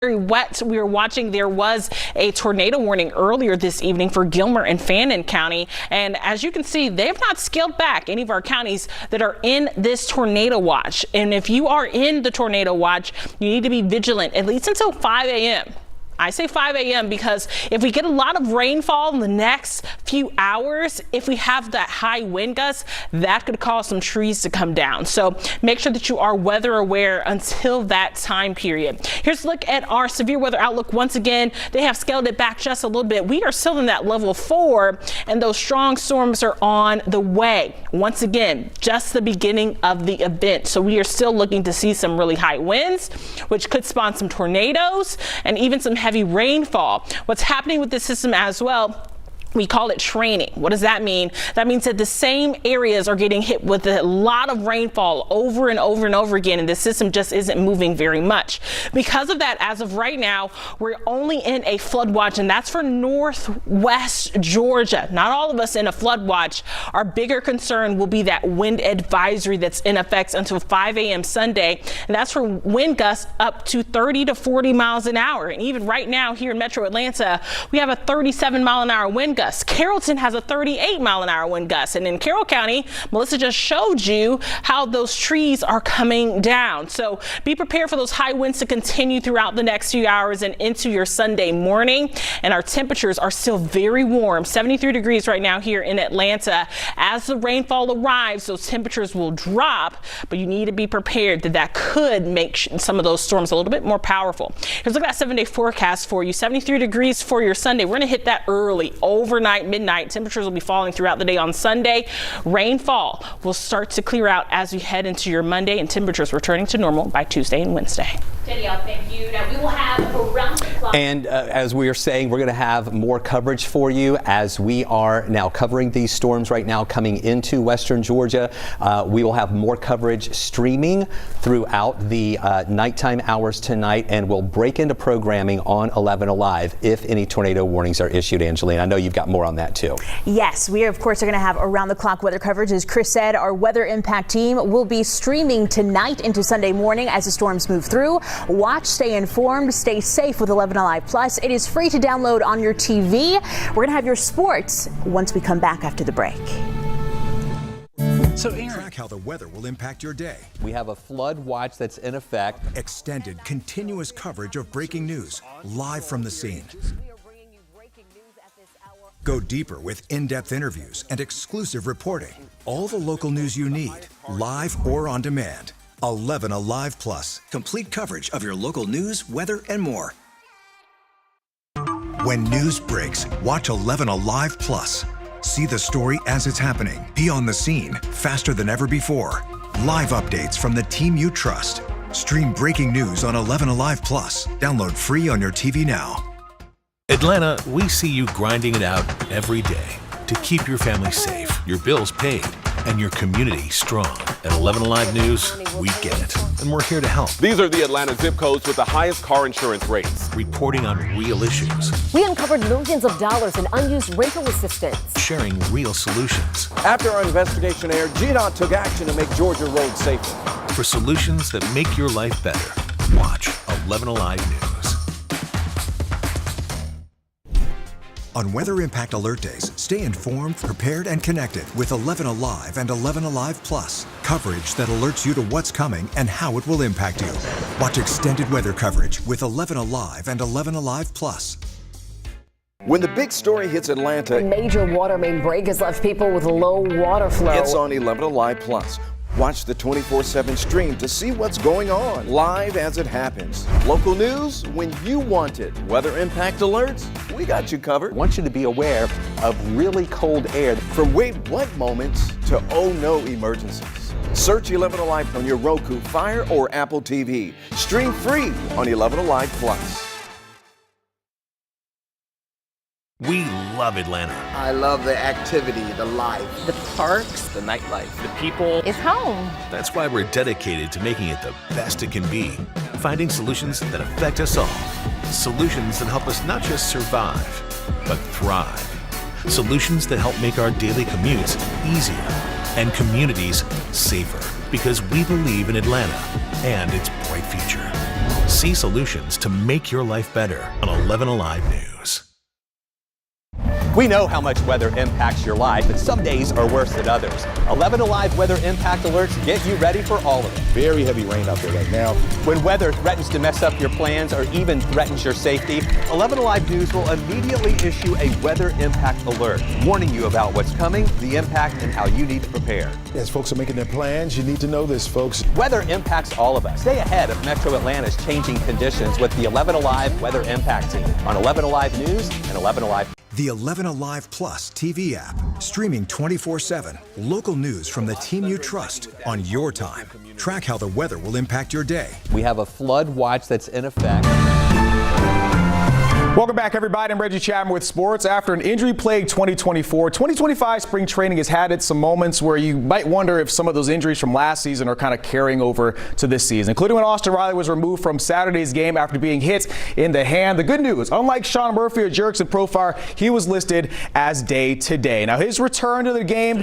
Very wet. We were watching. There was a tornado warning earlier this evening for Gilmer and Fannin County, and as you can see, they have not scaled back any of our counties that are in this tornado watch. And if you are in the tornado watch, you need to be vigilant at least until 5 a.m. I say 5 a.m. because if we get a lot of rainfall in the next few hours, if we have that high wind gust, that could cause some trees to come down. So make sure that you are weather aware until that time period. Here's a look at our severe weather outlook. Once again, they have scaled it back just a little bit. We are still in that level 4, and those strong storms are on the way. Once again, just the beginning of the event. So we are still looking to see some really high winds, which could spawn some tornadoes and even some heavy rainfall. What's happening with this system as well, we call it training. What does that mean? That means that the same areas are getting hit with a lot of rainfall over and over and over again, and the system just isn't moving very much. Because of that, as of right now, we're only in a flood watch, and that's for northwest Georgia. Not all of us in a flood watch. Our bigger concern will be that wind advisory that's in effect until 5 a.m. Sunday, and that's for wind gusts up to 30 to 40 miles an hour. And even right now here in Metro Atlanta, we have a 37 mile an hour wind gust. Carrollton has a 38 mile an hour wind gust. And in Carroll County, Melissa just showed you how those trees are coming down. So be prepared for those high winds to continue throughout the next few hours and into your Sunday morning. And our temperatures are still very warm, 73 degrees right now here in Atlanta. As the rainfall arrives, those temperatures will drop, but you need to be prepared that could make some of those storms a little bit more powerful. Here's a look at that 7-day forecast for you. 73 degrees for your Sunday. We're going to hit that early. Overnight, midnight, temperatures will be falling throughout the day on Sunday. Rainfall will start to clear out as we head into your Monday, and temperatures returning to normal by Tuesday and Wednesday. Danielle, thank you. Now we will have around the clock. And as we are saying, we're going to have more coverage for you as we are now covering these storms right now coming into western Georgia. We will have more coverage streaming throughout the nighttime hours tonight, and we'll break into programming on 11Alive if any tornado warnings are issued. Angelina, I know you've got more on that too. Yes, we of course are going to have around the clock weather coverage. As Chris said, our weather impact team will be streaming tonight into Sunday morning as the storms move through. Watch, stay informed, stay safe with 11Alive Plus. It is free to download on your TV. We're going to have your sports once we come back after the break. So Aaron, track how the weather will impact your day. We have a flood watch that's in effect. Extended, continuous coverage of breaking news, live from the scene. Go deeper with in-depth interviews and exclusive reporting. All the local news you need, live or on demand. 11Alive Plus, complete coverage of your local news, weather, and more. When news breaks, watch 11Alive Plus. See the story as it's happening. Be on the scene faster than ever before. Live updates from the team you trust. Stream breaking news on 11Alive Plus. Download free on your TV now. Atlanta, we see you grinding it out every day to keep your family safe, your bills paid, and your community strong. At 11Alive News, we get it, and we're here to help. These are the Atlanta zip codes with the highest car insurance rates. Reporting on real issues. We uncovered millions of dollars in unused rental assistance. Sharing real solutions. After our investigation aired, GDOT took action to make Georgia roads safer. For solutions that make your life better, watch 11Alive News. On Weather Impact Alert Days, stay informed, prepared, and connected with 11Alive and 11Alive Plus. Coverage that alerts you to what's coming and how it will impact you. Watch extended weather coverage with 11Alive and 11Alive Plus. When the big story hits Atlanta, a major water main break has left people with low water flow. It's on 11Alive Plus. Watch the 24/7 stream to see what's going on, live as it happens. Local news when you want it. Weather impact alerts, we got you covered. I want you to be aware of really cold air. From wait what moments to oh no emergencies. Search 11Alive on your Roku, Fire, or Apple TV. Stream free on 11Alive Plus. We love Atlanta. I love the activity, the life, the parks, the nightlife, the people. It's home. That's why we're dedicated to making it the best it can be. Finding solutions that affect us all. Solutions that help us not just survive, but thrive. Solutions that help make our daily commutes easier and communities safer. Because we believe in Atlanta and its bright future. See solutions to make your life better on 11Alive News. We know how much weather impacts your life, but some days are worse than others. 11Alive weather impact alerts get you ready for all of it. Very heavy rain out there right now. When weather threatens to mess up your plans or even threatens your safety, 11Alive News will immediately issue a weather impact alert, warning you about what's coming, the impact, and how you need to prepare. As folks are making their plans, you need to know this, folks. Weather impacts all of us. Stay ahead of Metro Atlanta's changing conditions with the 11Alive Weather Impact Team on 11Alive News and 11Alive. The 11Alive Plus TV app, streaming 24/7. Local news from the team you trust on your time. Track how the weather will impact your day. We have a flood watch that's in effect. Welcome back, everybody. I'm Reggie Chapman with sports. After an injury-plagued 2024, 2025 spring training has had some moments where you might wonder if some of those injuries from last season are kind of carrying over to this season, including when Austin Riley was removed from Saturday's game after being hit in the hand. The good news, unlike Sean Murphy or Jerkson Profar, he was listed as day-to-day. Now, his return to the game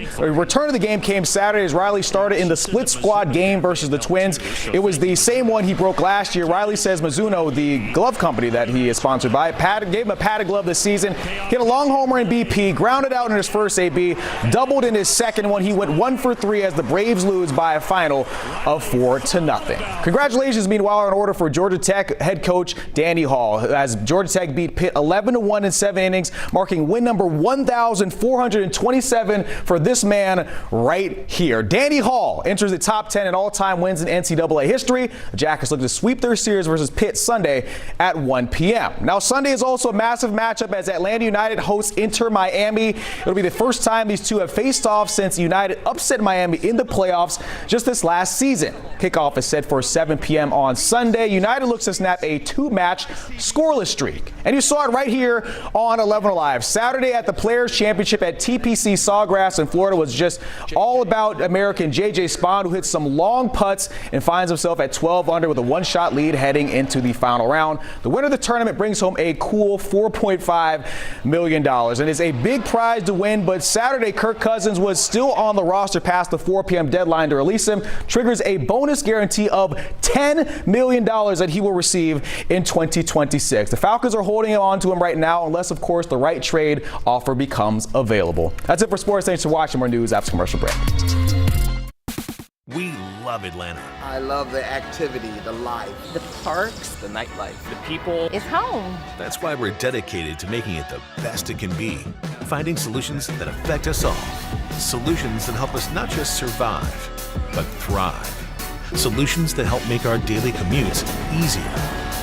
came Saturday as Riley started in the split squad game versus the Twins. It was the same one he broke last year. Riley says Mizuno, the glove company that he is sponsored by, gave him a padded glove this season. Hit a long homer in BP, grounded out in his first AB, doubled in his second one. He went 1 for 3 as the Braves lose by a final of 4-0. Congratulations, meanwhile, are in order for Georgia Tech head coach Danny Hall, as Georgia Tech beat Pitt 11-1 in 7 innings, marking win number 1,427 for this man right here. Danny Hall enters the top 10 in all-time wins in NCAA history. The Jackets look to sweep their series versus Pitt Sunday at 1 p.m. Now, Sunday is also a massive matchup as Atlanta United hosts Inter Miami. It'll be the first time these two have faced off since United upset Miami in the playoffs just this last season. Kickoff is set for 7 p.m. on Sunday. United looks to snap a 2-match scoreless streak. And you saw it right here on 11Alive. Saturday at the Players Championship at TPC Sawgrass in Florida was just all about American J.J. Spahn, who hits some long putts and finds himself at 12 under with a 1-shot lead heading into the final round. The winner of the tournament brings home a cool $4.5 million. And it's a big prize to win, but Saturday, Kirk Cousins was still on the roster past the 4 p.m. deadline to release him, triggers a bonus guarantee of $10 million that he will receive in 2026. The Falcons are holding on to him right now, unless, of course, the right trade offer becomes available. That's it for sports. Thanks for watching. More news after commercial break. We love Atlanta. I love the activity, the life. The parks, the nightlife, the people. It's home. That's why we're dedicated to making it the best it can be. Finding solutions that affect us all. Solutions that help us not just survive, but thrive. Solutions that help make our daily commutes easier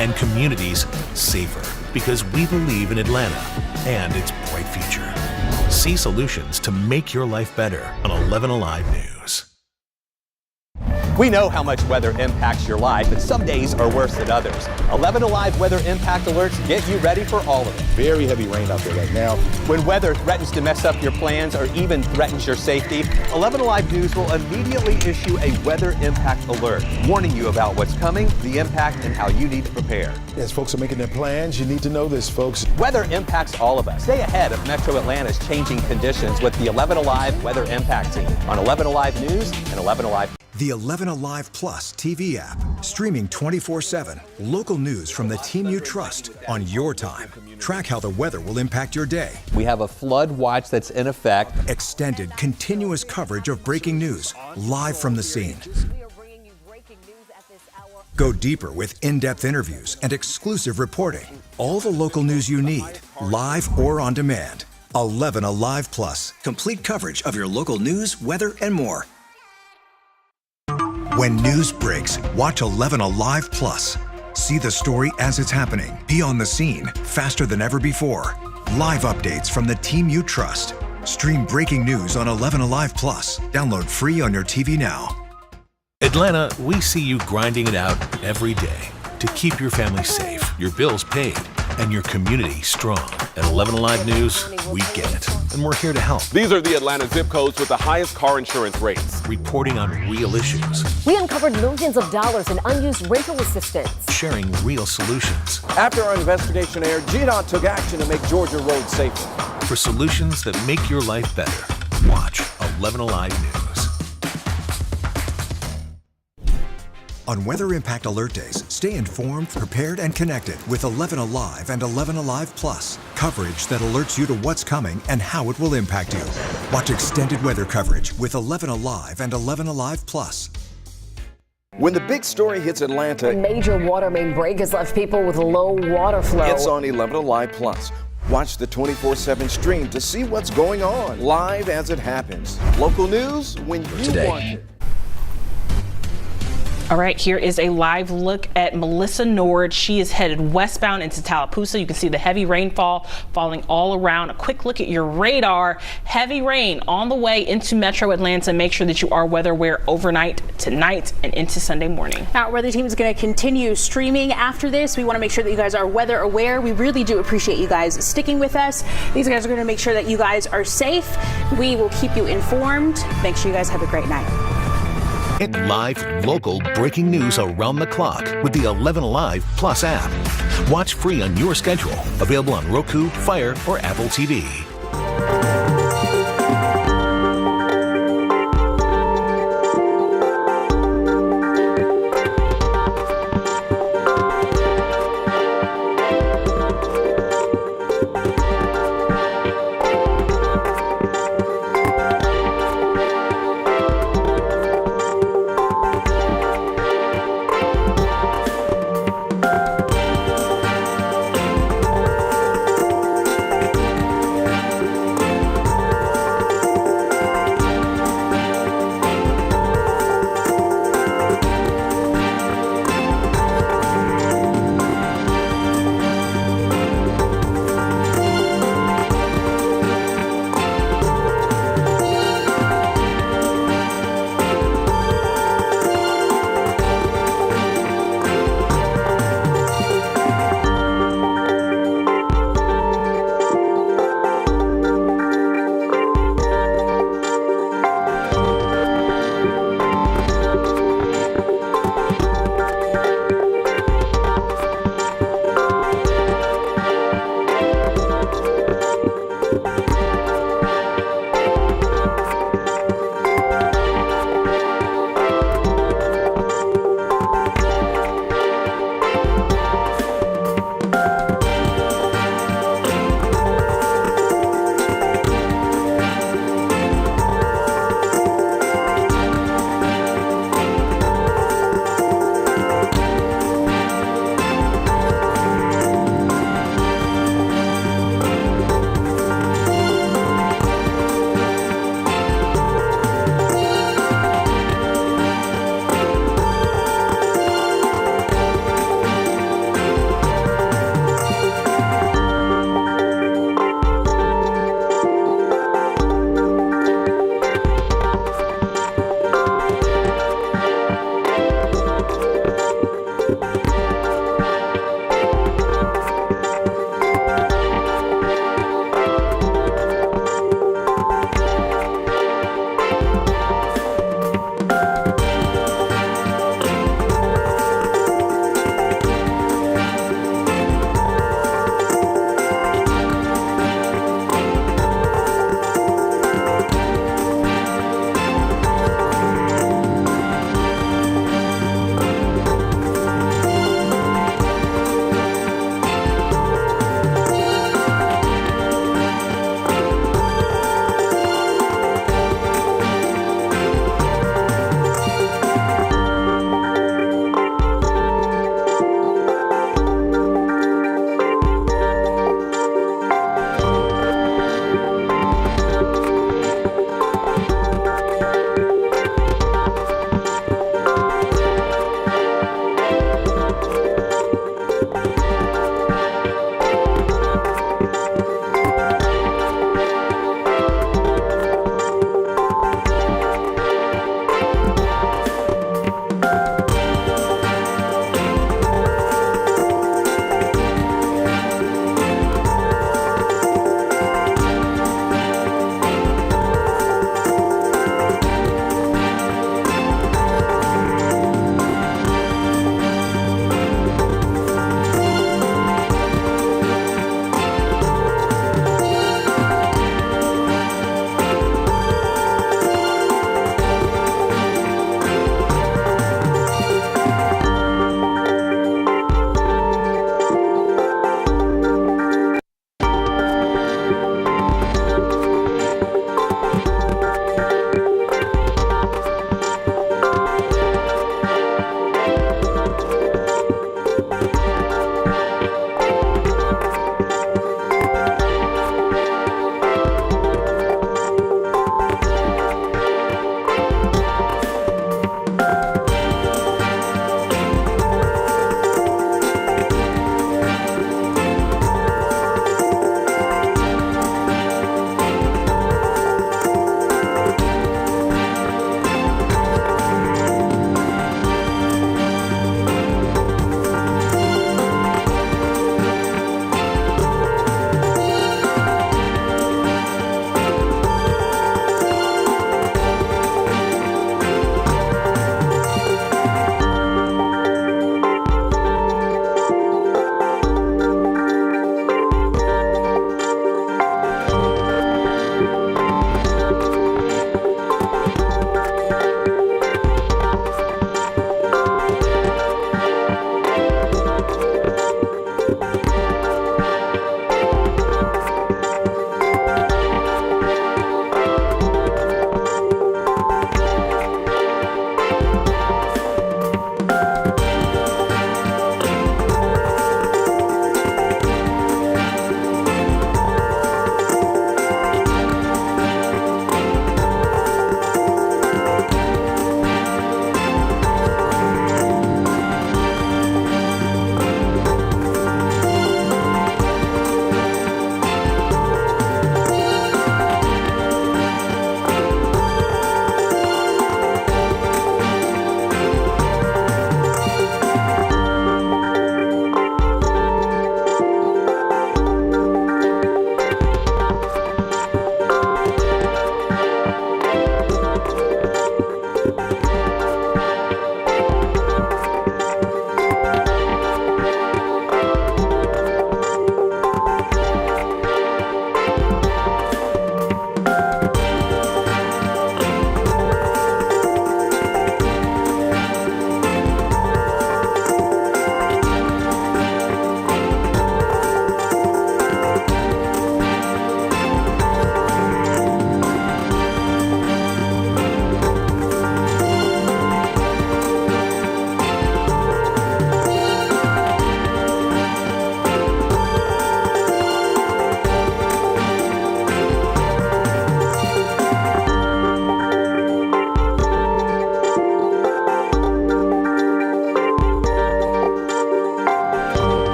and communities safer. Because we believe in Atlanta and its bright future. See solutions to make your life better on 11Alive News. We know how much weather impacts your life, but some days are worse than others. 11Alive weather impact alerts get you ready for all of it. Very heavy rain out there right now. When weather threatens to mess up your plans or even threatens your safety, 11Alive News will immediately issue a weather impact alert, warning you about what's coming, the impact, and how you need to prepare. As folks are making their plans, you need to know this, folks. Weather impacts all of us. Stay ahead of Metro Atlanta's changing conditions with the 11Alive Weather Impact Team on 11Alive News and 11Alive. The 11Alive Plus TV app, streaming 24/7. Local news from the team you trust on your time. Track how the weather will impact your day. We have a flood watch that's in effect. Extended, continuous coverage of breaking news, live from the scene. Go deeper with in-depth interviews and exclusive reporting. All the local news you need, live or on demand. 11Alive Plus, complete coverage of your local news, weather, and more. When news breaks, watch 11Alive Plus. See the story as it's happening. Be on the scene faster than ever before. Live updates from the team you trust. Stream breaking news on 11Alive Plus. Download free on your TV now. Atlanta, we see you grinding it out every day to keep your family safe, your bills paid, and your community strong. At 11Alive News, we get it, and we're here to help. These are the Atlanta zip codes with the highest car insurance rates. Reporting on real issues. We uncovered millions of dollars in unused rental assistance. Sharing real solutions. After our investigation aired, GDOT took action to make Georgia roads safer. For solutions that make your life better, watch 11Alive News. On Weather Impact Alert Days, stay informed, prepared, and connected with 11Alive and 11Alive Plus. Coverage that alerts you to what's coming and how it will impact you. Watch extended weather coverage with 11Alive and 11Alive Plus. When the big story hits Atlanta, A major water main break has left people with low water flow. it's on 11Alive Plus. Watch the 24/7 stream to see what's going on, live as it happens. Local news when you want it. All right, here is a live look at Melissa Nord. She is headed westbound into Tallapoosa. You can see the heavy rainfall falling all around. A quick look at your radar. Heavy rain on the way into Metro Atlanta. Make sure that you are weather aware overnight, tonight, and into Sunday morning. Our weather team is going to continue streaming after this. We want to make sure that you guys are weather aware. We really do appreciate you guys sticking with us. These guys are going to make sure that you guys are safe. We will keep you informed. Make sure you guys have a great night. Get live, local, breaking news around the clock with the 11Alive Plus app. Watch free on your schedule. Available on Roku, Fire, or Apple TV.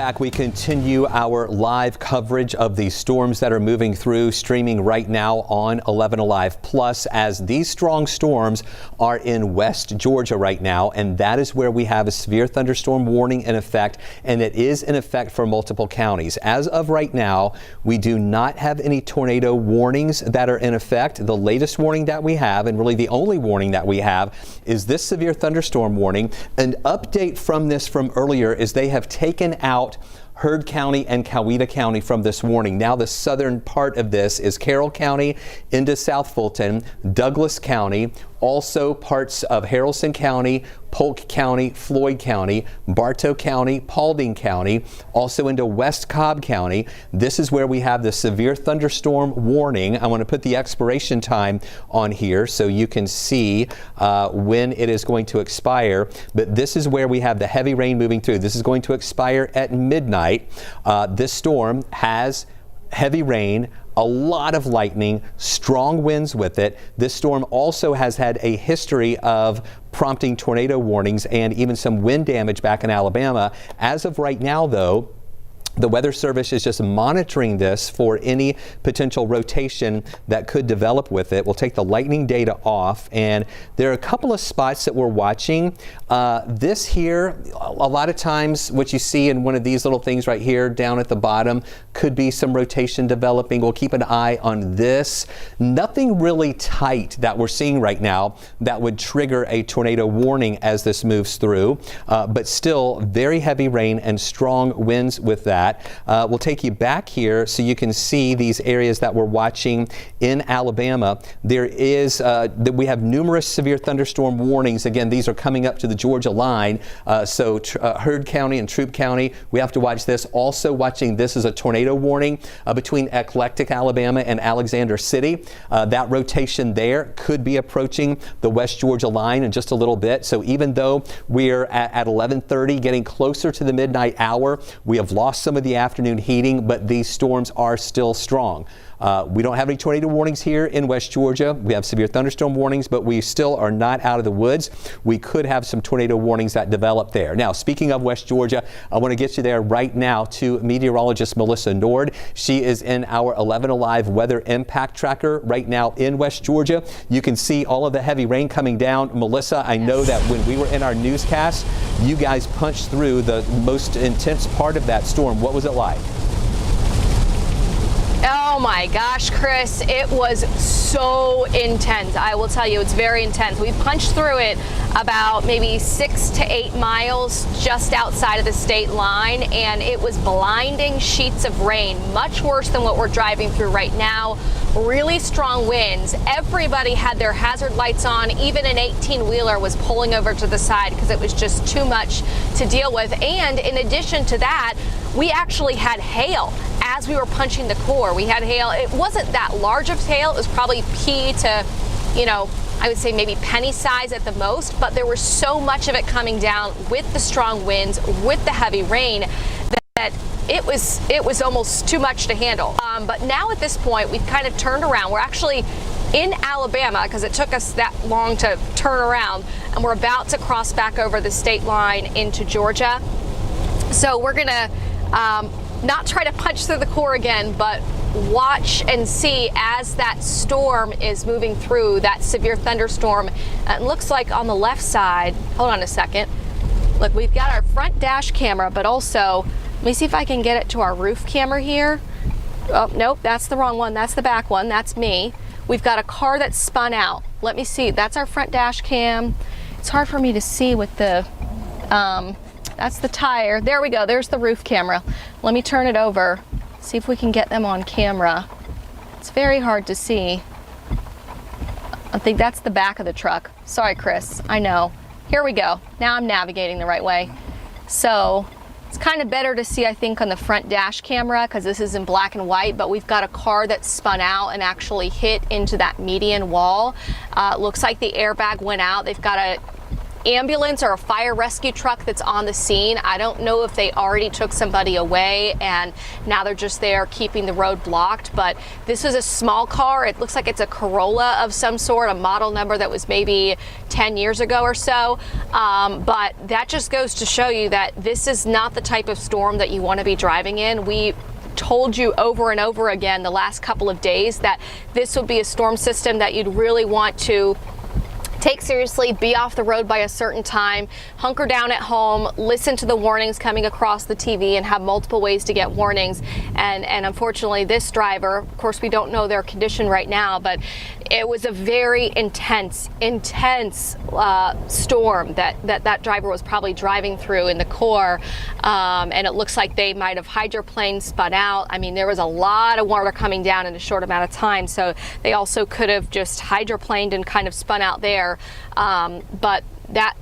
back. We continue our live coverage of these storms that are moving through, streaming right now on 11Alive Plus, as these strong storms are in West Georgia right now, and that is where we have a severe thunderstorm warning in effect, and it is in effect for multiple counties. As of right now, we do not have any tornado warnings that are in effect. The latest warning that we have, and really the only warning that we have, is this severe thunderstorm warning. An update from this from earlier is they have taken out Heard County and Coweta County from this warning. Now the southern part of this is Carroll County into South Fulton, Douglas County, also parts of Haralson County, Polk County, Floyd County, Bartow County, Paulding County, also into West Cobb County. This is where we have the severe thunderstorm warning. I want to put the expiration time on here so you can see when it is going to expire. But this is where we have the heavy rain moving through. This is going to expire at midnight. This storm has heavy rain, a lot of lightning, strong winds with it. This storm also has had a history of prompting tornado warnings and even some wind damage back in Alabama. As of right now, though, the Weather Service is just monitoring this for any potential rotation that could develop with it. We'll take the lightning data off, and there are a couple of spots that we're watching. This here, a lot of times what you see in one of these little things right here down at the bottom could be some rotation developing. We'll keep an eye on this. Nothing really tight that we're seeing right now that would trigger a tornado warning as this moves through, but still very heavy rain and strong winds with that. We'll take you back here so you can see these areas that we're watching in Alabama. There is, we have numerous severe thunderstorm warnings. Again, these are coming up to the Georgia line. So Heard County and Troup County, we have to watch this. Also watching this is a tornado warning between Eclectic, Alabama and Alexander City. That rotation there could be approaching the West Georgia line in just a little bit. So even though we're at 11:30, getting closer to the midnight hour, we have lost some of the afternoon heating, but these storms are still strong. We don't have any tornado warnings here in West Georgia. We have severe thunderstorm warnings, but we still are not out of the woods. We could have some tornado warnings that develop there. Now, speaking of West Georgia, I want to get you there right now to meteorologist Melissa Nord. She is in our 11Alive weather impact tracker right now in West Georgia. You can see all of the heavy rain coming down. Melissa, I know that when we were in our newscast, you guys punched through the most intense part of that storm. What was it like? Oh my gosh, Chris, it was so intense. I will tell you, it's very intense. We punched through it about maybe 6 to 8 miles just outside of the state line, and it was blinding sheets of rain, much worse than what we're driving through right now. Really strong winds. Everybody had their hazard lights on. Even an 18-wheeler was pulling over to the side because it was just too much to deal with. And in addition to that, we actually had hail as we were punching the core. We had hail. It wasn't that large of hail. It was probably pea to, I would say maybe penny size at the most, but there was so much of it coming down with the strong winds, with the heavy rain, that it was almost too much to handle. But now at this point, we've kind of turned around. We're actually in Alabama because it took us that long to turn around, and we're about to cross back over the state line into Georgia. So we're gonna not try to punch through the core again, but watch and see as that storm is moving through, that severe thunderstorm. It looks like on the left side, hold on a second. Look, we've got our front dash camera, but also, let me see if I can get it to our roof camera here. Oh, nope, that's the wrong one. That's the back one. That's me. We've got a car that's spun out. Let me see. That's our front dash cam. It's hard for me to see with the, that's the tire. There we go. There's the roof camera. Let me turn it over. See if we can get them on camera. It's very hard to see. I think that's the back of the truck. Sorry, Chris. I know. Here we go. Now I'm navigating the right way. So it's kind of better to see, I think, on the front dash camera because this is in black and white, but we've got a car that spun out and actually hit into that median wall. Looks like the airbag went out. They've got ambulance or a fire rescue truck that's on the scene. I don't know if they already took somebody away and now they're just there keeping the road blocked, but this is a small car. It looks like it's a Corolla of some sort, a model number that was maybe 10 years ago or so. But that just goes to show you that this is not the type of storm that you want to be driving in. We told you over and over again the last couple of days that this would be a storm system that you'd really want to take seriously, be off the road by a certain time, hunker down at home, listen to the warnings coming across the TV and have multiple ways to get warnings. And unfortunately, this driver, of course, we don't know their condition right now, but it was a very intense storm that driver was probably driving through in the core. And it looks like they might have hydroplaned, spun out. I mean, there was a lot of water coming down in a short amount of time. So they also could have just hydroplaned and kind of spun out there. But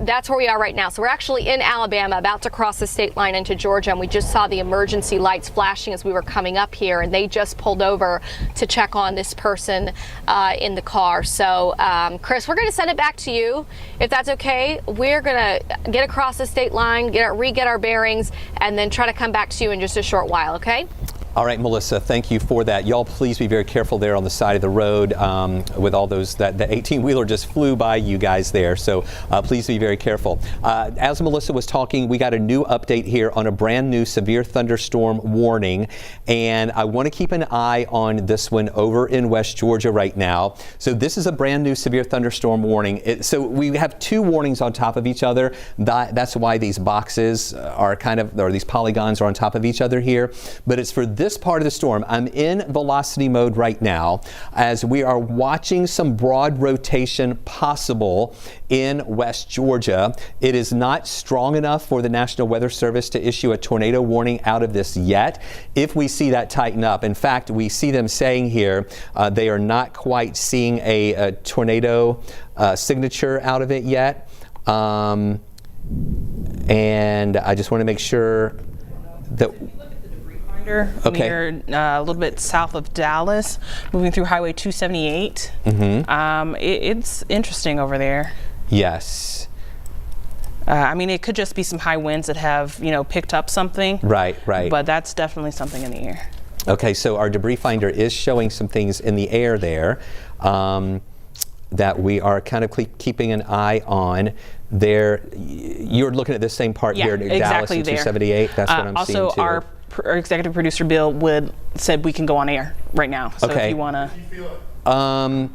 that's where we are right now. So we're actually in Alabama, about to cross the state line into Georgia, and we just saw the emergency lights flashing as we were coming up here, and they just pulled over to check on this person in the car. So, Chris, we're going to send it back to you, if that's okay. We're going to get across the state line, re-get our bearings, and then try to come back to you in just a short while, okay? All right, Melissa, thank you for that. Y'all, please be very careful there on the side of the road with all those, the 18-wheeler just flew by you guys there. So please be very careful. As Melissa was talking, we got a new update here on a brand new severe thunderstorm warning. And I want to keep an eye on this one over in West Georgia right now. So this is a brand new severe thunderstorm warning. So we have two warnings on top of each other. That's why these boxes are or these polygons are on top of each other here. But it's for this part of the storm. I'm in velocity mode right now as we are watching some broad rotation possible in West Georgia. It is not strong enough for the National Weather Service to issue a tornado warning out of this yet. If we see that tighten up, in fact, we see them saying here they are not quite seeing a tornado signature out of it yet. And I just want to make sure that near a little bit south of Dallas, moving through Highway 278. It's interesting over there. Yes. I mean, it could just be some high winds that have, picked up something. Right. But that's definitely something in the air. Okay, so our debris finder is showing some things in the air there that we are kind of keeping an eye on. There, you're looking at this same part here in Dallas and 278. That's what I'm seeing too. Also, our executive producer Bill said we can go on air right now. So if you want to.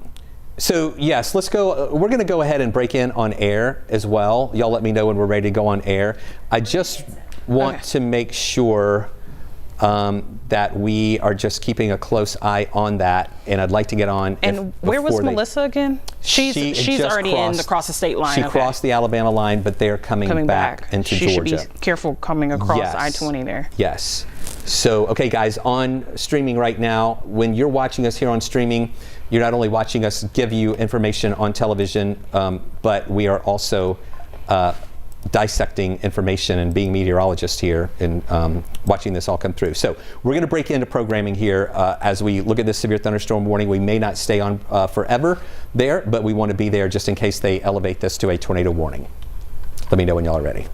So yes, let's go. We're going to go ahead and break in on air as well. Y'all let me know when we're ready to go on air. I just want to make sure that we are just keeping a close eye on that, and I'd like to get on. And where was Melissa again? She's already across the state line. She crossed the Alabama line, but they're coming back into Georgia. She should be careful coming across I-20 there. Yes. So, okay, guys, on streaming right now, when you're watching us here on streaming, you're not only watching us give you information on television, but we are also dissecting information and being meteorologists here and watching this all come through. So we're going to break into programming here as we look at this severe thunderstorm warning. We may not stay on forever there, but we want to be there just in case they elevate this to a tornado warning. Let me know when y'all are ready.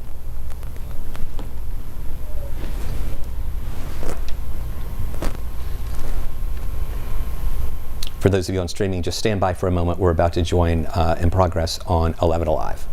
For those of you on streaming, just stand by for a moment. We're about to join in progress on 11Alive.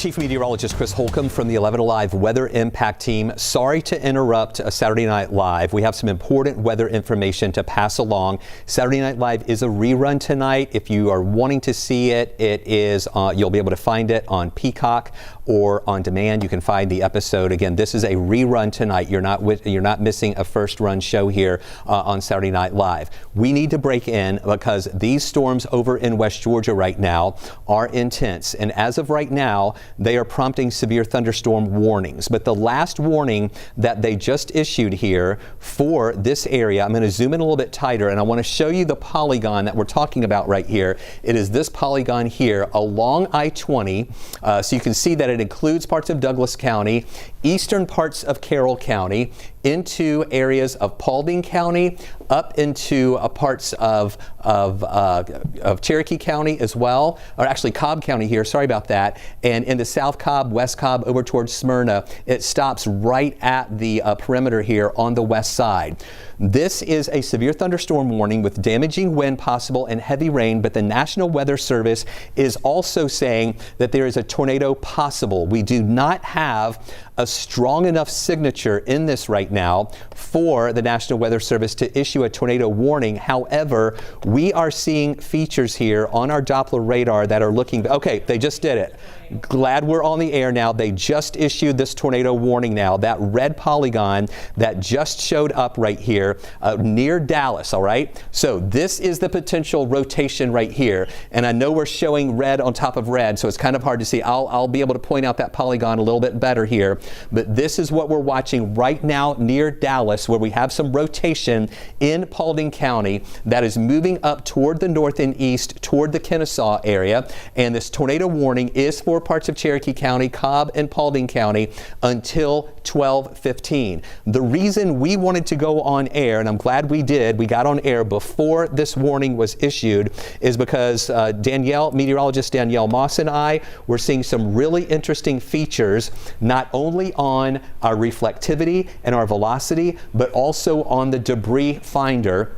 Chief Meteorologist Chris Holcomb from the 11Alive Weather Impact Team. Sorry to interrupt Saturday Night Live. We have some important weather information to pass along. Saturday Night Live is a rerun tonight. If you are wanting to see it, it is you'll be able to find it on Peacock or on demand. You can find the episode. Again, this is a rerun tonight. You're not missing a first run show here on Saturday Night Live. We need to break in because these storms over in West Georgia right now are intense, and as of right now, they are prompting severe thunderstorm warnings. But the last warning that they just issued here for this area, I'm going to zoom in a little bit tighter, and I want to show you the polygon that we're talking about right here. It is this polygon here along I-20, so you can see that it includes parts of Douglas County, eastern parts of Carroll County, into areas of Paulding County, up into parts of Cherokee County as well, or actually Cobb County here, sorry about that, and into South Cobb, West Cobb, over towards Smyrna. It stops right at the perimeter here on the west side. This is a severe thunderstorm warning with damaging wind possible and heavy rain, but the National Weather Service is also saying that there is a tornado possible. We do not have a strong enough signature in this right now for the National Weather Service to issue a tornado warning. However, we are seeing features here on our Doppler radar that are looking, okay, they just did it. Glad we're on the air now. They just issued this tornado warning now. That red polygon that just showed up right here near Dallas, all right? So this is the potential rotation right here. And I know we're showing red on top of red, so it's kind of hard to see. I'll be able to point out that polygon a little bit better here. But this is what we're watching right now near Dallas, where we have some rotation in Paulding County that is moving up toward the north and east toward the Kennesaw area. And this tornado warning is for parts of Cherokee County, Cobb and Paulding County until 12:15. The reason we wanted to go on air, and I'm glad we did, we got on air before this warning was issued, is because meteorologist Danielle Moss and I were seeing some really interesting features, not only on our reflectivity and our velocity, but also on the debris finder.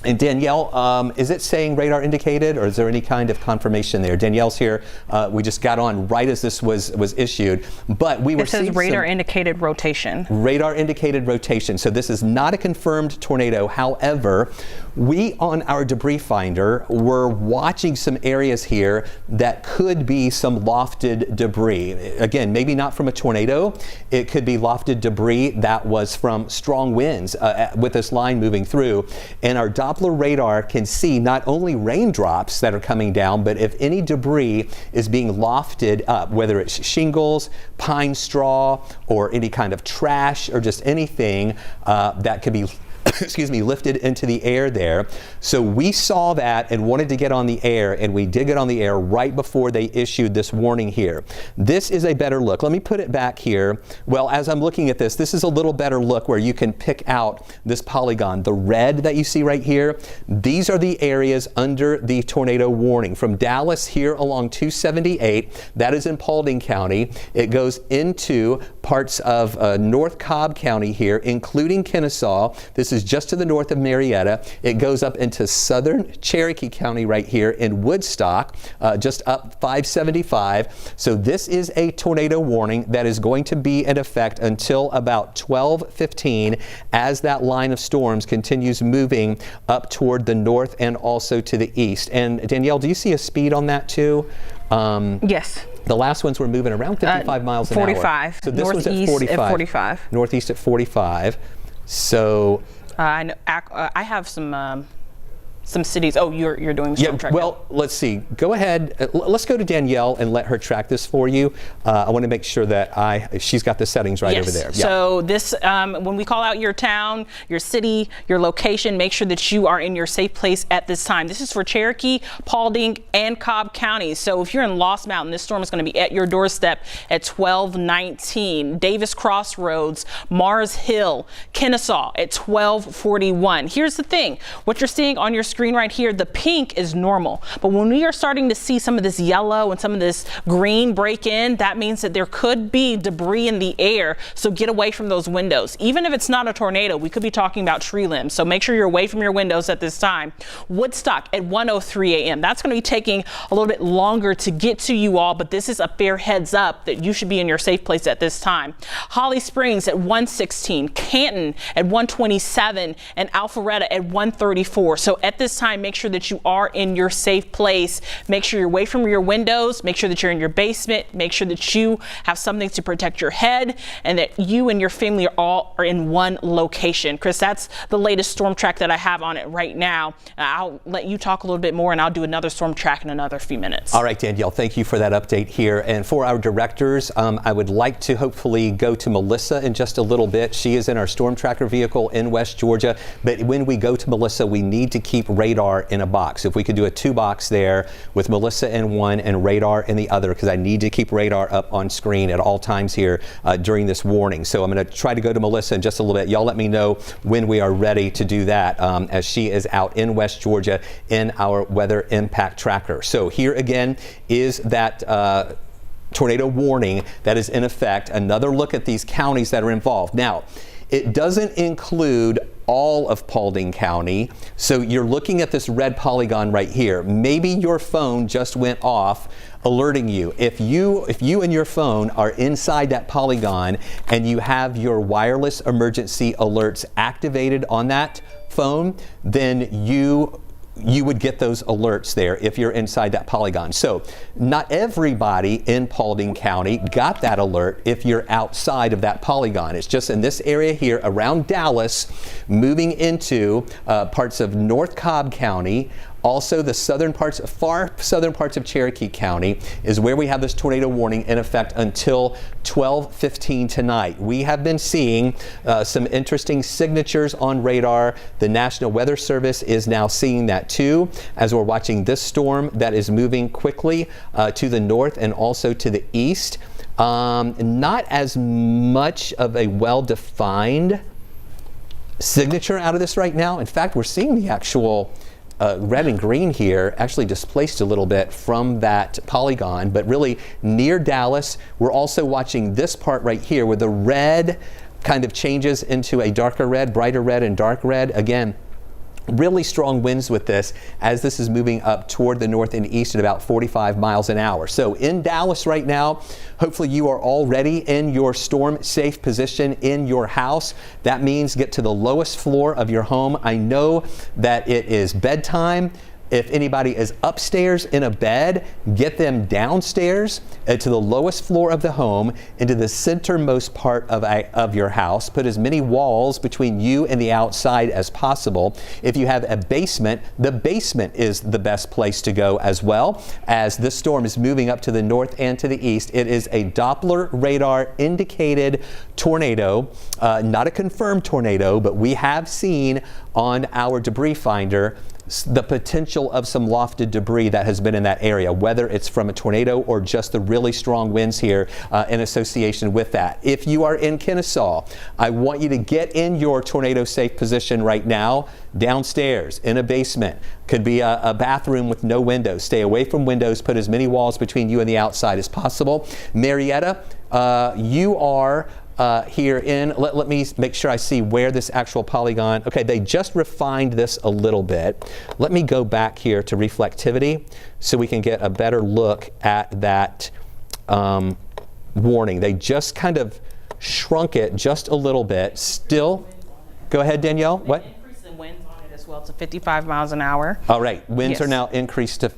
And Danielle, is it saying radar indicated, or is there any kind of confirmation there? Danielle's here. We just got on right as this was issued, but we were seeing it says radar indicated rotation. Radar indicated rotation. So this is not a confirmed tornado. However, we on our debris finder were watching some areas here that could be some lofted debris. Again, maybe not from a tornado. It could be lofted debris that was from strong winds with this line moving through. And our Doppler radar can see not only raindrops that are coming down, but if any debris is being lofted up, whether it's shingles, pine straw, or any kind of trash, or just anything that could be lifted into the air there. So we saw that and wanted to get on the air, and we did get on the air right before they issued this warning here. This is a better look. Let me put it back here. Well, as I'm looking at this, this is a little better look where you can pick out this polygon. The red that you see right here, these are the areas under the tornado warning. From Dallas here along 278, that is in Paulding County. It goes into parts of North Cobb County here, including Kennesaw. This is just to the north of Marietta. It goes up into southern Cherokee County right here in Woodstock, just up 575. So this is a tornado warning that is going to be in effect until about 12:15 as that line of storms continues moving up toward the north and also to the east. And Danielle, do you see a speed on that too? Yes. The last ones were moving around 55 miles an hour. 45. So this was at Northeast 45. at 45. Northeast at 45. So I have some cities. Oh, you're doing storm track. Well, let's see. Go ahead. Let's go to Danielle and let her track this for you. I want to make sure that she's got the settings right over there. Yes. So this, when we call out your town, your city, your location, make sure that you are in your safe place at this time. This is for Cherokee, Paulding, and Cobb counties. So if you're in Lost Mountain, this storm is going to be at your doorstep at 12:19. Davis Crossroads, Mars Hill, Kennesaw at 12:41. Here's the thing. What you're seeing on your screen screen right here, the pink is normal. But when we are starting to see some of this yellow and some of this green break in, that means that there could be debris in the air. So get away from those windows. Even if it's not a tornado, we could be talking about tree limbs. So make sure you're away from your windows at this time. Woodstock at 1:03 a.m. That's going to be taking a little bit longer to get to you all, but this is a fair heads up that you should be in your safe place at this time. Holly Springs at 1:16, Canton at 1:27, and Alpharetta at 1:34. So at this time, make sure that you are in your safe place. Make sure you're away from your windows. Make sure that you're in your basement. Make sure that you have something to protect your head and that you and your family are in one location. Chris, that's the latest storm track that I have on it right now. I'll let you talk a little bit more and I'll do another storm track in another few minutes. All right, Danielle, thank you for that update here. And for our directors, I would like to hopefully go to Melissa in just a little bit. She is in our storm tracker vehicle in West Georgia. But when we go to Melissa, we need to keep radar in a box. If we could do a 2-box there with Melissa in one and radar in the other, because I need to keep radar up on screen at all times here during this warning. So I'm going to try to go to Melissa in just a little bit. Y'all let me know when we are ready to do that as she is out in West Georgia in our weather impact tracker. So here again is that tornado warning that is in effect. Another look at these counties that are involved. Now, it doesn't include all of Paulding County. So you're looking at this red polygon right here. Maybe your phone just went off alerting you. If you and your phone are inside that polygon and you have your wireless emergency alerts activated on that phone, then you would get those alerts there if you're inside that polygon. So not everybody in Paulding County got that alert if you're outside of that polygon. It's just in this area here around Dallas, moving into parts of North Cobb County. Also, the far southern parts of Cherokee County is where we have this tornado warning in effect until 12:15 tonight. We have been seeing some interesting signatures on radar. The National Weather Service is now seeing that too, as we're watching this storm that is moving quickly to the north and also to the east. Not as much of a well-defined signature out of this right now. In fact, we're seeing the actual red and green here actually displaced a little bit from that polygon, but really near Dallas. We're also watching this part right here where the red kind of changes into a darker red, brighter red, and dark red. Again, really strong winds with this as this is moving up toward the north and east at about 45 miles an hour. So in Dallas right now, hopefully you are already in your storm safe position in your house. That means get to the lowest floor of your home. I know that it is bedtime. If anybody is upstairs in a bed, get them downstairs to the lowest floor of the home into the centermost part of your house. Put as many walls between you and the outside as possible. If you have a basement, the basement is the best place to go as well. As this storm is moving up to the north and to the east, it is a Doppler radar indicated tornado, not a confirmed tornado, but we have seen on our debris finder the potential of some lofted debris that has been in that area, whether it's from a tornado or just the really strong winds here in association with that. If you are in Kennesaw, I want you to get in your tornado safe position right now, downstairs, in a basement. Could be a bathroom with no windows. Stay away from windows. Put as many walls between you and the outside as possible. Marietta, you are here in, let me make sure I see where this actual polygon, okay, they just refined this a little bit. Let me go back here to reflectivity so we can get a better look at that warning. They just kind of shrunk it just a little bit. Still, go ahead, Danielle. What? Winds on it as well to 55 miles an hour. All right, winds are now increased to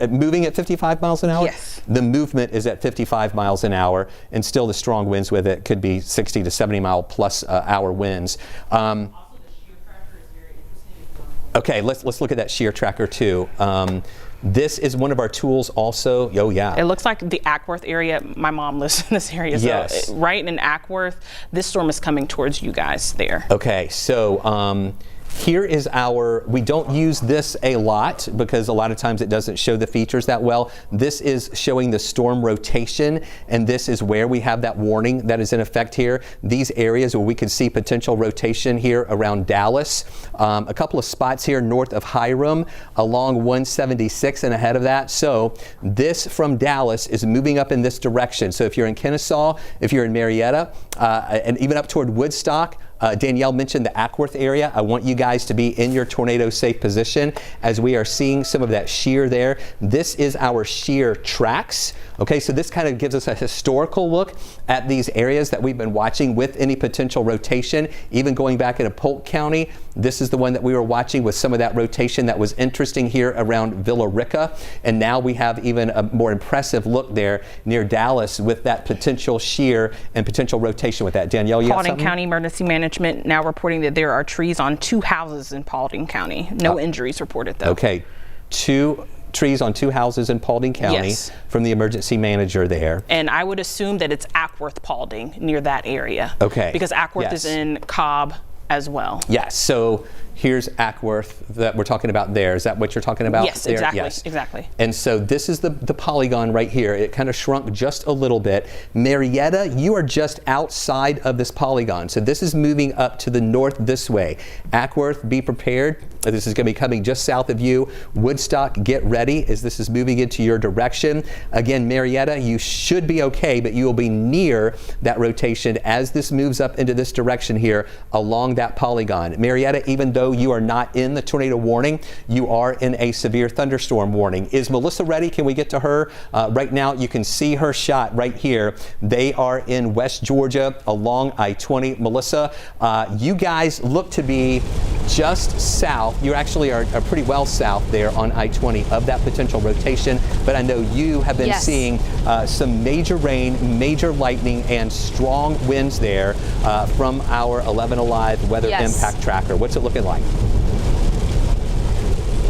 moving at 55 miles an hour? Yes. The movement is at 55 miles an hour, and still the strong winds with it could be 60 to 70 mile plus hour winds. Also, the shear tracker is very interesting. Okay, let's look at that shear tracker too. This is one of our tools also. Oh, yeah. It looks like the Ackworth area. My mom lives in this area. So yes. Right in Ackworth, this storm is coming towards you guys there. Okay, so Here is we don't use this a lot because a lot of times it doesn't show the features that well. This is showing the storm rotation, and this is where we have that warning that is in effect here. These areas where we could see potential rotation here around Dallas. A couple of spots here north of Hiram along 176 and ahead of that. So this from Dallas is moving up in this direction. So if you're in Kennesaw, if you're in Marietta, and even up toward Woodstock, Danielle mentioned the Ackworth area. I want you guys to be in your tornado safe position as we are seeing some of that shear there. This is our shear tracks. Okay, so this kind of gives us a historical look at these areas that we've been watching with any potential rotation, even going back into Polk County. This is the one that we were watching with some of that rotation that was interesting here around Villa Rica. And now we have even a more impressive look there near Dallas with that potential shear and potential rotation with that. Danielle, you have something? Paulding County Emergency Management now reporting that there are trees on 2 houses in Paulding County. No injuries reported, though. Okay, 2 trees on 2 houses in Paulding County from the emergency manager there. And I would assume that it's Ackworth Paulding near that area. Okay. Because Ackworth is in Cobb as well. Yes, so here's Ackworth that we're talking about there. Is that what you're talking about? Yes, there? exactly. Yes. Exactly. And so this is the polygon right here. It kind of shrunk just a little bit. Marietta, you are just outside of this polygon. So this is moving up to the north this way. Ackworth, be prepared. This is going to be coming just south of you. Woodstock, get ready as this is moving into your direction. Again, Marietta, you should be okay, but you will be near that rotation as this moves up into this direction here along that polygon. Marietta, even though you are not in the tornado warning, you are in a severe thunderstorm warning. Is Melissa ready? Can we get to her? Right now, you can see her shot right here. They are in West Georgia along I-20. Melissa, you guys look to be just south. You actually are pretty well south there on I-20 of that potential rotation, but I know you have been seeing some major rain, major lightning, and strong winds there from our 11Alive weather impact tracker. What's it looking like?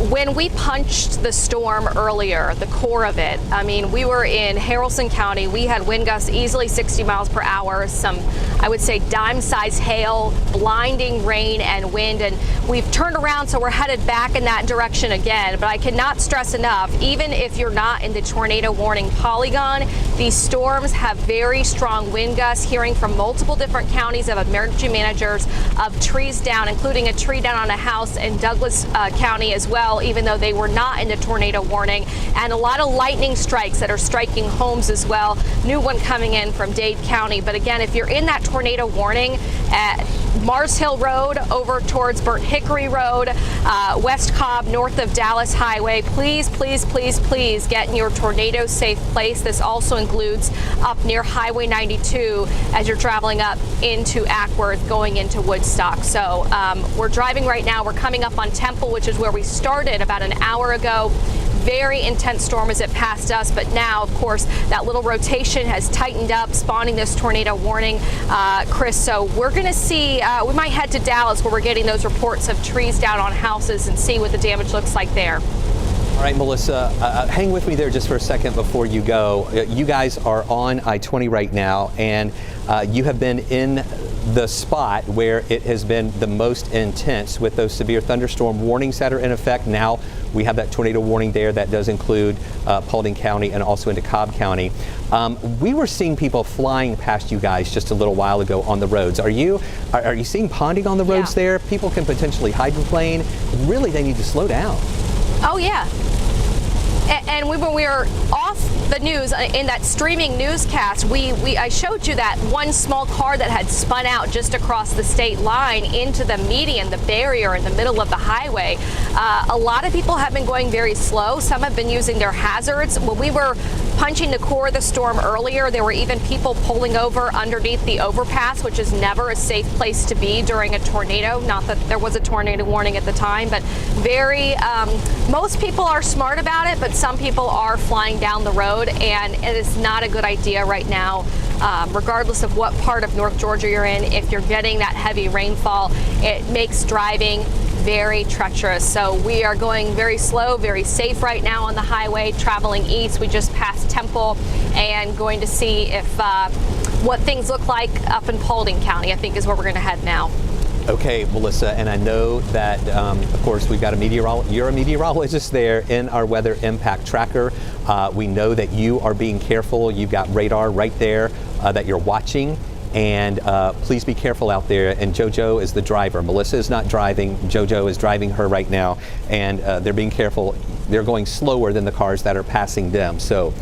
When we punched the storm earlier, the core of it, I mean, we were in Haralson County. We had wind gusts easily 60 miles per hour, some, I would say, dime-sized hail, blinding rain and wind, and we've turned around, so we're headed back in that direction again. But I cannot stress enough, even if you're not in the tornado warning polygon, these storms have very strong wind gusts. Hearing from multiple different counties of emergency managers of trees down, including a tree down on a house in Douglas County as well, even though they were not in the tornado warning, and a lot of lightning strikes that are striking homes as well. New one coming in from Dade County. But again, if you're in that tornado warning at Mars Hill Road over towards Burnt Hickory Road, West Cobb, north of Dallas Highway, please, please, please, please get in your tornado safe place. This also includes up near Highway 92 as you're traveling up into Ackworth going into Woodstock. So we're driving right now. We're coming up on Temple, which is where we started about an hour ago. Very intense storm as it passed us, but now, of course, that little rotation has tightened up, spawning this tornado warning, Chris. So we're going to see, we might head to Dallas where we're getting those reports of trees down on houses and see what the damage looks like there. All right, Melissa, hang with me there just for a second before you go. You guys are on I-20 right now, and you have been in the spot where it has been the most intense with those severe thunderstorm warnings that are in effect. Now we have that tornado warning there that does include Paulding County and also into Cobb County. We were seeing people flying past you guys just a little while ago on the roads. Are you seeing ponding on the roads there? People can potentially hydroplane. Really, they need to slow down. Oh, yeah. And when we were off the news in that streaming newscast, I showed you that one small car that had spun out just across the state line into the median, the barrier in the middle of the highway. A lot of people have been going very slow. Some have been using their hazards. When we were punching the core of the storm earlier, there were even people pulling over underneath the overpass, which is never a safe place to be during a tornado. Not that there was a tornado warning at the time, but most people are smart about it, but some people are flying down the road, and it is not a good idea right now, regardless of what part of North Georgia you're in. If you're getting that heavy rainfall, it makes driving very treacherous. So we are going very slow, very safe right now on the highway, traveling east. We just passed Temple and going to see if what things look like up in Paulding County, I think, is where we're going to head now. Okay, Melissa, and I know that, of course, we've got you're a meteorologist there in our weather impact tracker. We know that you are being careful. You've got radar right there that you're watching. And please be careful out there. And JoJo is the driver. Melissa is not driving. JoJo is driving her right now. And they're being careful. They're going slower than the cars that are passing them. So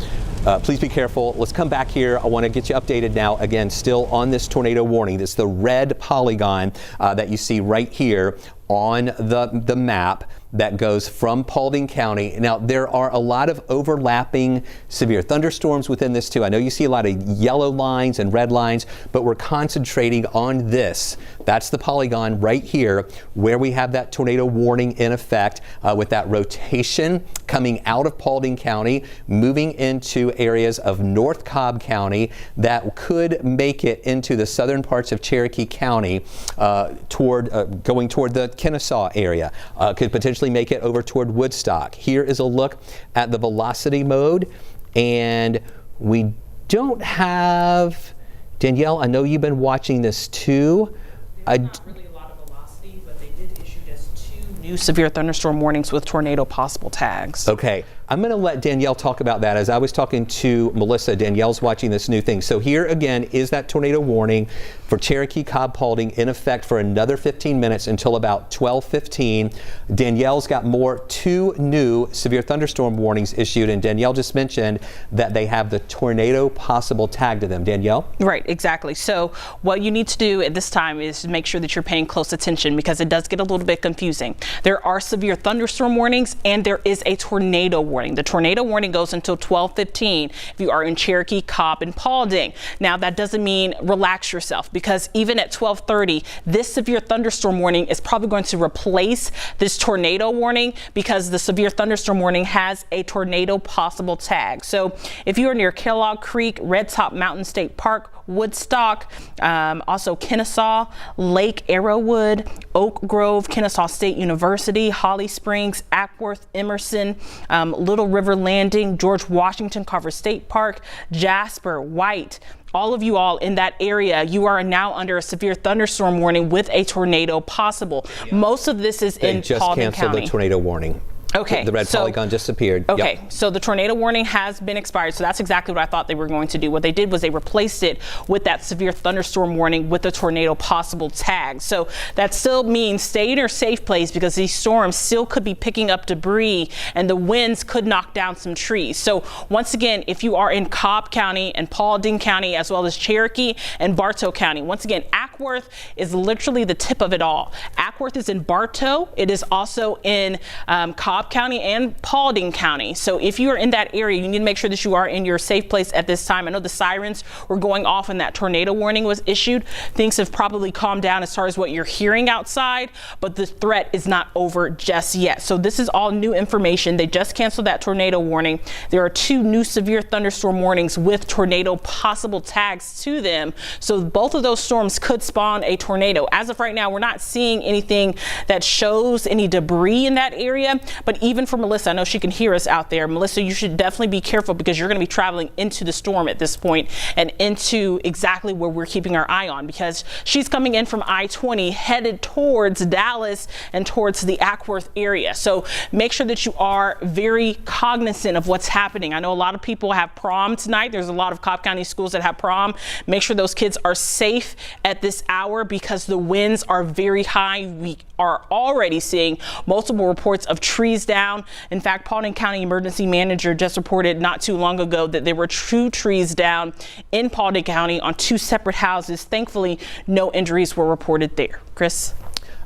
please be careful. Let's come back here. I want to get you updated now. Again, still on this tornado warning. This is the red polygon that you see right here on the map that goes from Paulding County. Now, there are a lot of overlapping severe thunderstorms within this too. I know you see a lot of yellow lines and red lines, but we're concentrating on this. That's the polygon right here where we have that tornado warning in effect with that rotation coming out of Paulding County, moving into areas of North Cobb County that could make it into the southern parts of Cherokee County going toward the Kennesaw area. Could potentially make it over toward Woodstock. Here is a look at the velocity mode, and we don't have, Danielle, I know you've been watching this too. There's not really a lot of velocity, but they did issue just 2 new severe thunderstorm warnings with tornado possible tags. Okay, I'm going to let Danielle talk about that. As I was talking to Melissa, Danielle's watching this new thing. So here again is that tornado warning for Cherokee, Cobb, Paulding in effect for another 15 minutes until about 12:15. Danielle's got 2 new severe thunderstorm warnings issued, and Danielle just mentioned that they have the tornado possible tag to them. Danielle? Right, exactly. So what you need to do at this time is make sure that you're paying close attention, because it does get a little bit confusing. There are severe thunderstorm warnings and there is a tornado warning. The tornado warning goes until 12:15 if you are in Cherokee, Cobb, and Paulding. Now, that doesn't mean relax yourself, because even at 12:30, this severe thunderstorm warning is probably going to replace this tornado warning, because the severe thunderstorm warning has a tornado possible tag. So if you are near Kellogg Creek, Red Top Mountain State Park, Woodstock, also Kennesaw, Lake Arrowwood, Oak Grove, Kennesaw State University, Holly Springs, Ackworth, Emerson, Little River Landing, George Washington Carver State Park, Jasper, White, all of you all in that area, you are now under a severe thunderstorm warning with a tornado possible. Most of this is in Paulding County. They just canceled the tornado warning. Okay. The red polygon just appeared. Okay, yep. So the tornado warning has been expired. So that's exactly what I thought they were going to do. What they did was they replaced it with that severe thunderstorm warning with the tornado possible tag. So that still means stay in your safe place, because these storms still could be picking up debris and the winds could knock down some trees. So once again, if you are in Cobb County and Paulding County, as well as Cherokee and Bartow County, once again, Ackworth is literally the tip of it all. Ackworth is in Bartow. It is also in Cobb County and Paulding County. So if you are in that area, you need to make sure that you are in your safe place at this time. I know the sirens were going off when that tornado warning was issued. Things have probably calmed down as far as what you're hearing outside, but the threat is not over just yet. So this is all new information. They just canceled that tornado warning. There are 2 new severe thunderstorm warnings with tornado possible tags to them. So both of those storms could spawn a tornado. As of right now, we're not seeing anything that shows any debris in that area. But even for Melissa, I know she can hear us out there. Melissa, you should definitely be careful, because you're going to be traveling into the storm at this point and into exactly where we're keeping our eye on, because she's coming in from I-20 headed towards Dallas and towards the Ackworth area. So make sure that you are very cognizant of what's happening. I know a lot of people have prom tonight. There's a lot of Cobb County schools that have prom. Make sure those kids are safe at this hour, because the winds are very high. We are already seeing multiple reports of trees down. In fact, Paulding County Emergency Manager just reported not too long ago that there were 2 trees down in Paulding County on 2 separate houses. Thankfully, no injuries were reported there. Chris?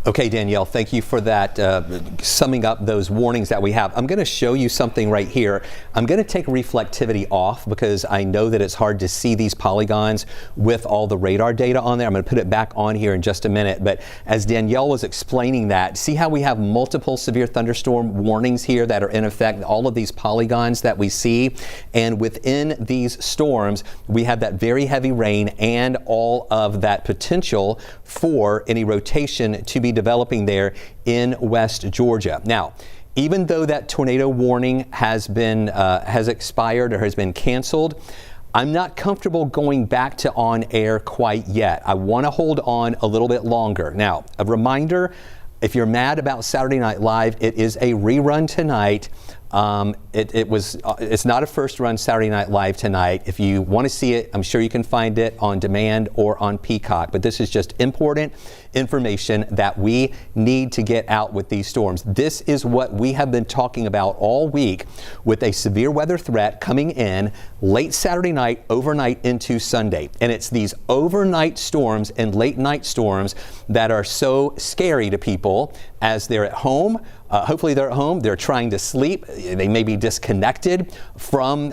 Okay, Danielle, thank you for that, summing up those warnings that we have. I'm going to show you something right here. I'm going to take reflectivity off, because I know that it's hard to see these polygons with all the radar data on there. I'm going to put it back on here in just a minute. But as Danielle was explaining that, see how we have multiple severe thunderstorm warnings here that are in effect, all of these polygons that we see. And within these storms, we have that very heavy rain and all of that potential for any rotation to be developing there in West Georgia. Now, even though that tornado warning has been has expired or has been canceled, I'm not comfortable going back to on air quite yet. I want to hold on a little bit longer. Now, a reminder, if you're mad about Saturday Night Live, it is a rerun tonight. It's not a first run Saturday Night Live tonight. If you want to see it, I'm sure you can find it on demand or on Peacock. But this is just important information that we need to get out with these storms. This is what we have been talking about all week, with a severe weather threat coming in late Saturday night, overnight into Sunday. And it's these overnight storms and late night storms that are so scary to people as they're at home. Hopefully they're at home, they're trying to sleep, they may be disconnected from,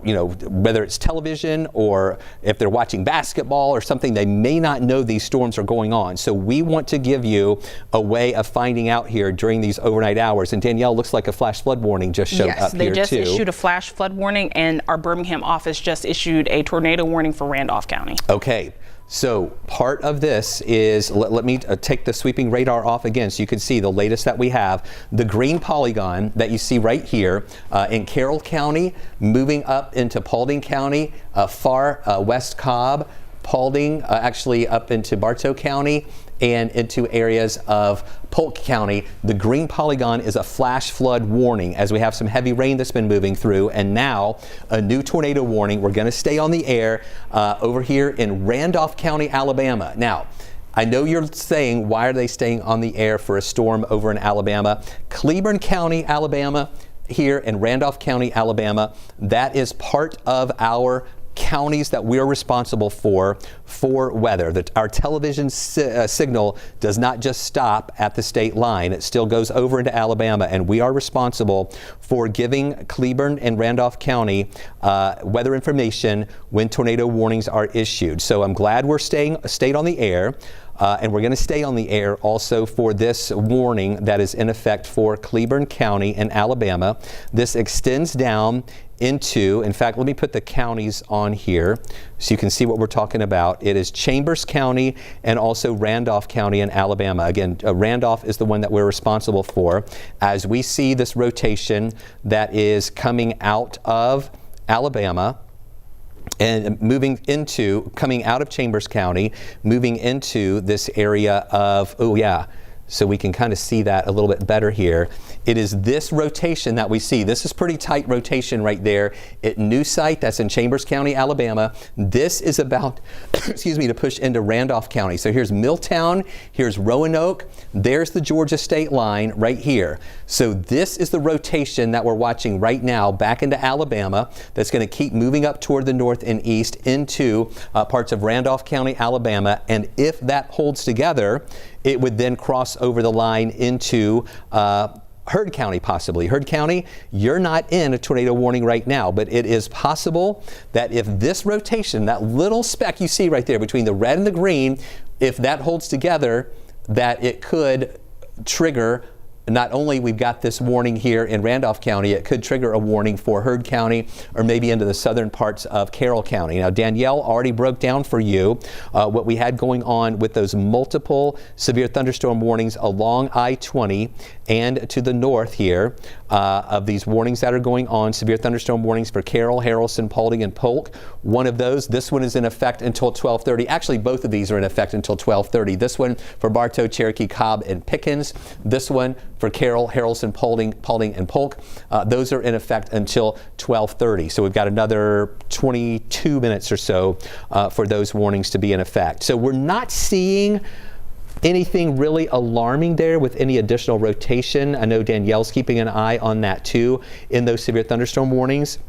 whether it's television or if they're watching basketball or something, they may not know these storms are going on. So we want to give you a way of finding out here during these overnight hours. And Danielle, looks like a flash flood warning just showed up here too. Yes, they just issued a flash flood warning, and our Birmingham office just issued a tornado warning for Randolph County. Okay. So part of this is, let me take the sweeping radar off again so you can see the latest that we have. The green polygon that you see right here in Carroll County, moving up into Paulding County, far west Cobb, Paulding, actually up into Bartow County and into areas of Polk County. The green polygon is a flash flood warning as we have some heavy rain that's been moving through, and now a new tornado warning. We're going to stay on the air over here in Randolph County, Alabama. Now, I know you're saying, why are they staying on the air for a storm over in Alabama? Cleburne County, Alabama, here in Randolph County, Alabama, that is part of our counties that we're responsible for weather. Our television signal does not just stop at the state line. It still goes over into Alabama, and we are responsible for giving Cleburne and Randolph County weather information when tornado warnings are issued. So I'm glad we're stayed on the air. And we're going to stay on the air also for this warning that is in effect for Cleburne County in Alabama. This extends down into, in fact, let me put the counties on here so you can see what we're talking about. It is Chambers County and also Randolph County in Alabama. Again, Randolph is the one that we're responsible for. As we see this rotation that is coming out of Alabama, and coming out of Chambers County, moving into this area of, so we can kind of see that a little bit better here. It is this rotation that we see. This is pretty tight rotation right there at New Site, that's in Chambers County, Alabama. This is about, to push into Randolph County. So here's Milltown, here's Roanoke, there's the Georgia state line right here. So this is the rotation that we're watching right now back into Alabama that's going to keep moving up toward the north and east into parts of Randolph County, Alabama. And if that holds together, it would then cross over the line into Heard County, possibly. Heard County, you're not in a tornado warning right now, but it is possible that if this rotation, that little speck you see right there between the red and the green, if that holds together, that it could trigger. Not only we've got this warning here in Randolph County, it could trigger a warning for Heard County or maybe into the southern parts of Carroll County. Now, Danielle already broke down for you what we had going on with those multiple severe thunderstorm warnings along I-20 and to the north here of these warnings that are going on, severe thunderstorm warnings for Carroll, Haralson, Paulding, and Polk. One of those, this one is in effect until 12:30. Actually, both of these are in effect until 12:30. This one for Bartow, Cherokee, Cobb, and Pickens. This one for Carroll, Haralson, Paulding, and Polk. Those are in effect until 12:30. So we've got another 22 minutes or so for those warnings to be in effect. So we're not seeing anything really alarming there with any additional rotation. I know Danielle's keeping an eye on that too in those severe thunderstorm warnings.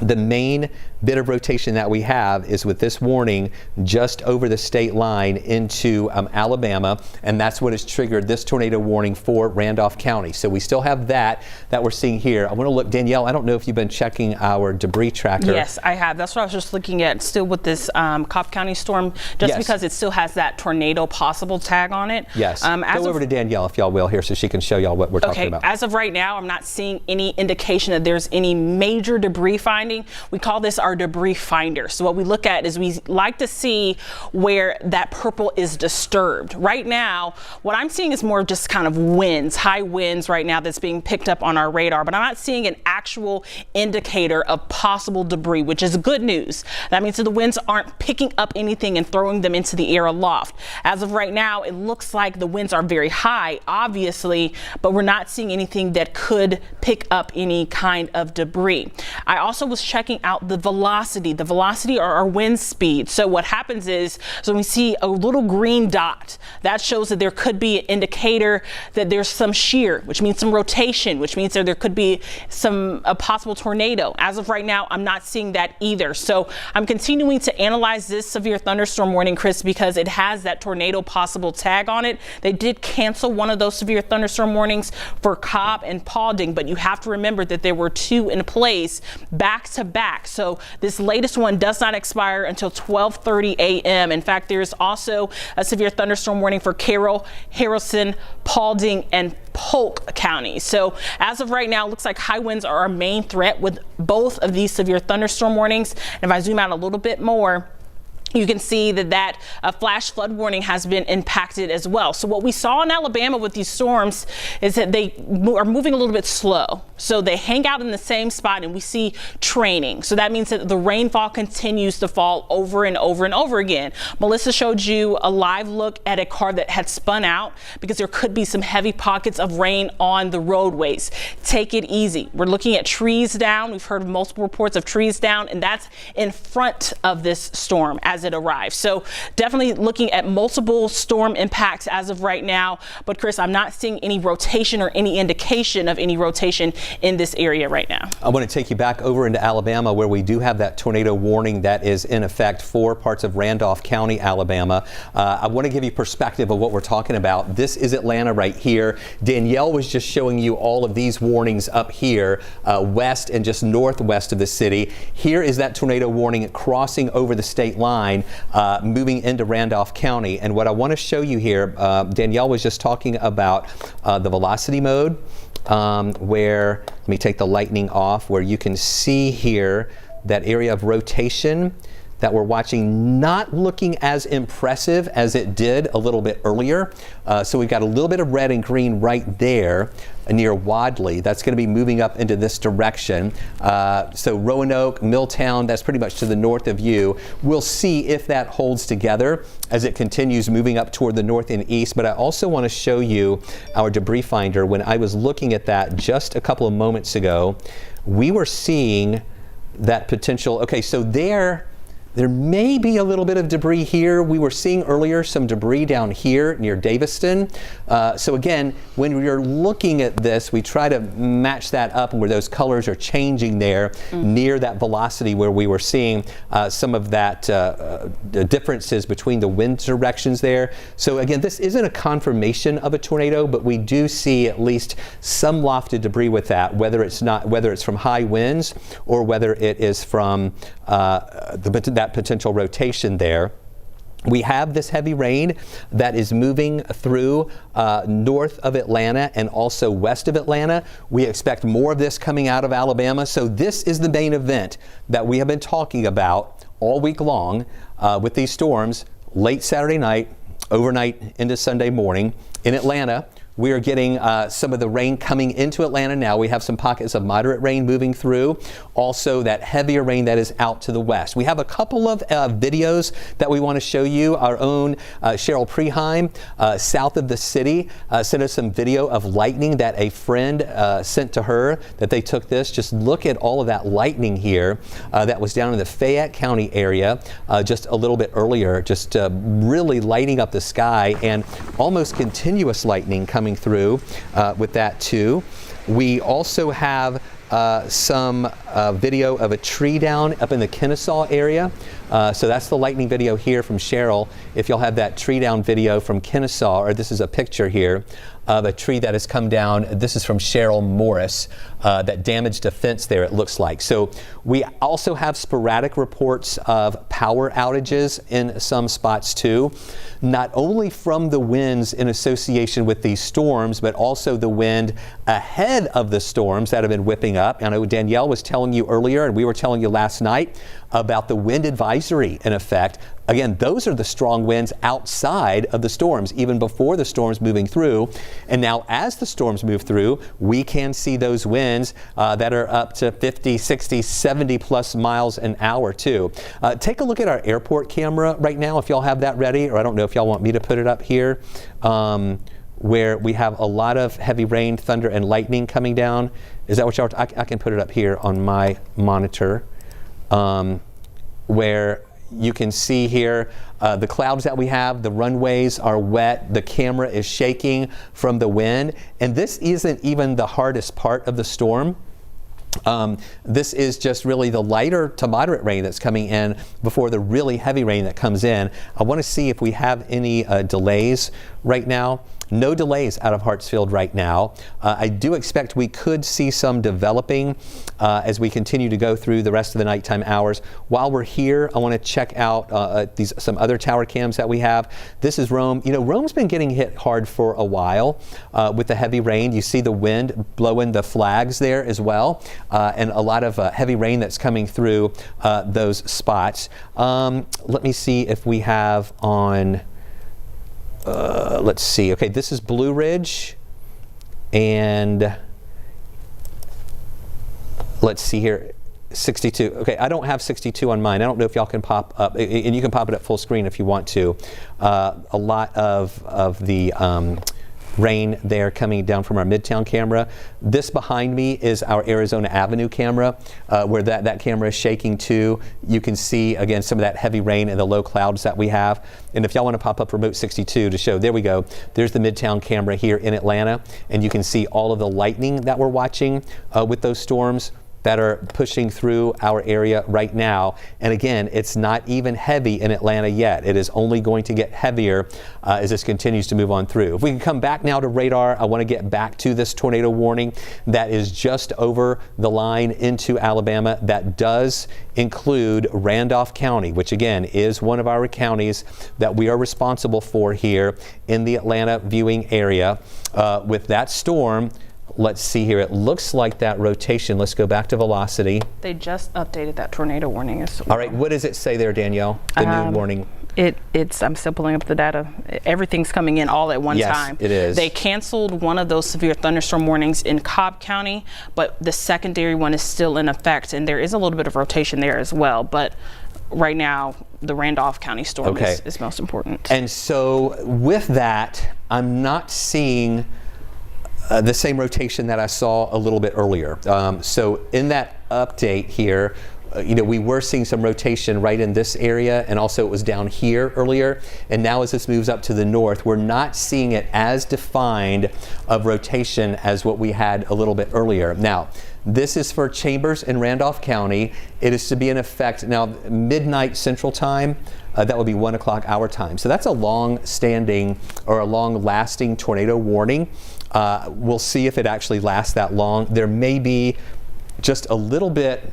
The main bit of rotation that we have is with this warning just over the state line into Alabama, and that's what has triggered this tornado warning for Randolph County. So we still have that we're seeing here. I want to look, Danielle, I don't know if you've been checking our debris tracker. Yes, I have. That's what I was just looking at, still with this Cobb County storm, just because it still has that tornado possible tag on it. Yes. Go over to Danielle, if y'all will, here so she can show y'all what we're talking about. As of right now, I'm not seeing any indication that there's any major debris finding. finding, we call this our debris finder. So what we look at is we like to see where that purple is disturbed. Right now, what I'm seeing is more of just kind of winds, high winds right now that's being picked up on our radar, but I'm not seeing an actual indicator of possible debris, which is good news. That means that the winds aren't picking up anything and throwing them into the air aloft. As of right now, it looks like the winds are very high, obviously, but we're not seeing anything that could pick up any kind of debris. I also was checking out the velocity. The velocity or our wind speed. So what happens is, so when we see a little green dot, that shows that there could be an indicator that there's some shear, which means some rotation, which means that there could be a possible tornado. As of right now, I'm not seeing that either. So I'm continuing to analyze this severe thunderstorm warning, Chris, because it has that tornado possible tag on it. They did cancel one of those severe thunderstorm warnings for Cobb and Paulding, but you have to remember that there were two in place back to back. So this latest one does not expire until 12:30 a.m. In fact, there is also a severe thunderstorm warning for Carroll, Harrison, Paulding, and Polk counties. So as of right now, it looks like high winds are our main threat with both of these severe thunderstorm warnings. And if I zoom out a little bit more, you can see that flash flood warning has been impacted as well. So what we saw in Alabama with these storms is that they are moving a little bit slow. So they hang out in the same spot and we see training. So that means that the rainfall continues to fall over and over and over again. Melissa showed you a live look at a car that had spun out because there could be some heavy pockets of rain on the roadways. Take it easy. We're looking at trees down. We've heard multiple reports of trees down, and that's in front of this storm as it arrives. So definitely looking at multiple storm impacts as of right now. But Chris, I'm not seeing any rotation or any indication of any rotation in this area right now. I want to take you back over into Alabama, where we do have that tornado warning that is in effect for parts of Randolph County, Alabama. I want to give you perspective of what we're talking about. This is Atlanta right here. Danielle was just showing you all of these warnings up here, west and just northwest of the city. Here is that tornado warning crossing over the state line, moving into Randolph County. And what I want to show you here, Danielle was just talking about the velocity mode, where, let me take the lightning off, where you can see here that area of rotation that we're watching not looking as impressive as it did a little bit earlier. So we've got a little bit of red and green right there near Wadley. That's going to be moving up into this direction. So Roanoke, Milltown, that's pretty much to the north of you. We'll see if that holds together as it continues moving up toward the north and east. But I also want to show you our debris finder. When I was looking at that just a couple of moments ago, we were seeing that potential. Okay, so there may be a little bit of debris here. We were seeing earlier some debris down here near Daviston. So again, when we're looking at this, we try to match that up where those colors are changing there near that velocity, where we were seeing some of that differences between the wind directions there. So again, this isn't a confirmation of a tornado, but we do see at least some lofted debris with that, whether it's from high winds or whether it is from that potential rotation there. We have this heavy rain that is moving through north of Atlanta and also west of Atlanta. We expect more of this coming out of Alabama. So this is the main event that we have been talking about all week long with these storms. Late Saturday night, overnight into Sunday morning in Atlanta. We are getting some of the rain coming into Atlanta now. We have some pockets of moderate rain moving through. Also, that heavier rain that is out to the west. We have a couple of videos that we want to show you. Our own Cheryl Preheim, south of the city, sent us some video of lightning that a friend sent to her, that they took this. Just look at all of that lightning here that was down in the Fayette County area just a little bit earlier, just really lighting up the sky, and almost continuous lightning coming through with that too. We also have some video of a tree down up in the Kennesaw area. So that's the lightning video here from Cheryl. If you'll have that tree down video from Kennesaw, or this is a picture here of a tree that has come down. This is from Cheryl Morris that damaged a fence there, it looks like. So we also have sporadic reports of power outages in some spots too, not only from the winds in association with these storms, but also the wind ahead of the storms that have been whipping up. I know Danielle was telling you earlier, and we were telling you last night, about the wind advisory in effect. Again, those are the strong winds outside of the storms, even before the storms moving through. And now as the storms move through, we can see those winds that are up to 50, 60, 70 plus miles an hour too. Take a look at our airport camera right now, if y'all have that ready, or I don't know if y'all want me to put it up here, where we have a lot of heavy rain, thunder, and lightning coming down. Is that what y'all, I can put it up here on my monitor, where you can see here the clouds that we have, the runways are wet, the camera is shaking from the wind, and this isn't even the hardest part of the storm. This is just really the lighter to moderate rain that's coming in before the really heavy rain that comes in. I want to see if we have any delays right now. No delays out of Hartsfield right now. I do expect we could see some developing as we continue to go through the rest of the nighttime hours. While we're here, I want to check out some other tower cams that we have. This is Rome. You know, Rome's been getting hit hard for a while with the heavy rain. You see the wind blowing the flags there as well, and a lot of heavy rain that's coming through those spots. Let me see if we have on. Let's see. Okay, this is Blue Ridge, and let's see here, 62. Okay, I don't have 62 on mine. I don't know if y'all can pop up, and you can pop it up full screen if you want to. A lot of the rain there coming down from our Midtown camera. This behind me is our Arizona Avenue camera, where that camera is shaking too. You can see again some of that heavy rain and the low clouds that we have. And if y'all want to pop up remote 62 to show, there we go. There's the Midtown camera here in Atlanta, and you can see all of the lightning that we're watching with those storms that are pushing through our area right now. And again, it's not even heavy in Atlanta yet. It is only going to get heavier as this continues to move on through. If we can come back now to radar, I want to get back to this tornado warning that is just over the line into Alabama. That does include Randolph County, which again is one of our counties that we are responsible for here in the Atlanta viewing area. With that storm, let's see here. It looks like that rotation. Let's go back to velocity. They just updated that tornado warning as well. All right, what does it say there, Danielle? The new warning. I'm still pulling up the data. Everything's coming in all at one time. Yes, it is. They canceled one of those severe thunderstorm warnings in Cobb County, but the secondary one is still in effect, and there is a little bit of rotation there as well. But right now, the Randolph County storm is most important. And so with that, I'm not seeing the same rotation that I saw a little bit earlier. So in that update here, we were seeing some rotation right in this area, and also it was down here earlier. And now as this moves up to the north, we're not seeing it as defined of rotation as what we had a little bit earlier. Now, this is for Chambers and Randolph County. It is to be in effect now midnight Central Time. That would be 1 o'clock our time. So that's a long-standing or a long-lasting tornado warning. We'll see if it actually lasts that long. There may be just a little bit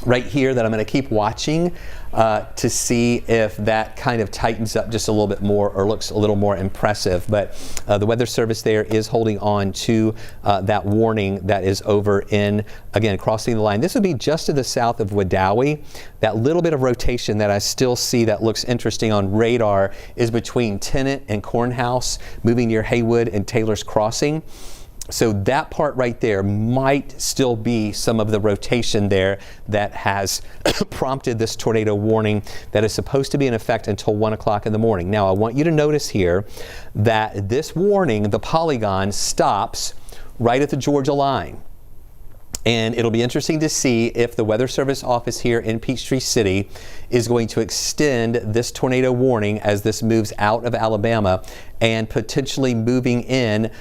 right here that I'm going to keep watching to see if that kind of tightens up just a little bit more or looks a little more impressive. But the Weather Service there is holding on to that warning that is over in, again, crossing the line. This would be just to the south of Wedowee. That little bit of rotation that I still see that looks interesting on radar is between Tennant and Cornhouse, moving near Haywood and Taylor's Crossing. So that part right there might still be some of the rotation there that has prompted this tornado warning that is supposed to be in effect until 1 o'clock in the morning. Now, I want you to notice here that this warning, the polygon, stops right at the Georgia line. And it'll be interesting to see if the Weather Service office here in Peachtree City is going to extend this tornado warning as this moves out of Alabama and potentially moving in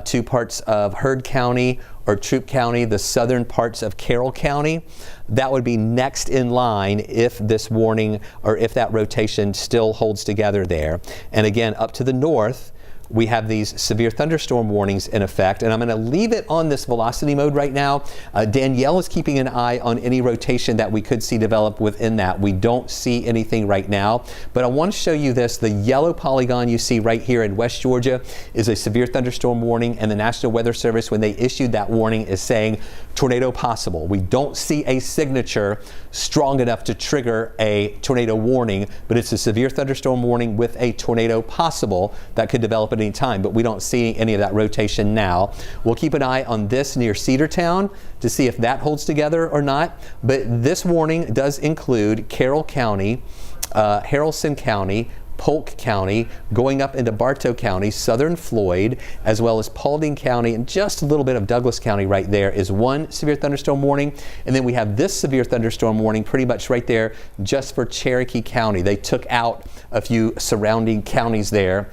to parts of Heard County or Troup County, the southern parts of Carroll County. That would be next in line if this warning or if that rotation still holds together there. And again, up to the north, we have these severe thunderstorm warnings in effect, and I'm going to leave it on this velocity mode right now. Danielle is keeping an eye on any rotation that we could see develop within that. We don't see anything right now, but I want to show you this. The yellow polygon you see right here in West Georgia is a severe thunderstorm warning, and the National Weather Service, when they issued that warning, is saying tornado possible. We don't see a signature strong enough to trigger a tornado warning, but it's a severe thunderstorm warning with a tornado possible that could develop at any time, but we don't see any of that rotation now. We'll keep an eye on this near Cedartown to see if that holds together or not, but this warning does include Carroll County, Haralson County, Polk County, going up into Bartow County, southern Floyd, as well as Paulding County, and just a little bit of Douglas County right there is one severe thunderstorm warning. And then we have this severe thunderstorm warning pretty much right there just for Cherokee County. They took out a few surrounding counties there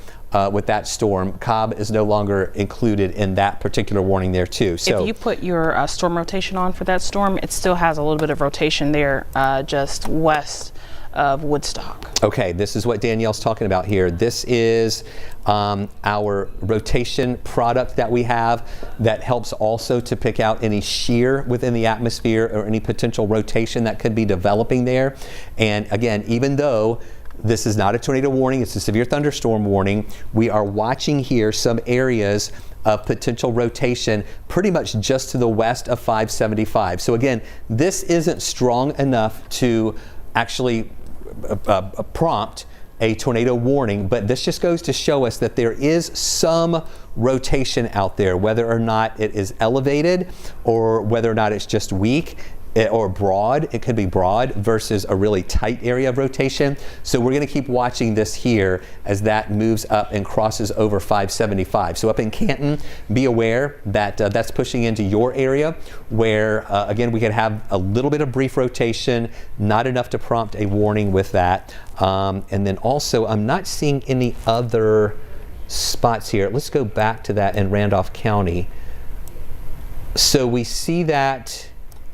with that storm. Cobb is no longer included in that particular warning there too. So if you put your storm rotation on for that storm, it still has a little bit of rotation there just west of Woodstock. Okay, this is what Danielle's talking about here. This is our rotation product that we have that helps also to pick out any shear within the atmosphere or any potential rotation that could be developing there. And again, even though this is not a tornado warning, it's a severe thunderstorm warning, we are watching here some areas of potential rotation pretty much just to the west of 575. So again, this isn't strong enough to actually prompt a tornado warning, but this just goes to show us that there is some rotation out there, whether or not it is elevated or whether or not it's just weak or broad. It could be broad versus a really tight area of rotation. So we're going to keep watching this here as that moves up and crosses over 575. So up in Canton, be aware that that's pushing into your area where, again, we could have a little bit of brief rotation, not enough to prompt a warning with that. And then also, I'm not seeing any other spots here. Let's go back to that in Randolph County. So we see that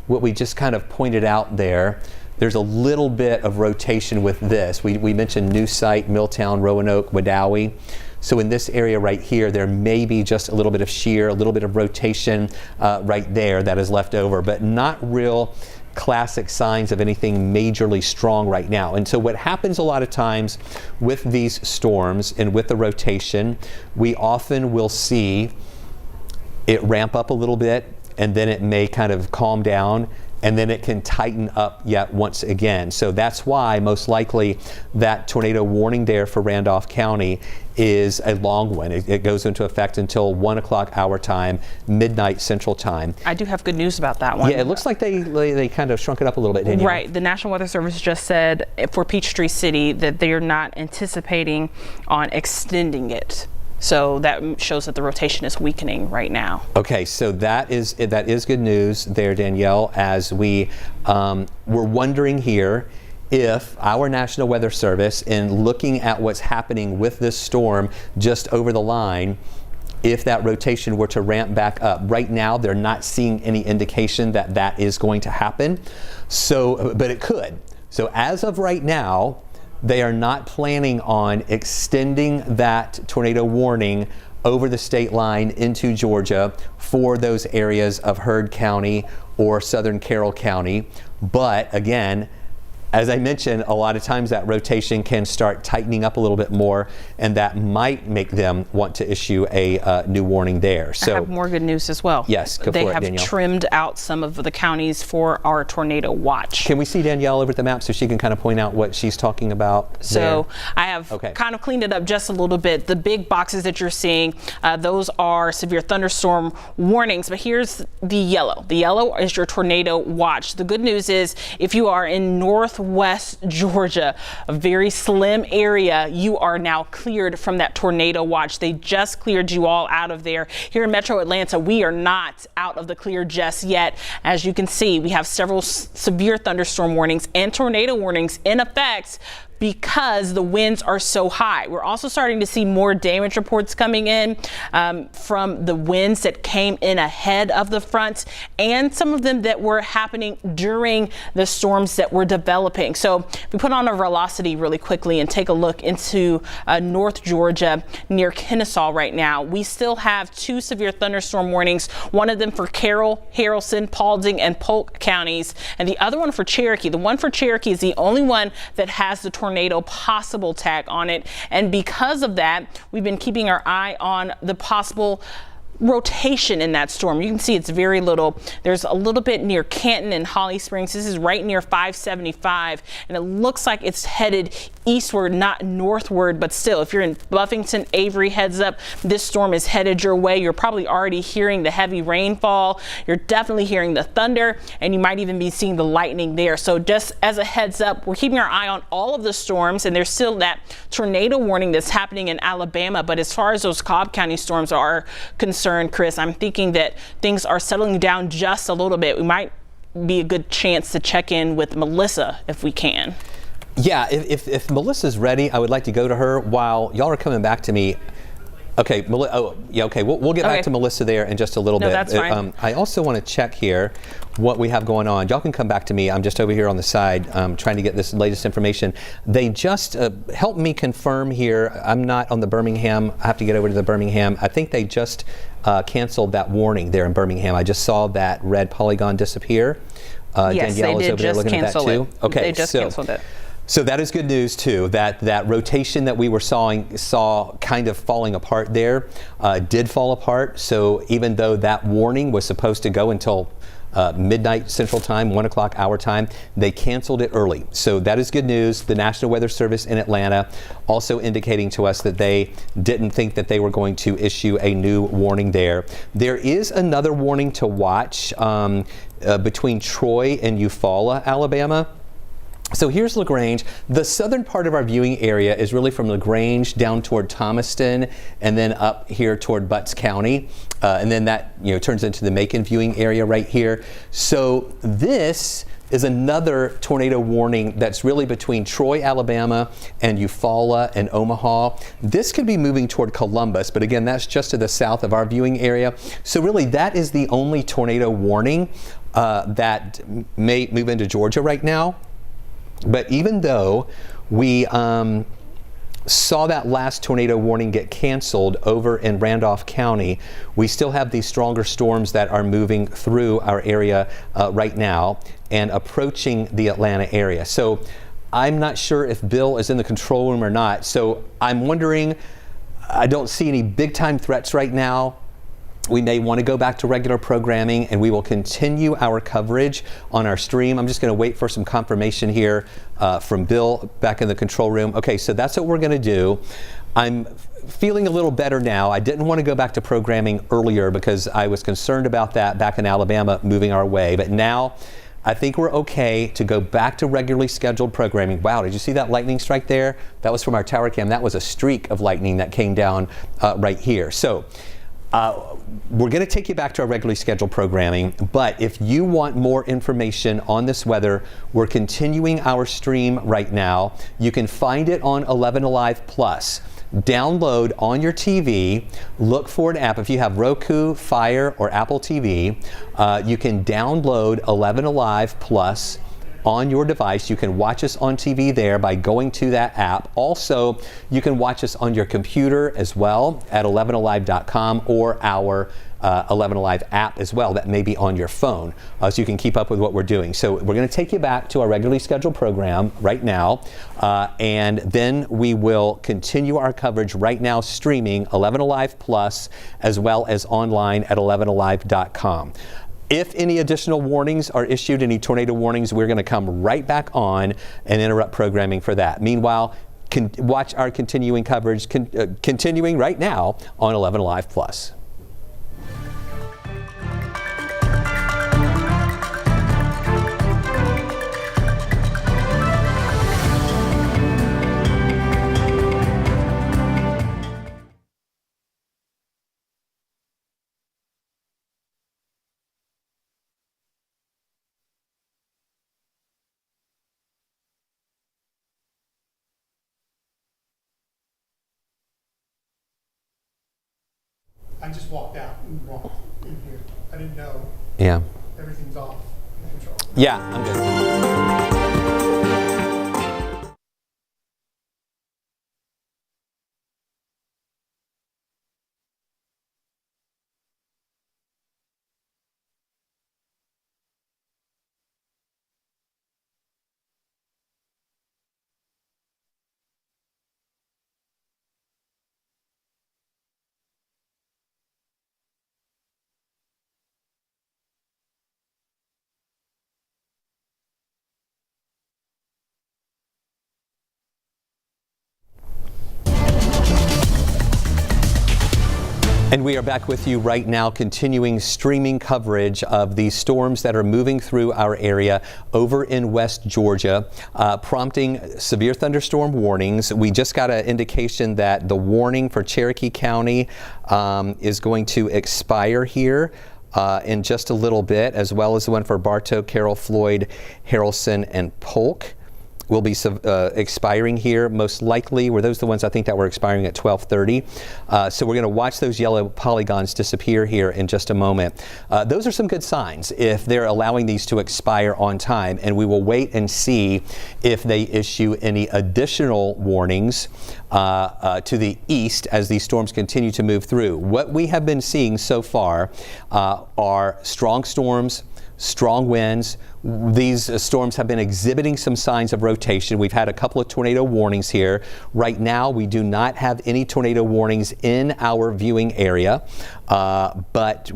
what we just kind of pointed out there, there's a little bit of rotation with this. We mentioned New Site, Milltown, Roanoke, Wedowee. So in this area right here, there may be just a little bit of shear, a little bit of rotation right there that is left over, but not real classic signs of anything majorly strong right now. And so what happens a lot of times with these storms and with the rotation, we often will see it ramp up a little bit, and then it may kind of calm down, and then it can tighten up yet once again. So that's why most likely that tornado warning there for Randolph County is a long one. It goes into effect until 1 o'clock our time, midnight Central Time. I do have good news about that one. Yeah, it looks like they kind of shrunk it up a little bit, didn't you? Right. The National Weather Service just said for Peachtree City that they're not anticipating on extending it. So that shows that the rotation is weakening right now. Okay, so that is good news there, Danielle, as we were wondering here if our National Weather Service, in looking at what's happening with this storm just over the line, if that rotation were to ramp back up. Right now, they're not seeing any indication that that is going to happen. So, but it could. So as of right now, they are not planning on extending that tornado warning over the state line into Georgia for those areas of Heard County or southern Carroll County. But again, as I mentioned, a lot of times that rotation can start tightening up a little bit more, and that might make them want to issue a new warning there. So I have more good news as well. Yes, go for it, They Danielle. have trimmed out some of the counties for our tornado watch. Can we see Danielle over at the map so she can kind of point out what she's talking about So there? I have kind of cleaned it up just a little bit. The big boxes that you're seeing, those are severe thunderstorm warnings, but here's the yellow. The yellow is your tornado watch. The good news is if you are in northwest Georgia, a very slim area, you are now cleared from that tornado watch. They just cleared you all out of there. Here in Metro Atlanta, we are not out of the clear just yet. As you can see, we have several severe thunderstorm warnings and tornado warnings in effect because the winds are so high. We're also starting to see more damage reports coming in from the winds that came in ahead of the front, and some of them that were happening during the storms that were developing. So we put on a velocity really quickly and take a look into North Georgia near Kennesaw right now. We still have 2 severe thunderstorm warnings, one of them for Carroll, Haralson, Paulding, and Polk counties, and the other one for Cherokee. The one for Cherokee is the only one that has the tornado possible tag on it, and because of that, we've been keeping our eye on the possible rotation in that storm. You can see it's very little. There's a little bit near Canton and Holly Springs. This is right near 575, and it looks like it's headed eastward, not northward, but still, if you're in Buffington, Avery, heads up, this storm is headed your way. You're probably already hearing the heavy rainfall. You're definitely hearing the thunder, and you might even be seeing the lightning there. So just as a heads up, we're keeping our eye on all of the storms, and there's still that tornado warning that's happening in Alabama. But as far as those Cobb County storms are concerned, Chris, I'm thinking that things are settling down just a little bit. We might be a good chance to check in with Melissa if we can. Yeah, if Melissa's ready, I would like to go to her while y'all are coming back to me. Okay, okay, we'll get back to Melissa there in just a little bit. That's fine. I also want to check here what we have going on. Y'all can come back to me. I'm just over here on the side trying to get this latest information. They just helped me confirm here. I'm not on the Birmingham. I have to get over to the Birmingham. I think they just canceled that warning there in Birmingham. I just saw that red polygon disappear. Yes, Danielle they is did over there just looking at that cancel too. it. Okay, they just canceled it. So that is good news too, that rotation that we were saw kind of falling apart there did fall apart. So even though that warning was supposed to go until midnight Central Time, 1 o'clock our time, they canceled it early. So that is good news. The National Weather Service in Atlanta also indicating to us that they didn't think that they were going to issue a new warning there. There is another warning to watch between Troy and Eufaula, Alabama. So here's LaGrange. The southern part of our viewing area is really from LaGrange down toward Thomaston and then up here toward Butts County. And then that turns into the Macon viewing area right here. So this is another tornado warning that's really between Troy, Alabama and Eufaula and Omaha. This could be moving toward Columbus, but again, that's just to the south of our viewing area. So really that is the only tornado warning that may move into Georgia right now. But even though we saw that last tornado warning get canceled over in Randolph County, we still have these stronger storms that are moving through our area right now and approaching the Atlanta area. So I'm not sure if Bill is in the control room or not. So I'm wondering, I don't see any big time threats right now. We may want to go back to regular programming, and we will continue our coverage on our stream. I'm just going to wait for some confirmation here from Bill back in the control room. Okay, so that's what we're going to do. I'm feeling a little better now. I didn't want to go back to programming earlier because I was concerned about that back in Alabama moving our way. But now I think we're okay to go back to regularly scheduled programming. Wow, did you see that lightning strike there? That was from our tower cam. That was a streak of lightning that came down right here. So we're going to take you back to our regularly scheduled programming, but if you want more information on this weather, we're continuing our stream right now. You can find it on 11Alive Plus. Download on your TV, look for an app. If you have Roku, Fire, or Apple TV, you can download 11Alive Plus on your device. You can watch us on TV there by going to that app. Also, you can watch us on your computer as well at 11alive.com or our 11Alive app as well. That may be on your phone, so you can keep up with what we're doing. So we're going to take you back to our regularly scheduled program right now, and then we will continue our coverage right now streaming 11Alive Plus as well as online at 11alive.com. If any additional warnings are issued, any tornado warnings, we're going to come right back on and interrupt programming for that. Meanwhile, watch our continuing coverage continuing right now on 11Alive Plus. I just walked out and walked in here. I didn't know. Yeah. Everything's off control. Yeah, I'm good. And we are back with you right now, continuing streaming coverage of these storms that are moving through our area over in West Georgia, prompting severe thunderstorm warnings. We just got an indication that the warning for Cherokee County is going to expire here in just a little bit, as well as the one for Bartow, Carroll, Floyd, Haralson, and Polk. Will be expiring here, most likely. Were those the ones I think that were expiring at 12:30? So we're going to watch those yellow polygons disappear here in just a moment. Those are some good signs if they're allowing these to expire on time, and we will wait and see if they issue any additional warnings to the east as these storms continue to move through. What we have been seeing so far are strong storms, strong winds. These storms have been exhibiting some signs of rotation. We've had a couple of tornado warnings here. Right now, we do not have any tornado warnings in our viewing area, but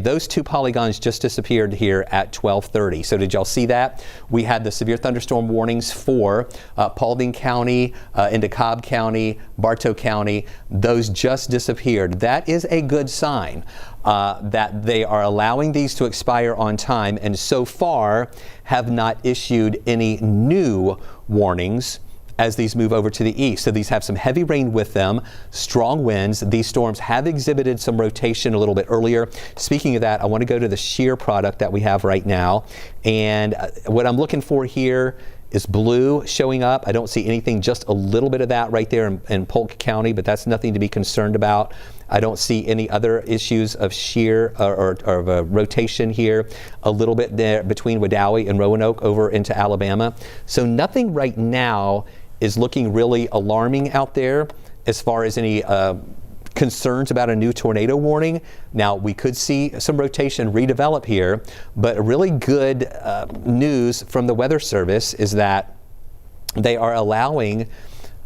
those two polygons just disappeared here at 12:30. So did y'all see that? We had the severe thunderstorm warnings for Paulding County, into Cobb County, Bartow County. Those just disappeared. That is a good sign that they are allowing these to expire on time, and so far have not issued any new warnings as these move over to the east. So these have some heavy rain with them, strong winds. These storms have exhibited some rotation a little bit earlier. Speaking of that, I want to go to the shear product that we have right now. And what I'm looking for here is blue showing up. I don't see anything, just a little bit of that right there in Polk County, but that's nothing to be concerned about. I don't see any other issues of shear or of a rotation here. A little bit there between Wedowee and Roanoke over into Alabama. So nothing right now is looking really alarming out there as far as any concerns about a new tornado warning. Now, we could see some rotation redevelop here, but really good news from the Weather Service is that they are allowing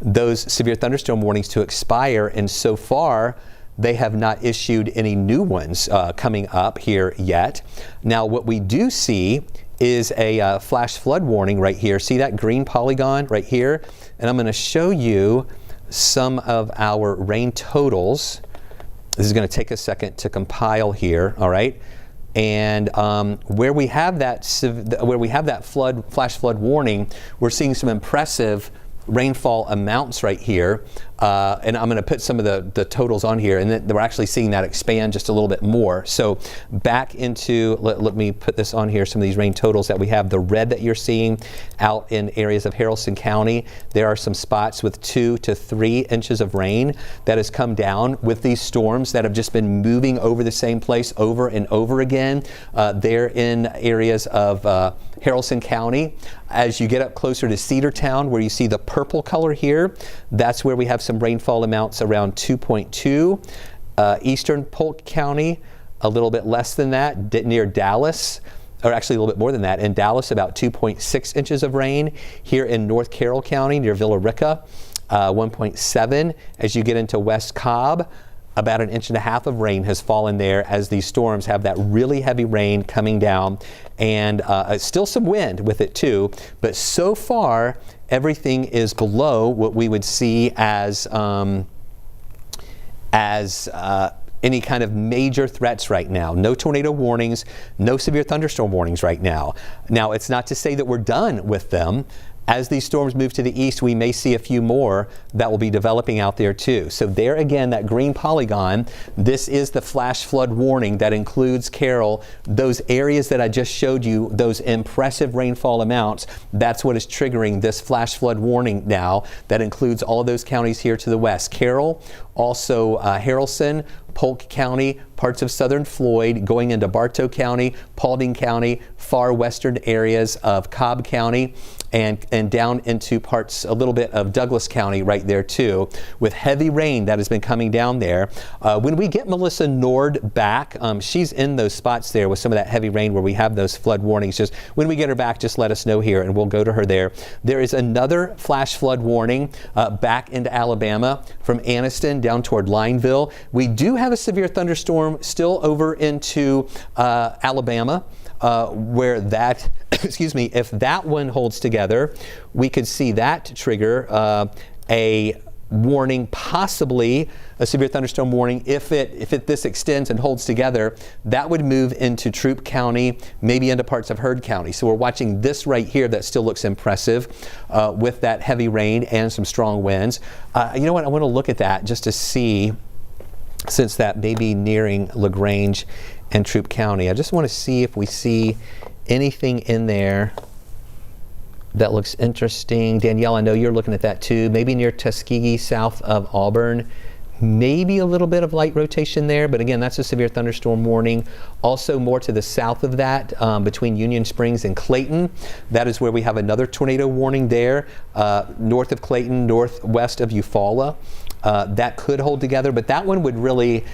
those severe thunderstorm warnings to expire, and so far they have not issued any new ones coming up here yet. Now, what we do see is a flash flood warning right here. See that green polygon right here? And I'm going to show you some of our rain totals. This is going to take a second to compile here, all right? And where we have that flash flood warning, we're seeing some impressive rainfall amounts right here. And I'm going to put some of the totals on here, and then we're actually seeing that expand just a little bit more. So back into, let me put this on here, some of these rain totals that we have. The red that you're seeing out in areas of Haralson County, there are some spots with 2 to 3 inches of rain that has come down with these storms that have just been moving over the same place over and over again. They're in areas of Haralson County. As you get up closer to Cedartown, where you see the purple color here, that's where we have some rainfall amounts around 2.2. Eastern Polk County, a little bit less than that, near Dallas, or actually a little bit more than that. In Dallas, about 2.6 inches of rain. Here in North Carroll County, near Villa Rica, 1.7. As you get into West Cobb, about 1.5 inches of rain has fallen there as these storms have that really heavy rain coming down, and still some wind with it too. But so far, everything is below what we would see as any kind of major threats right now. No tornado warnings, no severe thunderstorm warnings right now. Now, it's not to say that we're done with them, As these storms move to the east, we may see a few more that will be developing out there too. So there again, that green polygon, this is the flash flood warning that includes, Carol, those areas that I just showed you, those impressive rainfall amounts. That's what is triggering this flash flood warning now. That includes all of those counties here to the west. Carroll, also Haralson, Polk County, parts of southern Floyd, going into Bartow County, Paulding County, far western areas of Cobb County, and down into parts, a little bit of Douglas County right there too, with heavy rain that has been coming down there. When we get Melissa Nord back, she's in those spots there with some of that heavy rain where we have those flood warnings. Just when we get her back, just let us know here and we'll go to her there. There is another flash flood warning back into Alabama from Anniston down toward Lineville. We do have a severe thunderstorm still over into Alabama. Where that, excuse me, if that one holds together, we could see that trigger a warning, possibly a severe thunderstorm warning. If this extends and holds together, that would move into Troup County, maybe into parts of Heard County. So we're watching this right here that still looks impressive with that heavy rain and some strong winds. You know what, I want to look at that just to see, since that may be nearing LaGrange and Troup County. I just want to see if we see anything in there that looks interesting. Danielle, I know you're looking at that too. Maybe near Tuskegee, south of Auburn. Maybe a little bit of light rotation there, but again, that's a severe thunderstorm warning. Also more to the south of that, between Union Springs and Clayton. That is where we have another tornado warning there, north of Clayton, northwest of Eufaula. That could hold together, but that one would really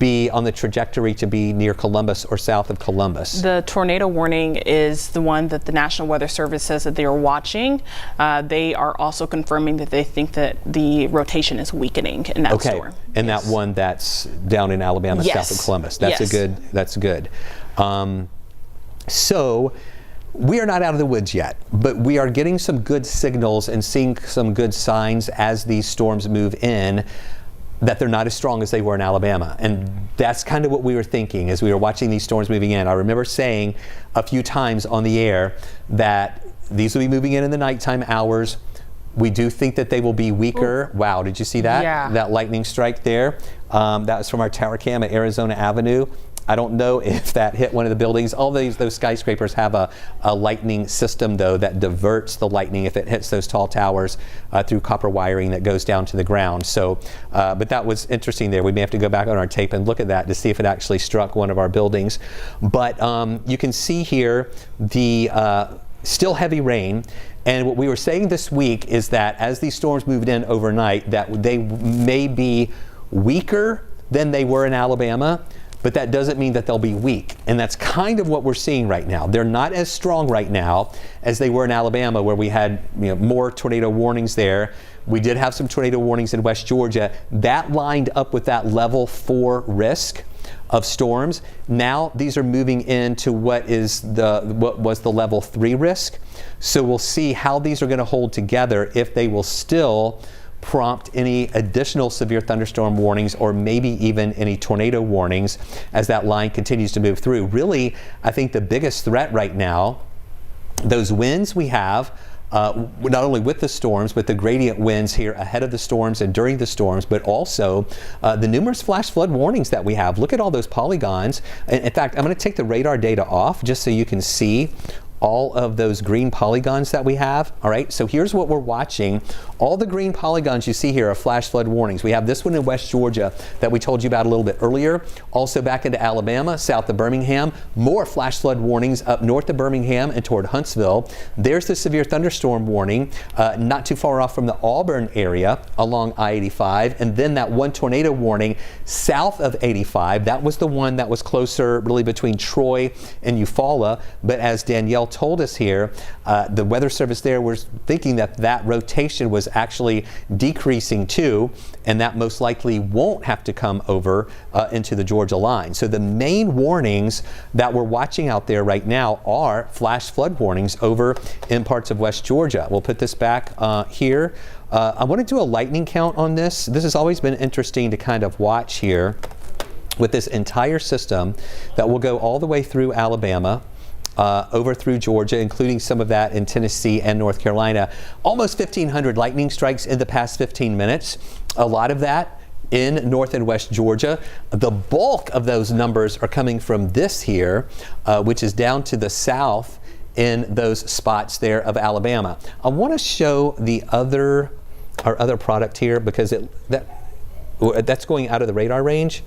be on the trajectory to be near Columbus or south of Columbus. The tornado warning is the one that the National Weather Service says that they are watching. They are also confirming that they think that the rotation is weakening in that storm. And that one that's down in Alabama, south of Columbus. That's that's good. So we are not out of the woods yet, but we are getting some good signals and seeing some good signs as these storms move in, that they're not as strong as they were in Alabama. And that's kind of what we were thinking as we were watching these storms moving in. I remember saying a few times on the air that these will be moving in the nighttime hours. We do think that they will be weaker. Ooh. Wow, did you see that? Yeah. That lightning strike there? That was from our tower cam at Arizona Avenue. I don't know if that hit one of the buildings. All those skyscrapers have a lightning system, though, that diverts the lightning if it hits those tall towers through copper wiring that goes down to the ground. So, but that was interesting there. We may have to go back on our tape and look at that to see if it actually struck one of our buildings. But you can see here the still heavy rain. And what we were saying this week is that as these storms moved in overnight, that they may be weaker than they were in Alabama, but that doesn't mean that they'll be weak. And that's kind of what we're seeing right now. They're not as strong right now as they were in Alabama, where we had more tornado warnings there. We did have some tornado warnings in West Georgia. That lined up with that level 4 risk of storms. Now these are moving into what was the level 3 risk. So we'll see how these are going to hold together, if they will still prompt any additional severe thunderstorm warnings or maybe even any tornado warnings as that line continues to move through. Really, I think the biggest threat right now, those winds we have, not only with the storms, but the gradient winds here ahead of the storms and during the storms, but also the numerous flash flood warnings that we have. Look at all those polygons. In fact, I'm going to take the radar data off just so you can see all of those green polygons that we have. All right, so here's what we're watching. All the green polygons you see here are flash flood warnings. We have this one in West Georgia that we told you about a little bit earlier. Also back into Alabama, south of Birmingham. More flash flood warnings up north of Birmingham and toward Huntsville. There's the severe thunderstorm warning not too far off from the Auburn area along I-85. And then that one tornado warning south of 85. That was the one that was closer really between Troy and Eufaula. But as Danielle told us here, the Weather Service there was thinking that that rotation was actually decreasing too, and that most likely won't have to come over into the Georgia line. So the main warnings that we're watching out there right now are flash flood warnings over in parts of West Georgia. We'll put this back here. I want to do a lightning count on this. This has always been interesting to kind of watch here with this entire system that will go all the way through Alabama over through Georgia, including some of that in Tennessee and North Carolina. Almost 1,500 lightning strikes in the past 15 minutes. A lot of that in North and West Georgia. The bulk of those numbers are coming from this here, which is down to the south in those spots there of Alabama. I want to show our other product here because that's going out of the radar range.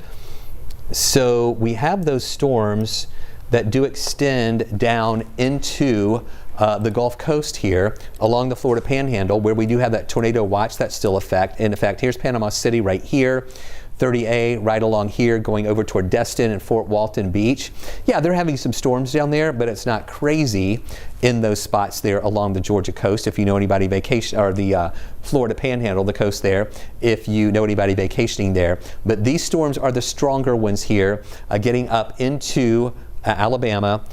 So we have those storms that do extend down into the Gulf Coast here along the Florida Panhandle, where we do have that tornado watch that's still in effect. Here's Panama City right here, 30A right along here going over toward Destin and Fort Walton Beach. Yeah, they're having some storms down there, but it's not crazy in those spots there along the Georgia coast. If you know anybody vacation, or the Florida Panhandle, the coast there, if you know anybody vacationing there. But these storms are the stronger ones here, getting up into Alabama,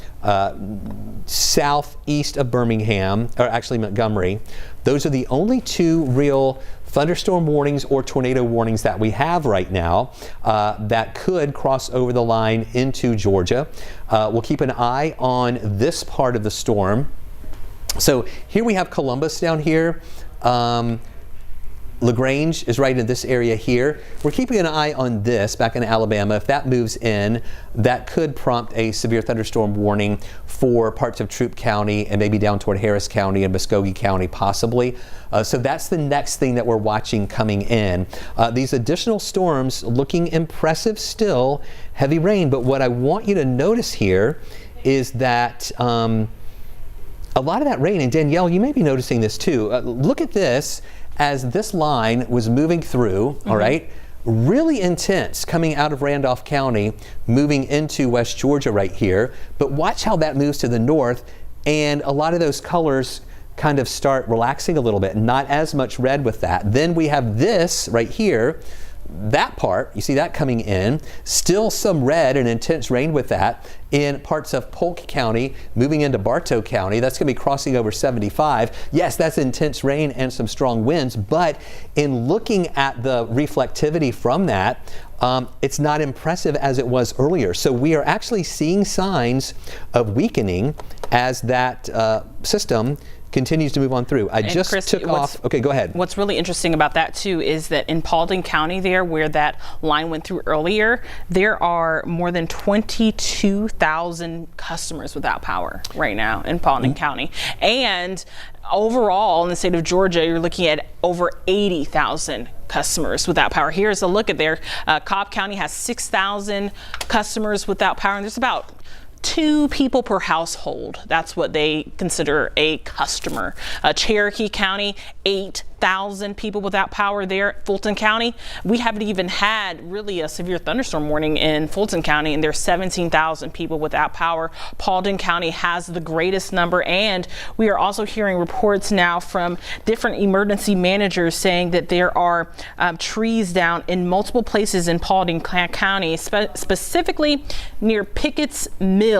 southeast of Birmingham, or actually Montgomery. Those are the only two real thunderstorm warnings or tornado warnings that we have right now that could cross over the line into Georgia. We'll keep an eye on this part of the storm. So here we have Columbus down here. LaGrange is right in this area here. We're keeping an eye on this back in Alabama. If that moves in, that could prompt a severe thunderstorm warning for parts of Troup County and maybe down toward Harris County and Muskogee County possibly. So that's the next thing that we're watching coming in. These additional storms looking impressive still, heavy rain, but what I want you to notice here is that a lot of that rain, and Danielle, you may be noticing this too. Look at this. As this line was moving through, all right, really intense coming out of Randolph County, moving into West Georgia right here. But watch how that moves to the north, and a lot of those colors kind of start relaxing a little bit. Not as much red with that. Then we have this right here. That part, you see that coming in, still some red and intense rain with that in parts of Polk County, moving into Bartow County. That's going to be crossing over 75. Yes, that's intense rain and some strong winds, but in looking at the reflectivity from that, it's not impressive as it was earlier. So we are actually seeing signs of weakening as that system continues to move on through. I just took off. Okay, go ahead. What's really interesting about that too is that in Paulding County there, where that line went through earlier, there are more than 22,000 customers without power right now in Paulding County. And overall in the state of Georgia, you're looking at over 80,000 customers without power. Here's a look at there. Cobb County has 6,000 customers without power, and there's about 2 people per household. That's what they consider a customer. Cherokee County, 8,000 people without power there. Fulton County, we haven't even had really a severe thunderstorm warning in Fulton County, and there's 17,000 people without power. Paulding County has the greatest number, and we are also hearing reports now from different emergency managers saying that there are trees down in multiple places in Paulding County, specifically near Pickett's Mill.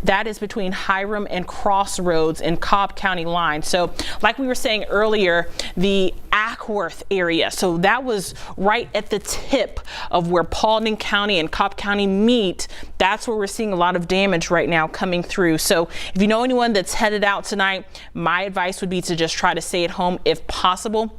That is between Hiram and Crossroads in Cobb County line. So like we were saying earlier, the Ackworth area, so that was right at the tip of where Paulding County and Cobb County meet. That's where we're seeing a lot of damage right now coming through. So if you know anyone that's headed out tonight, my advice would be to just try to stay at home if possible.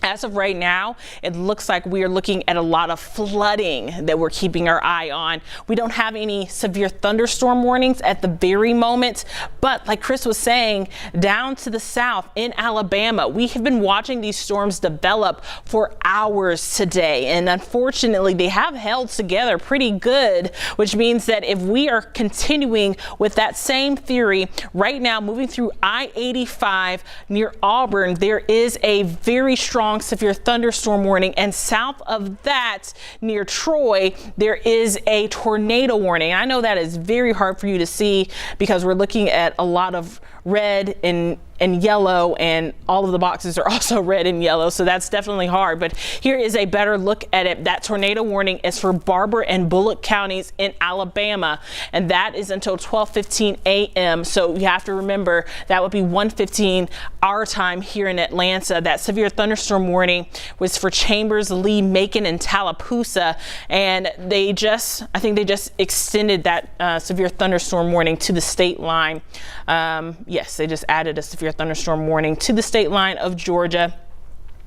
As of right now, it looks like we are looking at a lot of flooding that we're keeping our eye on. We don't have any severe thunderstorm warnings at the very moment, but like Chris was saying, down to the south in Alabama, we have been watching these storms develop for hours today, and unfortunately they have held together pretty good, which means that if we are continuing with that same theory right now, moving through I-85 near Auburn, there is a very strong severe thunderstorm warning, and south of that near Troy there is a tornado warning. I know that is very hard for you to see because we're looking at a lot of red and and yellow, and all of the boxes are also red and yellow, so that's definitely hard. But here is a better look at it. That tornado warning is for Barber and Bullock counties in Alabama, and that is until 12:15 a.m. So you have to remember that would be 1:15 our time here in Atlanta. That severe thunderstorm warning was for Chambers, Lee, Macon, and Tallapoosa, and I think they just extended that severe thunderstorm warning to the state line. Yes, they just added a severe thunderstorm warning to the state line of Georgia.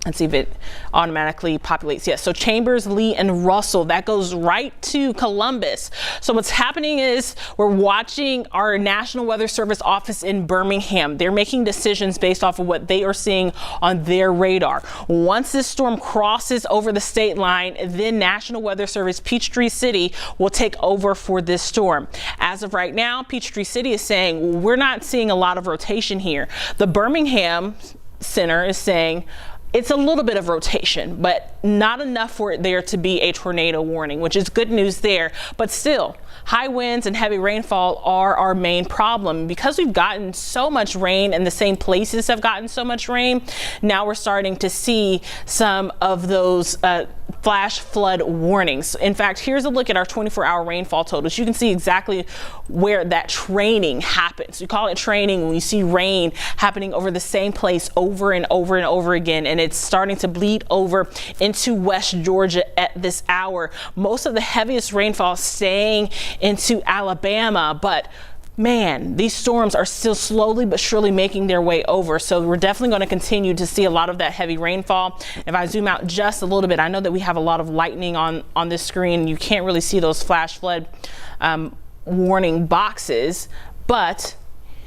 Let's see if it automatically populates. Yes, so Chambers, Lee, and Russell, that goes right to Columbus. So what's happening is we're watching our National Weather Service office in Birmingham. They're making decisions based off of what they are seeing on their radar. Once this storm crosses over the state line, then National Weather Service Peachtree City will take over for this storm. As of right now, Peachtree City is saying we're not seeing a lot of rotation here. The Birmingham Center is saying it's a little bit of rotation, but not enough for it there to be a tornado warning, which is good news there. But still, high winds and heavy rainfall are our main problem. Because we've gotten so much rain and the same places have gotten so much rain, now we're starting to see some of those flash flood warnings. In fact, here's a look at our 24-hour rainfall totals. You can see exactly where that training happens. We call it training when you see rain happening over the same place over and over and over again, and it's starting to bleed over into West Georgia at this hour. Most of the heaviest rainfall staying into Alabama, but man, these storms are still slowly but surely making their way over. So we're definitely going to continue to see a lot of that heavy rainfall. If I zoom out just a little bit, I know that we have a lot of lightning on this screen. You can't really see those flash flood warning boxes, but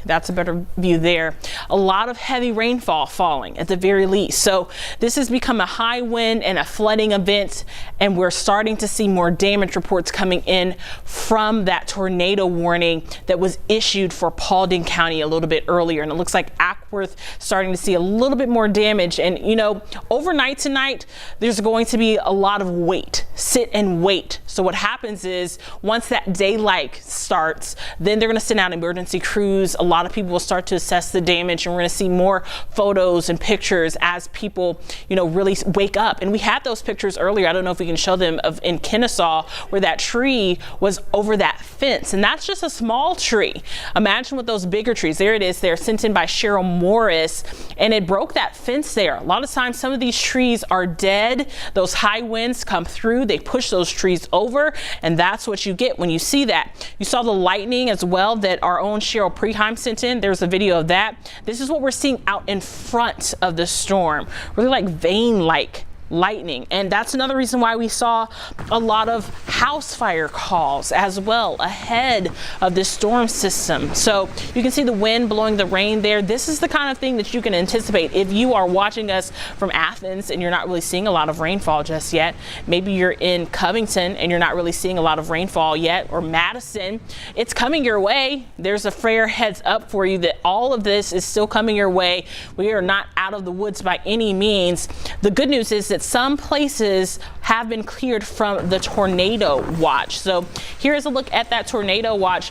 that's a better view there. A lot of heavy rainfall falling at the very least. So this has become a high wind and a flooding event, and we're starting to see more damage reports coming in from that tornado warning that was issued for Paulding County a little bit earlier. And it looks like Ackworth starting to see a little bit more damage. And you know, overnight tonight, there's going to be a lot of wait, sit and wait. So what happens is once that daylight starts, then they're going to send out emergency crews. A lot of people will start to assess the damage, and we're going to see more photos and pictures as people, you know, really wake up. And we had those pictures earlier. I don't know if we can show them of in Kennesaw where that tree was over that fence, and that's just a small tree. Imagine with those bigger trees. There it is. They're sent in by Cheryl Morris, and it broke that fence there. A lot of times, some of these trees are dead. Those high winds come through. They push those trees over, and that's what you get when you see that. You saw the lightning as well that our own Cheryl Preheim sent in. There's a video of that. This is what we're seeing out in front of the storm. Really like vein-like lightning. And that's another reason why we saw a lot of house fire calls as well ahead of this storm system. So you can see the wind blowing the rain there. This is the kind of thing that you can anticipate if you are watching us from Athens and you're not really seeing a lot of rainfall just yet. Maybe you're in Covington and you're not really seeing a lot of rainfall yet, or Madison. It's coming your way. There's a fair heads up for you that all of this is still coming your way. We are not out of the woods by any means. The good news is that some places have been cleared from the tornado watch. So here's a look at that tornado watch.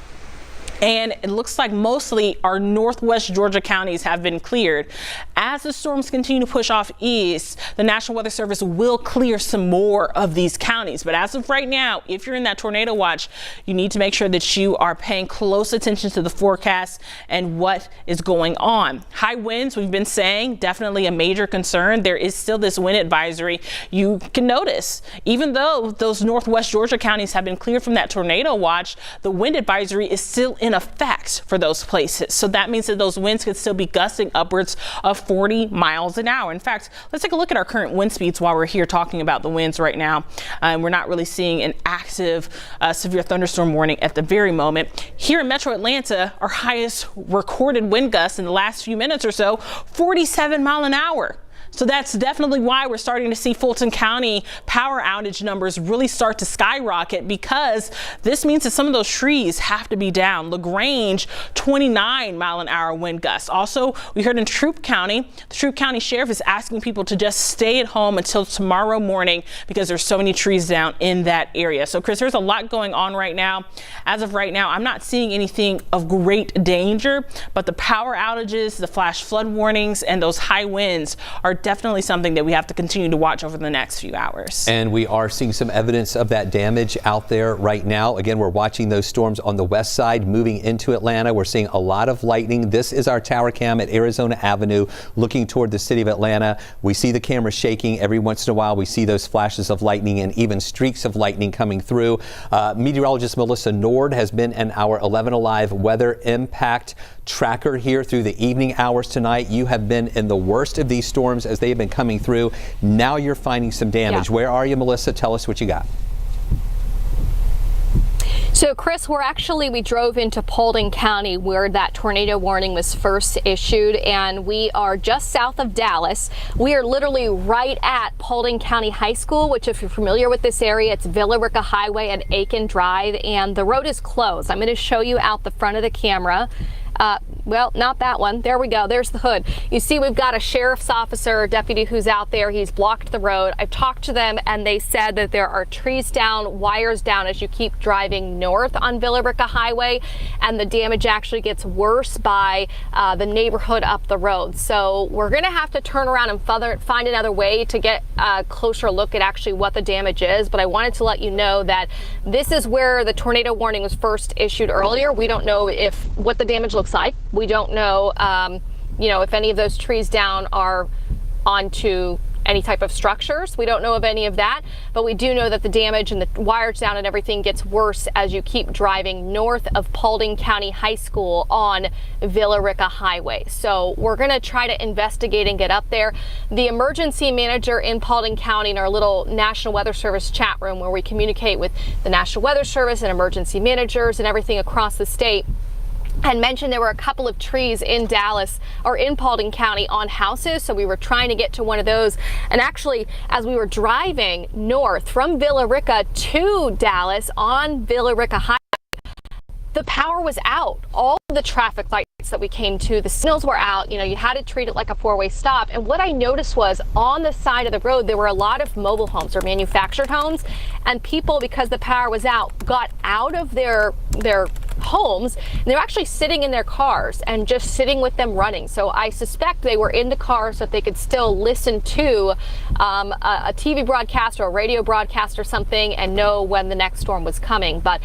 And it looks like mostly our northwest Georgia counties have been cleared. As the storms continue to push off east, the National Weather Service will clear some more of these counties. But as of right now, if you're in that tornado watch, you need to make sure that you are paying close attention to the forecast and what is going on. High winds, we've been saying, definitely a major concern. There is still this wind advisory. You can notice, even though those northwest Georgia counties have been cleared from that tornado watch, the wind advisory is still in effect for those places. So that means that those winds could still be gusting upwards of 40 miles an hour. In fact, let's take a look at our current wind speeds while we're here talking about the winds right now. We're not really seeing an active severe thunderstorm warning at the very moment. Here in Metro Atlanta, our highest recorded wind gusts in the last few minutes or so, 47 mile an hour. So that's definitely why we're starting to see Fulton County power outage numbers really start to skyrocket, because this means that some of those trees have to be down. LaGrange, 29-mile-an-hour wind gusts. Also, we heard in Troup County, the Troup County Sheriff is asking people to just stay at home until tomorrow morning because there's so many trees down in that area. So Chris, there's a lot going on right now. As of right now, I'm not seeing anything of great danger, but the power outages, the flash flood warnings, and those high winds are definitely something that we have to continue to watch over the next few hours. And we are seeing some evidence of that damage out there right now. Again, we're watching those storms on the west side moving into Atlanta. We're seeing a lot of lightning. This is our tower cam at Arizona Avenue looking toward the city of Atlanta. We see the camera shaking every once in a while. We see those flashes of lightning and even streaks of lightning coming through. Meteorologist Melissa Nord has been in our 11Alive weather impact tracker here through the evening hours tonight. You have been in the worst of these storms as they have been coming through. Now you're finding some damage. Yeah. Where are you, Melissa? Tell us what you got. So, Chris, we drove into Paulding County where that tornado warning was first issued, and we are just south of Dallas. We are literally right at Paulding County High School, which, if you're familiar with this area, it's Villa Rica Highway and Aiken Drive, and the road is closed. I'm going to show you out the front of the camera. Well, not that one. There we go. There's the hood. You see, we've got a sheriff's officer, deputy who's out there. He's blocked the road. I've talked to them, and they said that there are trees down, wires down as you keep driving north on Villa Rica Highway, and the damage actually gets worse by the neighborhood up the road. So we're going to have to turn around and find another way to get a closer look at actually what the damage is. But I wanted to let you know that this is where the tornado warning was first issued earlier. We don't know what the damage looks like. We don't know, if any of those trees down are onto any type of structures. We don't know of any of that, but we do know that the damage and the wires down and everything gets worse as you keep driving north of Paulding County High School on Villa Rica Highway. So we're going to try to investigate and get up there. The emergency manager in Paulding County in our little National Weather Service chat room where we communicate with the National Weather Service and emergency managers and everything across the state, and mentioned there were a couple of trees in Dallas or in Paulding County on houses. So we were trying to get to one of those. And actually, as we were driving north from Villa Rica to Dallas on Villa Rica Highway, the power was out. All of the traffic lights that we came to, the signals were out. You had to treat it like a four-way stop. And what I noticed was on the side of the road, there were a lot of mobile homes or manufactured homes, and people, because the power was out, got out of their homes, and they're actually sitting in their cars and just sitting with them running. So I suspect they were in the car so that they could still listen to a TV broadcast or a radio broadcast or something and know when the next storm was coming. But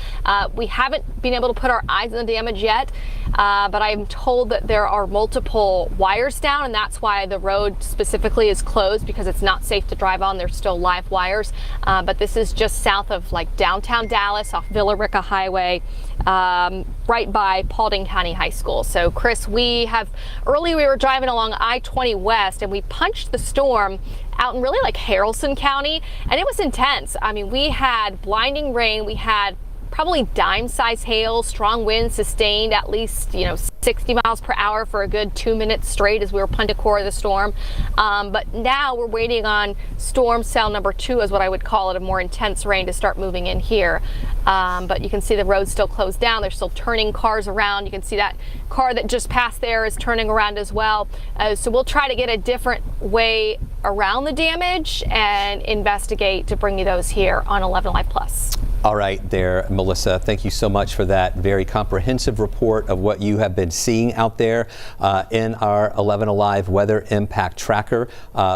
we haven't been able to put our eyes on the damage yet. But I'm told that there are multiple wires down, and that's why the road specifically is closed, because it's not safe to drive on. There's still live wires. But this is just south of downtown Dallas off Villa Rica Highway, right by Paulding County High School. So Chris, earlier we were driving along I-20 West, and we punched the storm out in really Haralson County, and it was intense. I mean, we had blinding rain, we had probably dime-sized hail, strong winds sustained at least 60 miles per hour for a good 2 minutes straight as we were punting core of the storm. But now we're waiting on storm cell number 2, is what I would call it, a more intense rain to start moving in here. But you can see the road's still closed down. They're still turning cars around. You can see that car that just passed there is turning around as well. So we'll try to get a different way around the damage and investigate to bring you those here on 11Alive Plus. All right there, Melissa, thank you so much for that very comprehensive report of what you have been seeing out there in our 11Alive weather impact tracker.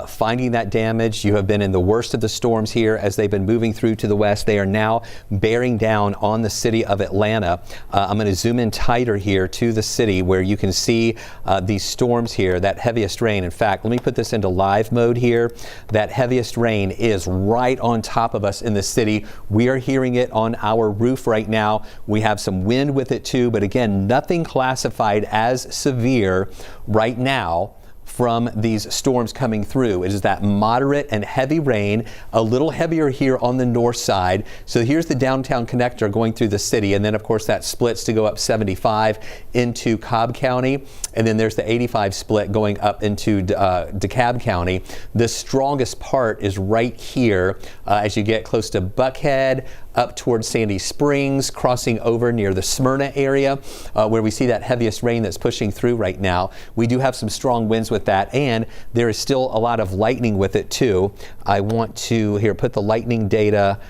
Finding that damage, you have been in the worst of the storms here as they've been moving through to the west. They are now bearing down on the city of Atlanta. I'm going to zoom in tighter here to the city where you can see these storms here, that heaviest rain. In fact, let me put this into live mode here. That heaviest rain is right on top of us in the city. We are hearing it on our roof right now. We have some wind with it too, but again, nothing classified as severe right now. from these storms coming through. It is that moderate and heavy rain, a little heavier here on the north side. So here's the downtown connector going through the city, and then of course that splits to go up 75 into Cobb County, and then there's the 85 split going up into DeKalb County. The strongest part is right here as you get close to Buckhead, up towards Sandy Springs, crossing over near the Smyrna area where we see that heaviest rain that's pushing through right now. We do have some strong winds with that, and there is still a lot of lightning with it too. I want to here put the lightning data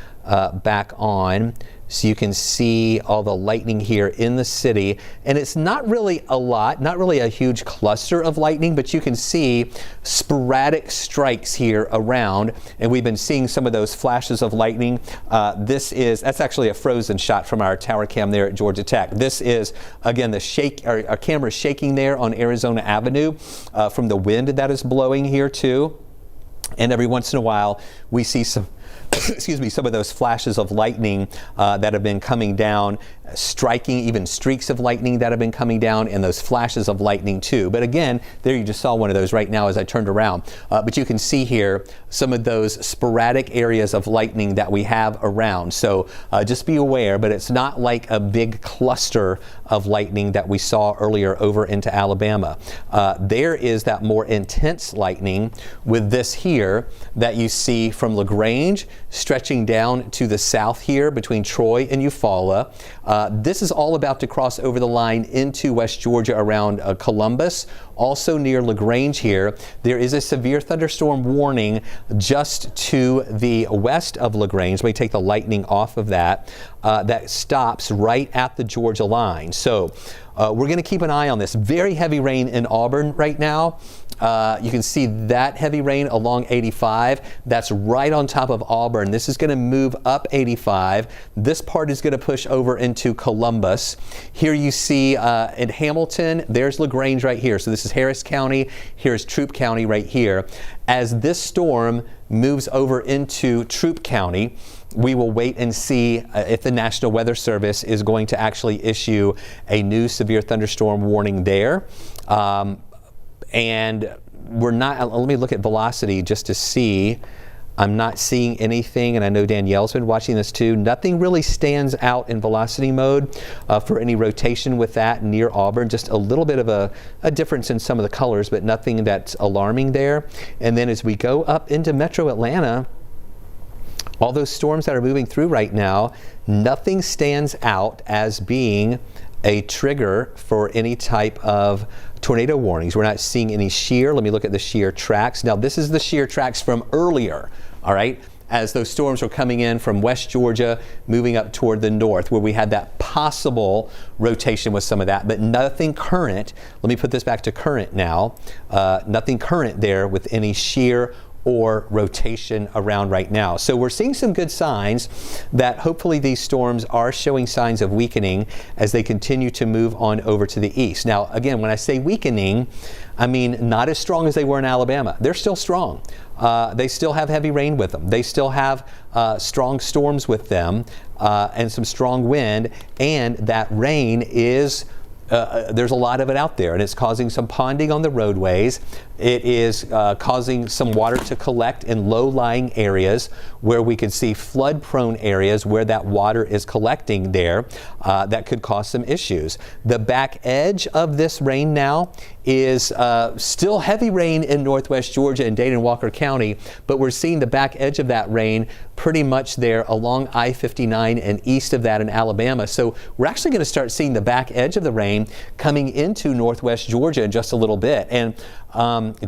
back on so you can see all the lightning here in the city, and it's not really a lot, not really a huge cluster of lightning, but you can see sporadic strikes here around, and we've been seeing some of those flashes of lightning. That's actually a frozen shot from our tower cam there at Georgia Tech. This is again our camera is shaking there on Arizona Avenue from the wind that is blowing here too, and every once in a while we see some some of those flashes of lightning that have been coming down, striking, even streaks of lightning that have been coming down, and those flashes of lightning too. But again, there you just saw one of those right now as I turned around. But you can see here some of those sporadic areas of lightning that we have around. So just be aware, but it's not like a big cluster of lightning that we saw earlier over into Alabama. There is that more intense lightning with this here that you see from LaGrange stretching down to the south here between Troy and Eufaula. This is all about to cross over the line into West Georgia around Columbus. Also near LaGrange here, there is a severe thunderstorm warning just to the west of LaGrange. Let me take the lightning off of that. That stops right at the Georgia line. So we're going to keep an eye on this. Very heavy rain in Auburn right now. You can see that heavy rain along 85. That's right on top of Auburn. This is going to move up 85. This part is going to push over into Columbus. Here you see in Hamilton, there's LaGrange right here. So this is Harris County. Here's Troup County right here. As this storm moves over into Troup County, we will wait and see if the National Weather Service is going to actually issue a new severe thunderstorm warning there. And we're not, let me look at velocity just to see. I'm not seeing anything, and I know Danielle's been watching this too. Nothing really stands out in velocity mode for any rotation with that near Auburn. Just a little bit of a difference in some of the colors, but nothing that's alarming there. And then as we go up into Metro Atlanta, all those storms that are moving through right now, nothing stands out as being a trigger for any type of tornado warnings. We're not seeing any shear. Let me look at the shear tracks. Now this is the shear tracks from earlier, all right, as those storms were coming in from West Georgia, moving up toward the north, where we had that possible rotation with some of that, but nothing current. Let me put this back to current now. Nothing current there with any shear or rotation around right now. So we're seeing some good signs that hopefully these storms are showing signs of weakening as they continue to move on over to the east. Now, again, when I say weakening, I mean not as strong as they were in Alabama. They're still strong. They still have heavy rain with them. They still have strong storms with them and some strong wind, and that rain is there's a lot of it out there, and it's causing some ponding on the roadways. It is causing some water to collect in low-lying areas where we could see flood-prone areas where that water is collecting there. That could cause some issues. The back edge of this rain now is still heavy rain in northwest Georgia and Dade and Walker County, but we're seeing the back edge of that rain pretty much there along I-59 and east of that in Alabama. So we're actually going to start seeing the back edge of the rain coming into northwest Georgia in just a little bit. And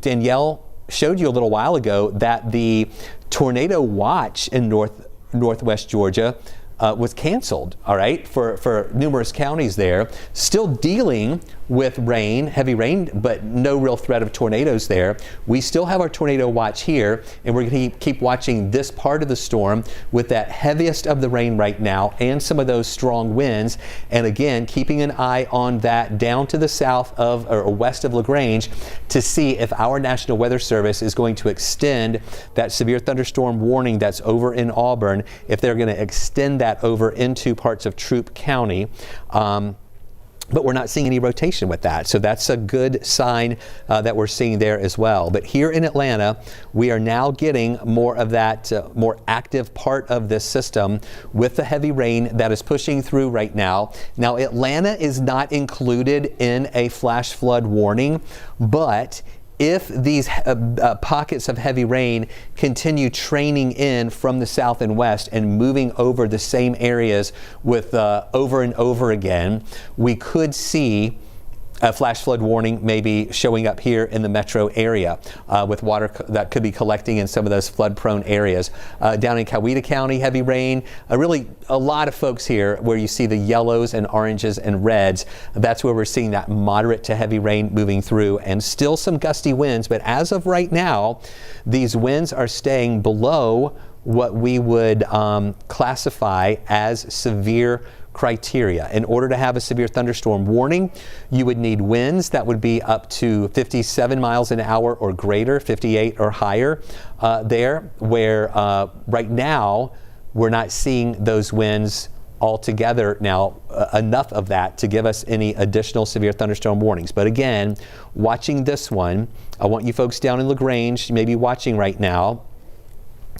Danielle showed you a little while ago that the tornado watch in northwest Georgia was canceled, all right, for numerous counties there. Still dealing with rain, heavy rain, but no real threat of tornadoes there. We still have our tornado watch here, and we're going to keep watching this part of the storm with that heaviest of the rain right now and some of those strong winds. And again, keeping an eye on that down to the south of or west of LaGrange to see if our National Weather Service is going to extend that severe thunderstorm warning that's over in Auburn, if they're going to extend that over into parts of Troup County. but we're not seeing any rotation with that. So that's a good sign that we're seeing there as well. But here in Atlanta, we are now getting more of that more active part of this system with the heavy rain that is pushing through right now. Now, Atlanta is not included in a flash flood warning, but if these pockets of heavy rain continue training in from the south and west and moving over the same areas with over and over again, we could see a flash flood warning maybe showing up here in the metro area with water that could be collecting in some of those flood prone areas. Down in Coweta County, heavy rain, really a lot of folks here where you see the yellows and oranges and reds. That's where we're seeing that moderate to heavy rain moving through, and still some gusty winds. But as of right now, these winds are staying below what we would classify as severe criteria. In order to have a severe thunderstorm warning, you would need winds that would be up to 57 miles an hour or greater, 58 or higher there, where right now we're not seeing those winds altogether now, enough of that to give us any additional severe thunderstorm warnings. But again, watching this one, I want you folks down in LaGrange, you may be watching right now,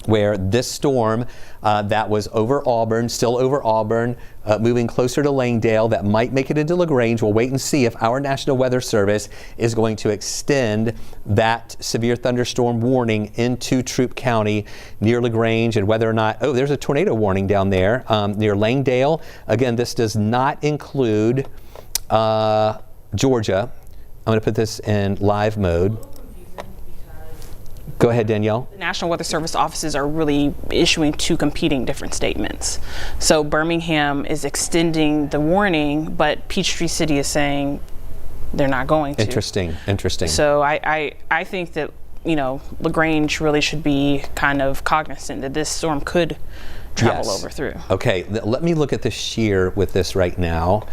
where this storm that was over Auburn, still over Auburn, moving closer to Langdale, that might make it into LaGrange. We'll wait and see if our National Weather Service is going to extend that severe thunderstorm warning into Troup County near LaGrange, and whether or not, oh, there's a tornado warning down there near Langdale. Again, this does not include Georgia. I'm going to put this in live mode. Go ahead, Danielle. The National Weather Service offices are really issuing two competing different statements. So Birmingham is extending the warning, but Peachtree City is saying they're not going to. Interesting. So I think that, you know, LaGrange really should be kind of cognizant that this storm could travel over through. Okay, let me look at the shear with this right now.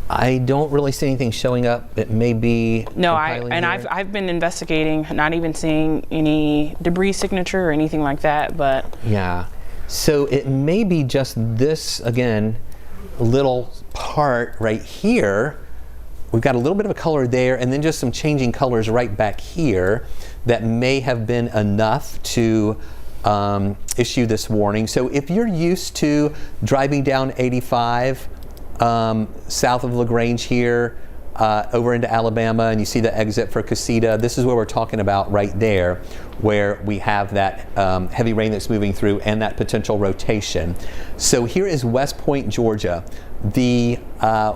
I don't really see anything showing up. It may be I've been investigating, not even seeing any debris signature or anything like that, but yeah. So it may be just this, again, little part right here. We've got a little bit of a color there, and then just some changing colors right back here that may have been enough to issue this warning. So if you're used to driving down 85 south of LaGrange here, over into Alabama, and you see the exit for Casita. This is where we're talking about right there, where we have that heavy rain that's moving through and that potential rotation. So here is West Point, Georgia. The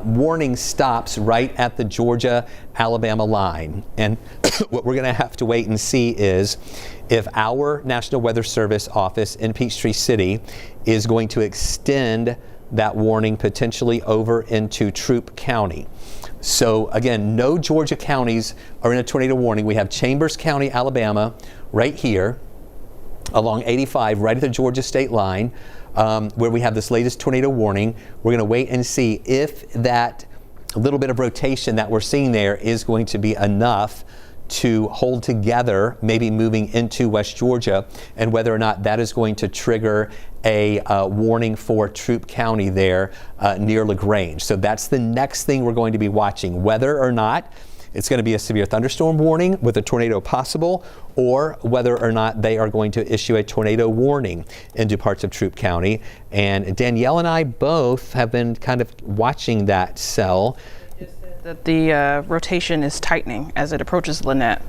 warning stops right at the Georgia-Alabama line. And what we're going to have to wait and see is if our National Weather Service office in Peachtree City is going to extend that warning potentially over into Troup County. So again, no Georgia counties are in a tornado warning. We have Chambers County, Alabama, right here along 85, right at the Georgia state line, where we have this latest tornado warning. We're going to wait and see if that little bit of rotation that we're seeing there is going to be enough to hold together, maybe moving into West Georgia, and whether or not that is going to trigger a warning for Troup County there near LaGrange. So that's the next thing we're going to be watching, whether or not it's going to be a severe thunderstorm warning with a tornado possible, or whether or not they are going to issue a tornado warning into parts of Troup County. And Danielle and I both have been kind of watching that cell. That the rotation is tightening as it approaches Lynette.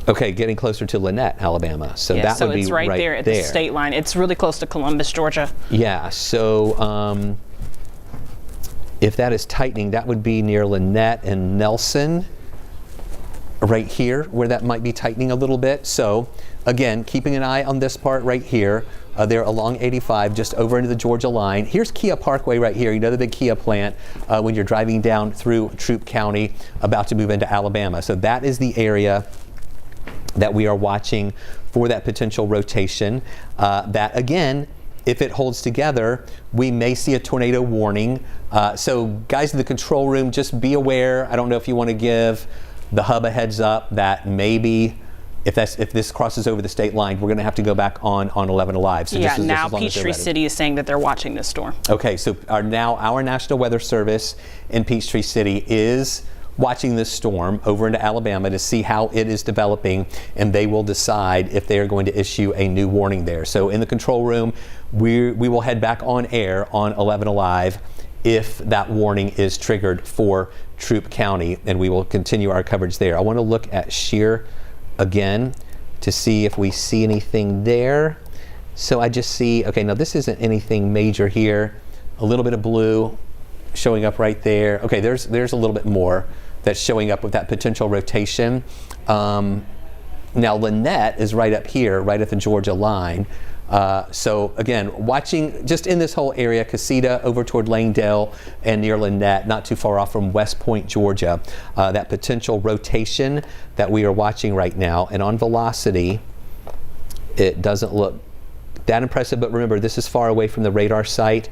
Okay, getting closer to Lynette, Alabama. So that would be it's right there at the state line. It's really close to Columbus, Georgia. Yeah, so if that is tightening, that would be near Lynette and Nelson, right here, where that might be tightening a little bit. So again, keeping an eye on this part right here. There along 85, just over into the Georgia line. Here's Kia Parkway right here. You know the big Kia plant when you're driving down through Troup County, about to move into Alabama. So that is the area that we are watching for that potential rotation. That again, if it holds together, we may see a tornado warning. So guys in the control room, just be aware. I don't know if you want to give the hub a heads up that maybe if this crosses over the state line, we're going to have to go back on 11Alive. So yeah, now Peachtree City is saying that they're watching this storm. Okay, so our National Weather Service in Peachtree City is watching this storm over into Alabama to see how it is developing, and they will decide if they are going to issue a new warning there. So in the control room, we will head back on air on 11Alive if that warning is triggered for Troup County, and we will continue our coverage there. I want to look at Shear again to see if we see anything there. So I just see, okay, now this isn't anything major here. A little bit of blue showing up right there. Okay, there's a little bit more that's showing up with that potential rotation. Now Lynette is right up here, right at the Georgia line. So again, watching just in this whole area, Casita over toward Langdale and near Lynette, not too far off from West Point, Georgia, that potential rotation that we are watching right now. And on velocity, it doesn't look that impressive, but remember, this is far away from the radar site.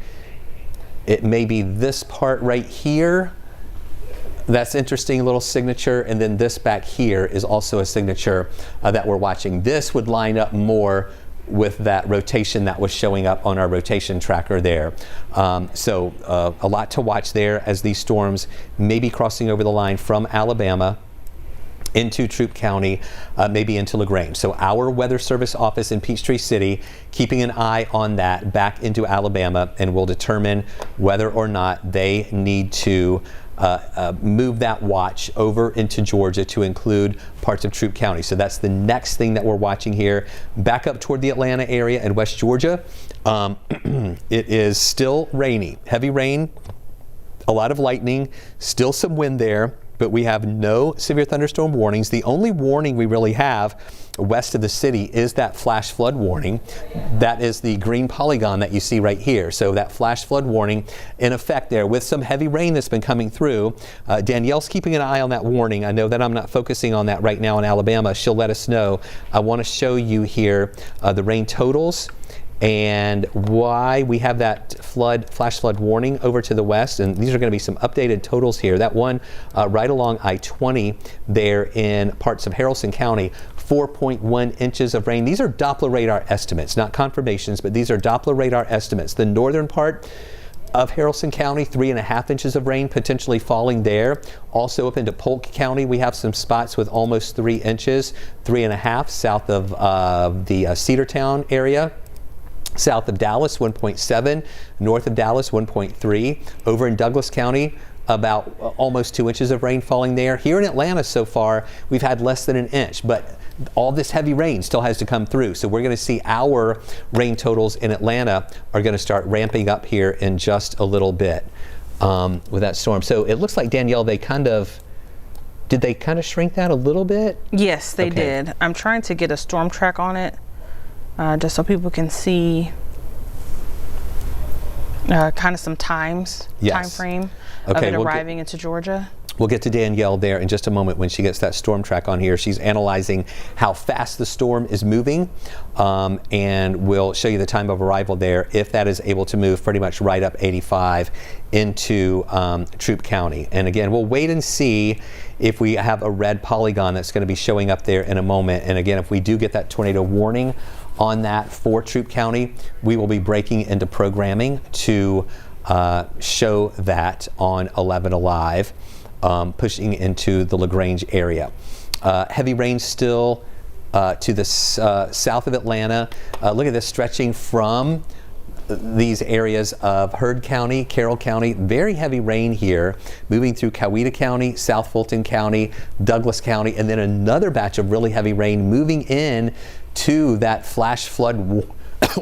It may be this part right here. That's interesting little signature, and then this back here is also a signature that we're watching. This would line up more with that rotation that was showing up on our rotation tracker there. So a lot to watch there as these storms may be crossing over the line from Alabama into Troup County, maybe into LaGrange. So our Weather Service office in Peachtree City keeping an eye on that back into Alabama, and will determine whether or not they need to move that watch over into Georgia to include parts of Troup County. So that's the next thing that we're watching here. Back up toward the Atlanta area and West Georgia, it is still rainy. Heavy rain, a lot of lightning, still some wind there, but we have no severe thunderstorm warnings. The only warning we really have west of the city is that flash flood warning. That is the green polygon that you see right here. So that flash flood warning in effect there with some heavy rain that's been coming through. Danielle's keeping an eye on that warning. I know that I'm not focusing on that right now in Alabama. She'll let us know. I want to show you here the rain totals and why we have that flash flood warning over to the west. And these are going to be some updated totals here. That one right along I-20 there in parts of Haralson County, 4.1 inches of rain. These are Doppler radar estimates, not confirmations, but these are Doppler radar estimates. The northern part of Haralson County, 3.5 inches of rain potentially falling there. Also up into Polk County, we have some spots with almost 3 inches, 3.5 south of the Cedartown area. South of Dallas, 1.7. North of Dallas, 1.3. Over in Douglas County, about almost 2 inches of rain falling there. Here in Atlanta so far, we've had less than an inch, but all this heavy rain still has to come through. So we're going to see our rain totals in Atlanta are going to start ramping up here in just a little bit with that storm. So it looks like, Danielle, did they kind of shrink that a little bit? Yes, they did. I'm trying to get a storm track on it. Just so people can see kind of some time frame of it arriving into Georgia. We'll get to Danielle there in just a moment when she gets that storm track on here. She's analyzing how fast the storm is moving, and we'll show you the time of arrival there if that is able to move pretty much right up 85 into Troup County. And again, we'll wait and see if we have a red polygon that's going to be showing up there in a moment. And again, if we do get that tornado warning on that for Troup County, we will be breaking into programming to show that on 11Alive, pushing into the LaGrange area. Heavy rain still to the south of Atlanta. Look at this, stretching from these areas of Heard County, Carroll County. Very heavy rain here, moving through Coweta County, South Fulton County, Douglas County, and then another batch of really heavy rain moving in to that flash flood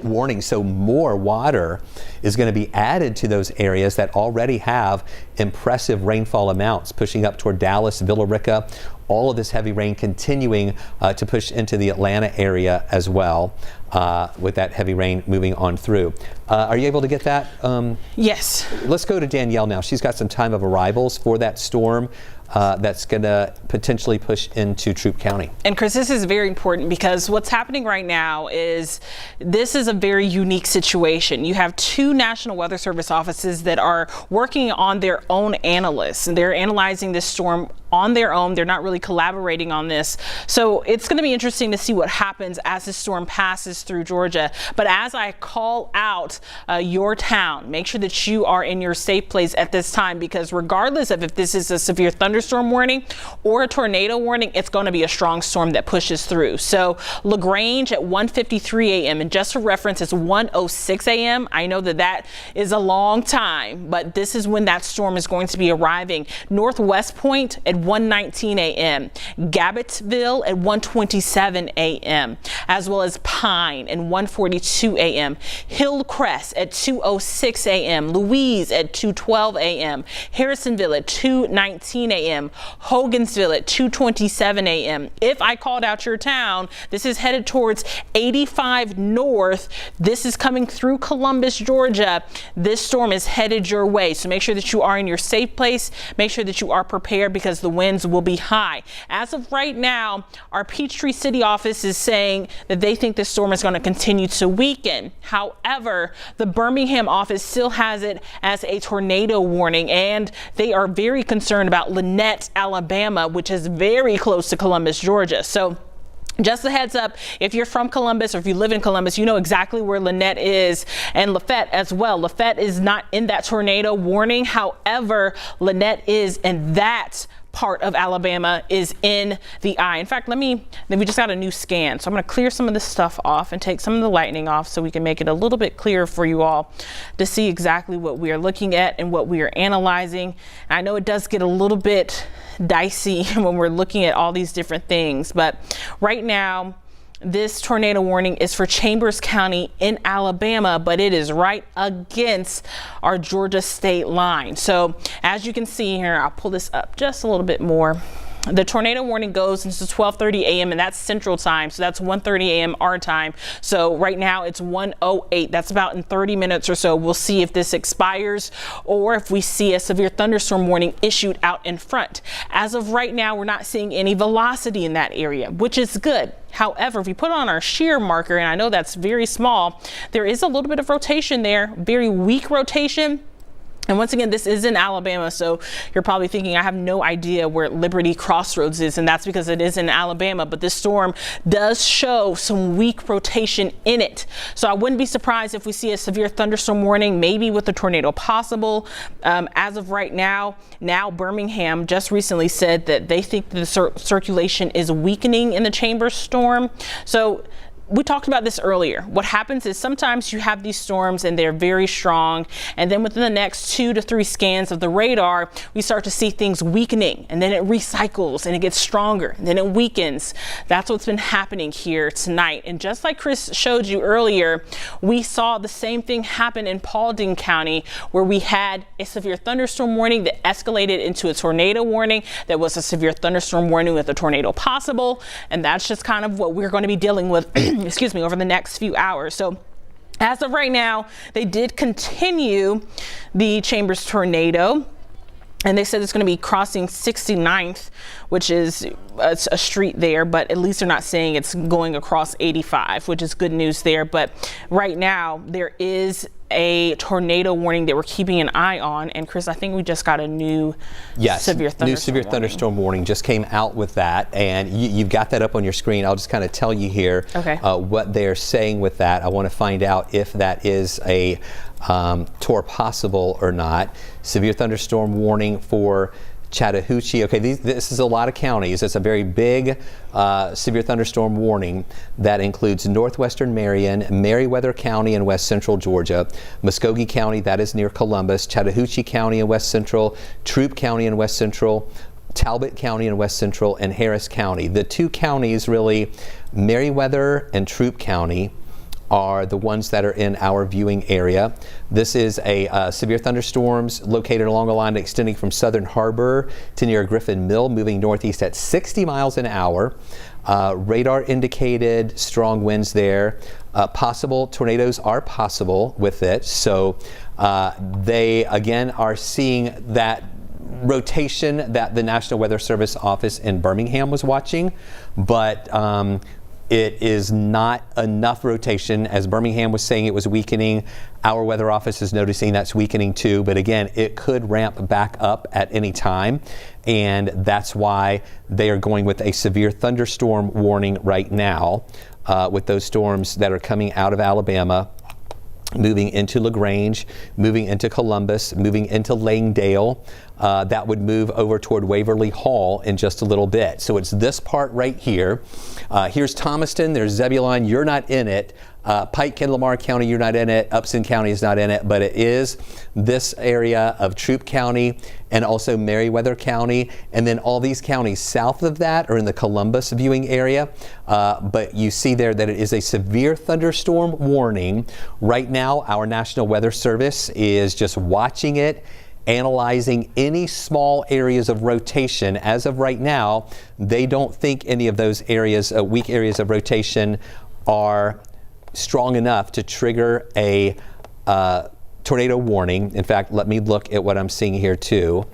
warning. So more water is going to be added to those areas that already have impressive rainfall amounts, pushing up toward Dallas, Villa Rica. All of this heavy rain continuing to push into the Atlanta area as well, with that heavy rain moving on through. Are you able to get that? Yes. Let's go to Danielle now. She's got some time of arrivals for that storm that's going to potentially push into Troup County. And Chris, this is very important because what's happening right now is this is a very unique situation. You have two National Weather Service offices that are working on their own analysts, and they're analyzing this storm on their own. They're not really collaborating on this. So it's going to be interesting to see what happens as the storm passes through Georgia. But as I call out your town, make sure that you are in your safe place at this time, because regardless of if this is a severe thunderstorm warning or a tornado warning, it's going to be a strong storm that pushes through. So LaGrange at 1:53 a.m. and just for reference, it's 1:06 a.m. I know that that is a long time, but this is when that storm is going to be arriving. Northwest Point at 1:19 a.m., Gabbettville at 1:27 a.m., as well as Pine at 1:42 a.m., Hillcrest at 2:06 a.m., Louise at 2:12 a.m., Harrisonville at 2:19 a.m., Hogansville at 2:27 a.m. If I called out your town, this is headed towards 85 north. This is coming through Columbus, Georgia. This storm is headed your way. So make sure that you are in your safe place. Make sure that you are prepared, because the winds will be high. As of right now, our Peachtree City office is saying that they think this storm is going to continue to weaken. However, the Birmingham office still has it as a tornado warning, and they are very concerned about Lynette, Alabama, which is very close to Columbus, Georgia. So just a heads up, if you're from Columbus or if you live in Columbus, you know exactly where Lynette is, and Lafayette as well. Lafayette is not in that tornado warning. However, Lynette is, and that part of Alabama is in the eye. In fact, we just got a new scan. So I'm going to clear some of this stuff off and take some of the lightning off so we can make it a little bit clearer for you all to see exactly what we are looking at and what we are analyzing. I know it does get a little bit dicey when we're looking at all these different things, but right now, this tornado warning is for Chambers County in Alabama, but it is right against our Georgia state line. So as you can see here, I'll pull this up just a little bit more. The tornado warning goes into 12:30 a.m. and that's Central Time. So that's 1:30 a.m. our time. So right now it's 1:08. That's about in 30 minutes or so. We'll see if this expires or if we see a severe thunderstorm warning issued out in front. As of right now, we're not seeing any velocity in that area, which is good. However, if we put on our shear marker, and I know that's very small, there is a little bit of rotation there, very weak rotation. And once again, this is in Alabama, so you're probably thinking, I have no idea where Liberty Crossroads is, and that's because it is in Alabama, but this storm does show some weak rotation in it. So I wouldn't be surprised if we see a severe thunderstorm warning, maybe with a tornado possible. As of right now, Birmingham just recently said that they think the circulation is weakening in the Chambers storm. So we talked about this earlier. What happens is sometimes you have these storms and they're very strong, and then within the next 2 to 3 scans of the radar, we start to see things weakening, and then it recycles and it gets stronger, and then it weakens. That's what's been happening here tonight. And just like Chris showed you earlier, we saw the same thing happen in Paulding County, where we had a severe thunderstorm warning that escalated into a tornado warning. That was a severe thunderstorm warning with a tornado possible, and that's just kind of what we're going to be dealing with excuse me, over the next few hours. So as of right now, they did continue the Chambers tornado, and they said it's going to be crossing 69th, which is a street there, but at least they're not saying it's going across 85, which is good news there. But right now there is a tornado warning that we're keeping an eye on. And Chris, I think we just got a new severe thunderstorm warning just came out with that, and you've got that up on your screen. I'll just kind of tell you here what they're saying with that. I want to find out if that is a TOR possible or not. Severe thunderstorm warning for Chattahoochee. Okay, this is a lot of counties. It's a very big severe thunderstorm warning that includes northwestern Marion, Meriwether County in west central Georgia, Muskogee County, that is near Columbus, Chattahoochee County in west central, Troup County in west central, Talbot County in west central, and Harris County. The two counties, really, Meriwether and Troup County, are the ones that are in our viewing area. This is a severe thunderstorms located along a line extending from Southern Harbor to near Griffin Mill, moving northeast at 60 miles an hour. Radar indicated strong winds there. Possible tornadoes are possible with it. So they again are seeing that rotation that the National Weather Service office in Birmingham was watching, but It is not enough rotation. As Birmingham was saying, it was weakening. Our weather office is noticing that's weakening too. But again, it could ramp back up at any time. And that's why they are going with a severe thunderstorm warning right now with those storms that are coming out of Alabama, moving into LaGrange, moving into Columbus, moving into Langdale. That would move over toward Waverly Hall in just a little bit. So it's this part right here. Here's Thomaston, there's Zebulon, you're not in it. Pike and Lamar County, you're not in it. Upson County is not in it, but it is this area of Troup County and also Meriwether County. And then all these counties south of that are in the Columbus viewing area. But you see there that it is a severe thunderstorm warning. Right now, our National Weather Service is just watching it, analyzing any small areas of rotation. As of right now, they don't think any of those areas, weak areas of rotation, are strong enough to trigger a tornado warning. In fact, let me look at what I'm seeing here too.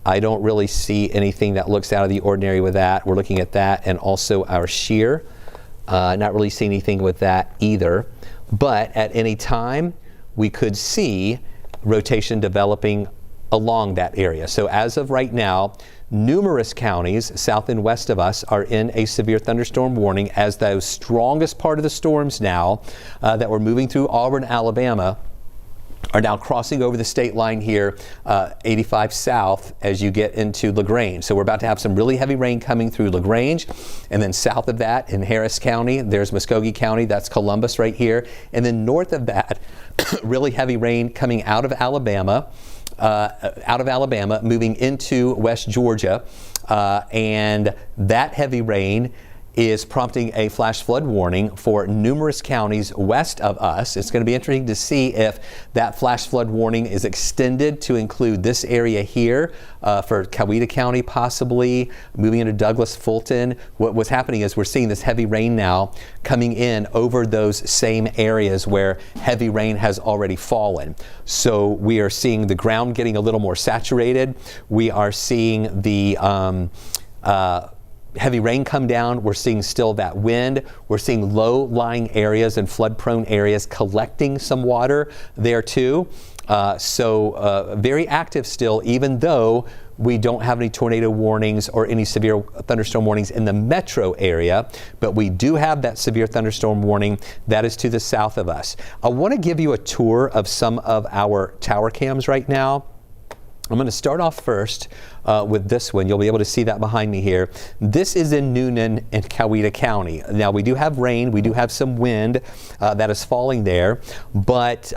I don't really see anything that looks out of the ordinary with that. We're looking at that and also our shear. Not really seeing anything with that either. But at any time, we could see rotation developing along that area. So as of right now, numerous counties south and west of us are in a severe thunderstorm warning, as those strongest part of the storms now that were moving through Auburn, Alabama, are now crossing over the state line here, 85 south, as you get into LaGrange. So we're about to have some really heavy rain coming through LaGrange, and then south of that in Harris County, there's Muskogee County, that's Columbus right here, and then north of that, really heavy rain coming out of Alabama, moving into West Georgia, and that heavy rain is prompting a flash flood warning for numerous counties west of us. It's going to be interesting to see if that flash flood warning is extended to include this area here for Coweta County, possibly moving into Douglas, Fulton. What's happening is we're seeing this heavy rain now coming in over those same areas where heavy rain has already fallen. So we are seeing the ground getting a little more saturated. We are seeing the heavy rain come down. We're seeing still that wind. We're seeing low-lying areas and flood-prone areas collecting some water there too. So very active still, even though we don't have any tornado warnings or any severe thunderstorm warnings in the metro area, but we do have that severe thunderstorm warning that is to the south of us. I want to give you a tour of some of our tower cams right now. I'm going to start off first with this one. You'll be able to see that behind me here. This is in Noonan and Coweta County. Now we do have rain, we do have some wind that is falling there, but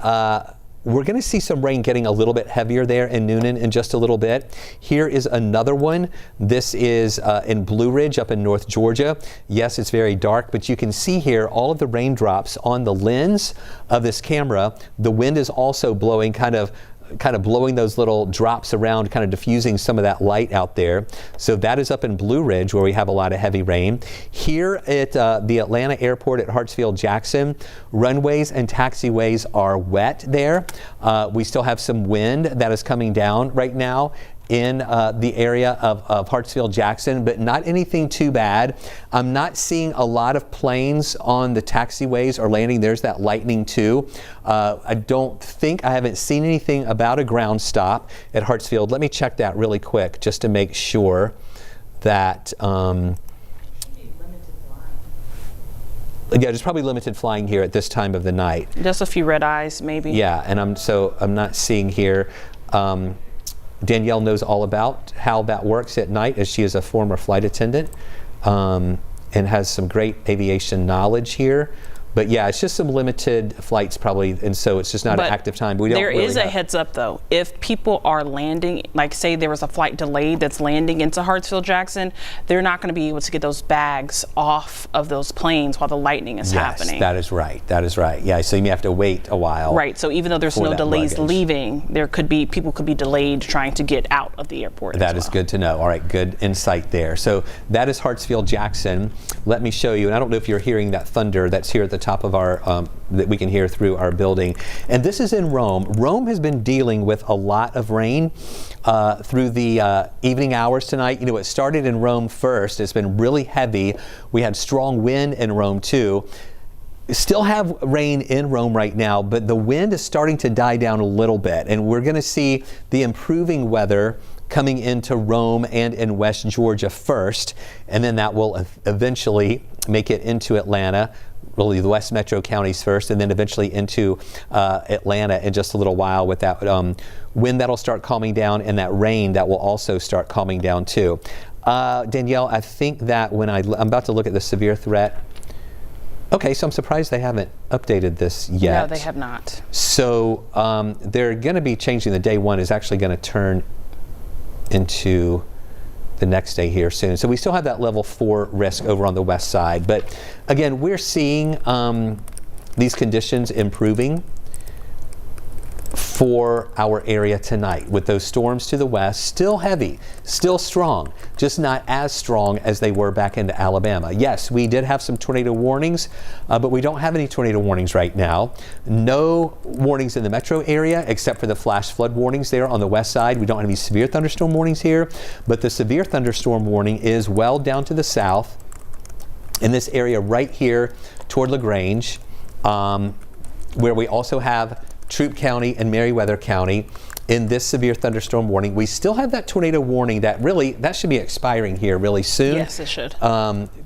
we're going to see some rain getting a little bit heavier there in Noonan in just a little bit. Here is another one. This is in Blue Ridge up in North Georgia. Yes, it's very dark, but you can see here all of the raindrops on the lens of this camera. The wind is also blowing kind of blowing those little drops around, kind of diffusing some of that light out there. So that is up in Blue Ridge where we have a lot of heavy rain. Here at the Atlanta airport at Hartsfield-Jackson, runways and taxiways are wet there. We still have some wind that is coming down right now in the area of Hartsfield-Jackson, but not anything too bad. I'm not seeing a lot of planes on the taxiways or landing. There's that lightning too. I haven't seen anything about a ground stop at Hartsfield. Let me check that really quick just to make sure that yeah, there's probably limited flying here at this time of the night. Just a few red eyes maybe. Yeah, and I'm not seeing here. Danielle knows all about how that works at night, as she is a former flight attendant and has some great aviation knowledge here. But yeah, it's just some limited flights probably, and so it's just not an active time. There is a heads up though. If people are landing, like say there was a flight delayed that's landing into Hartsfield-Jackson, they're not going to be able to get those bags off of those planes while the lightning is happening. Yes, that is right. That is right. Yeah, so you may have to wait a while. Right. So even though there's no delays leaving, people could be delayed trying to get out of the airport. That is good to know. All right, good insight there. So that is Hartsfield-Jackson. Let me show you, and I don't know if you're hearing that thunder that's here at the top of our, that we can hear through our building. And this is in Rome. Rome has been dealing with a lot of rain through the evening hours tonight. You know, it started in Rome first. It's been really heavy. We had strong wind in Rome too. Still have rain in Rome right now, but the wind is starting to die down a little bit, and we're going to see the improving weather coming into Rome and in West Georgia first, and then that will eventually make it into Atlanta, really the West Metro counties first, and then eventually into Atlanta in just a little while with that wind that'll start calming down and that rain that will also start calming down too. Danielle, I think that when I'm about to look at the severe threat. Okay, so I'm surprised they haven't updated this yet. No, they have not. So they're going to be changing the day one is actually going to turn into the next day here soon. So we still have that level 4 risk over on the west side. But again, we're seeing these conditions improving for our area tonight with those storms to the west, still heavy, still strong, just not as strong as they were back into Alabama. Yes, we did have some tornado warnings, but we don't have any tornado warnings right now. No warnings in the metro area except for the flash flood warnings there on the west side. We don't have any severe thunderstorm warnings here, but the severe thunderstorm warning is well down to the south in this area right here toward LaGrange, where we also have Troup County and Meriwether County in this severe thunderstorm warning. We still have that tornado warning that should be expiring here really soon. Yes, it should.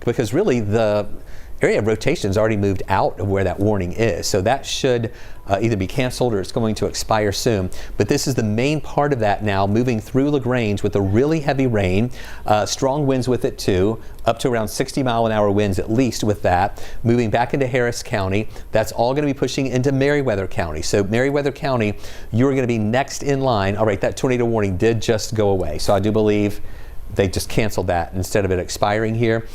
Because really the area of rotation has already moved out of where that warning is. So that should either be canceled or it's going to expire soon. But this is the main part of that now, moving through LaGrange with a really heavy rain, strong winds with it too, up to around 60-mile-an-hour winds at least with that, moving back into Harris County. That's all going to be pushing into Meriwether County. So Meriwether County, you're going to be next in line. All right, that tornado warning did just go away. So I do believe they just canceled that instead of it expiring here.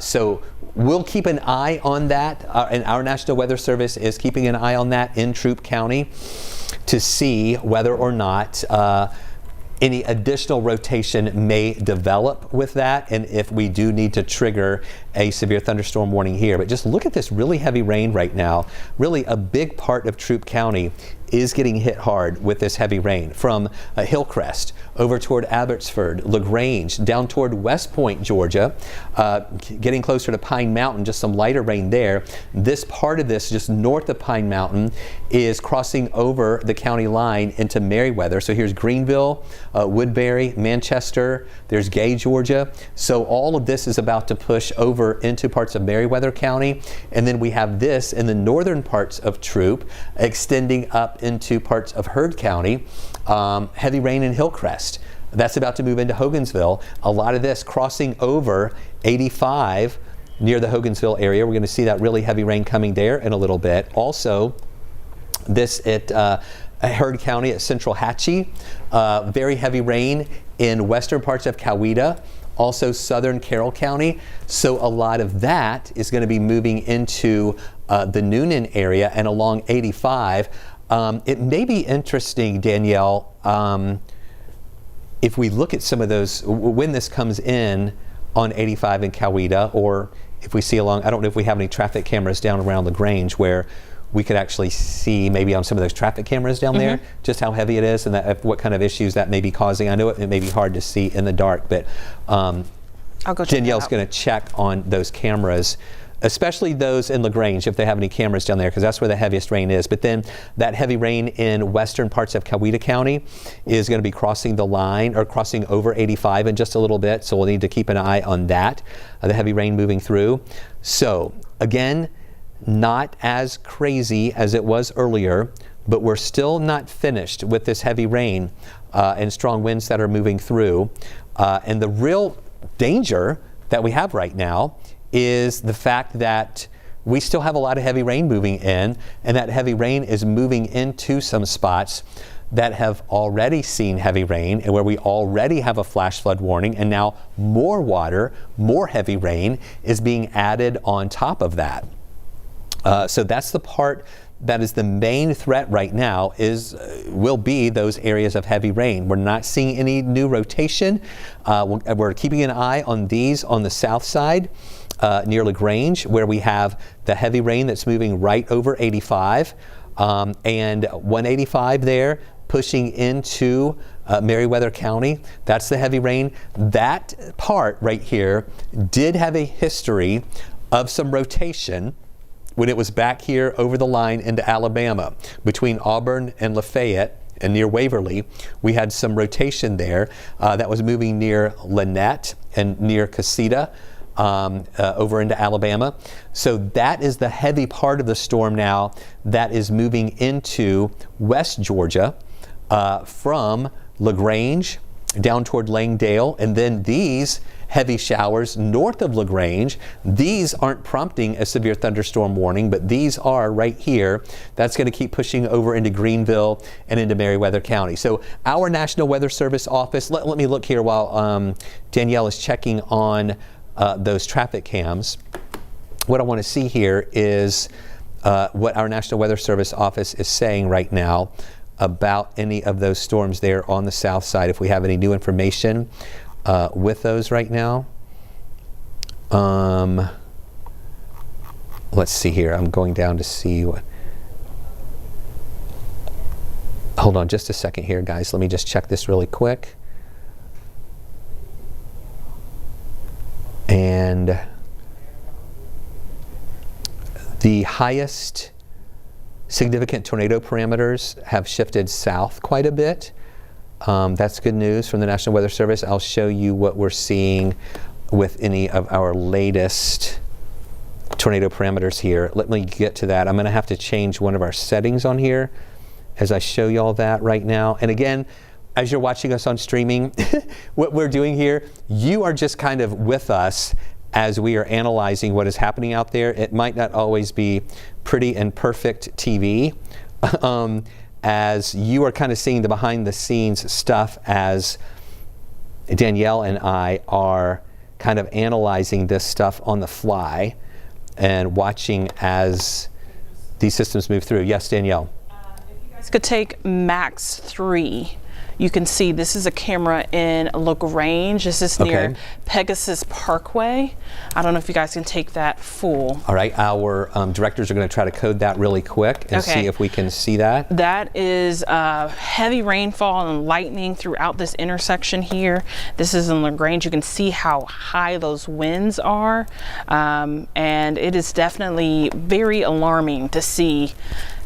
So we'll keep an eye on that, and our National Weather Service is keeping an eye on that in Troup County to see whether or not any additional rotation may develop with that, and if we do need to trigger a severe thunderstorm warning here. But just look at this really heavy rain right now. Really a big part of Troup County is getting hit hard with this heavy rain, from Hillcrest over toward Abbotsford, LaGrange, down toward West Point, Georgia, getting closer to Pine Mountain, just some lighter rain there. This part of this, just north of Pine Mountain, is crossing over the county line into Meriwether. So here's Greenville, Woodbury, Manchester, there's Gay, Georgia. So all of this is about to push over into parts of Meriwether County. And then we have this in the northern parts of Troup, extending up into parts of Heard County. Heavy rain in Hillcrest. That's about to move into Hogansville. A lot of this crossing over 85 near the Hogansville area. We're going to see that really heavy rain coming there in a little bit. Also, this at Heard County at Central Hatchie. Very heavy rain in western parts of Coweta. Also southern Carroll County. So a lot of that is going to be moving into the Noonan area and along 85. It may be interesting, Danielle, if we look at some of those, when this comes in on 85 in Coweta, or if we see along, I don't know if we have any traffic cameras down around LaGrange where we could actually see maybe on some of those traffic cameras down there just how heavy it is and that, what kind of issues that may be causing. I know it may be hard to see in the dark, but Danielle's going to check on those cameras, especially those in LaGrange, if they have any cameras down there, because that's where the heaviest rain is. But then that heavy rain in western parts of Coweta County is going to be crossing the line, or crossing over 85 in just a little bit. So we'll need to keep an eye on that, the heavy rain moving through. So again, not as crazy as it was earlier, but we're still not finished with this heavy rain and strong winds that are moving through. And the real danger that we have right now is the fact that we still have a lot of heavy rain moving in, and that heavy rain is moving into some spots that have already seen heavy rain and where we already have a flash flood warning, and now more water, more heavy rain is being added on top of that. So that's the part that is the main threat right now, will be those areas of heavy rain. We're not seeing any new rotation. We're keeping an eye on these on the south side. near LaGrange, where we have the heavy rain that's moving right over 85, and 185 there pushing into Meriwether County. That's the heavy rain. That part right here did have a history of some rotation when it was back here over the line into Alabama between Auburn and Lafayette and near Waverly. We had some rotation there that was moving near Lynette and near Casita over into Alabama. So that is the heavy part of the storm now that is moving into West Georgia from LaGrange down toward Langdale, and then these heavy showers north of LaGrange. These aren't prompting a severe thunderstorm warning, but these are right here. That's going to keep pushing over into Greenville and into Meriwether County. So our National Weather Service office, let me look here while Danielle is checking on those traffic cams. What I want to see here is what our National Weather Service office is saying right now about any of those storms there on the south side, if we have any new information with those right now. Let's see here. I'm going down to see what. Hold on just a second here, guys. Let me just check this really quick. And the highest significant tornado parameters have shifted south quite a bit. That's good news from the National Weather Service. I'll show you what we're seeing with any of our latest tornado parameters here. Let me get to that. I'm going to have to change one of our settings on here as I show you all that right now. And again, as you're watching us on streaming, what we're doing here, you are just kind of with us as we are analyzing what is happening out there. It might not always be pretty and perfect TV, as you are kind of seeing the behind the scenes stuff as Danielle and I are kind of analyzing this stuff on the fly and watching as these systems move through. Yes, Danielle? If you guys could take max 3. You can see this is a camera in LaGrange. This is near Pegasus Parkway. I don't know if you guys can take that full. All right, our directors are going to try to code that really quick and see if we can see that. That is heavy rainfall and lightning throughout this intersection here. This is in LaGrange. You can see how high those winds are. And it is definitely very alarming to see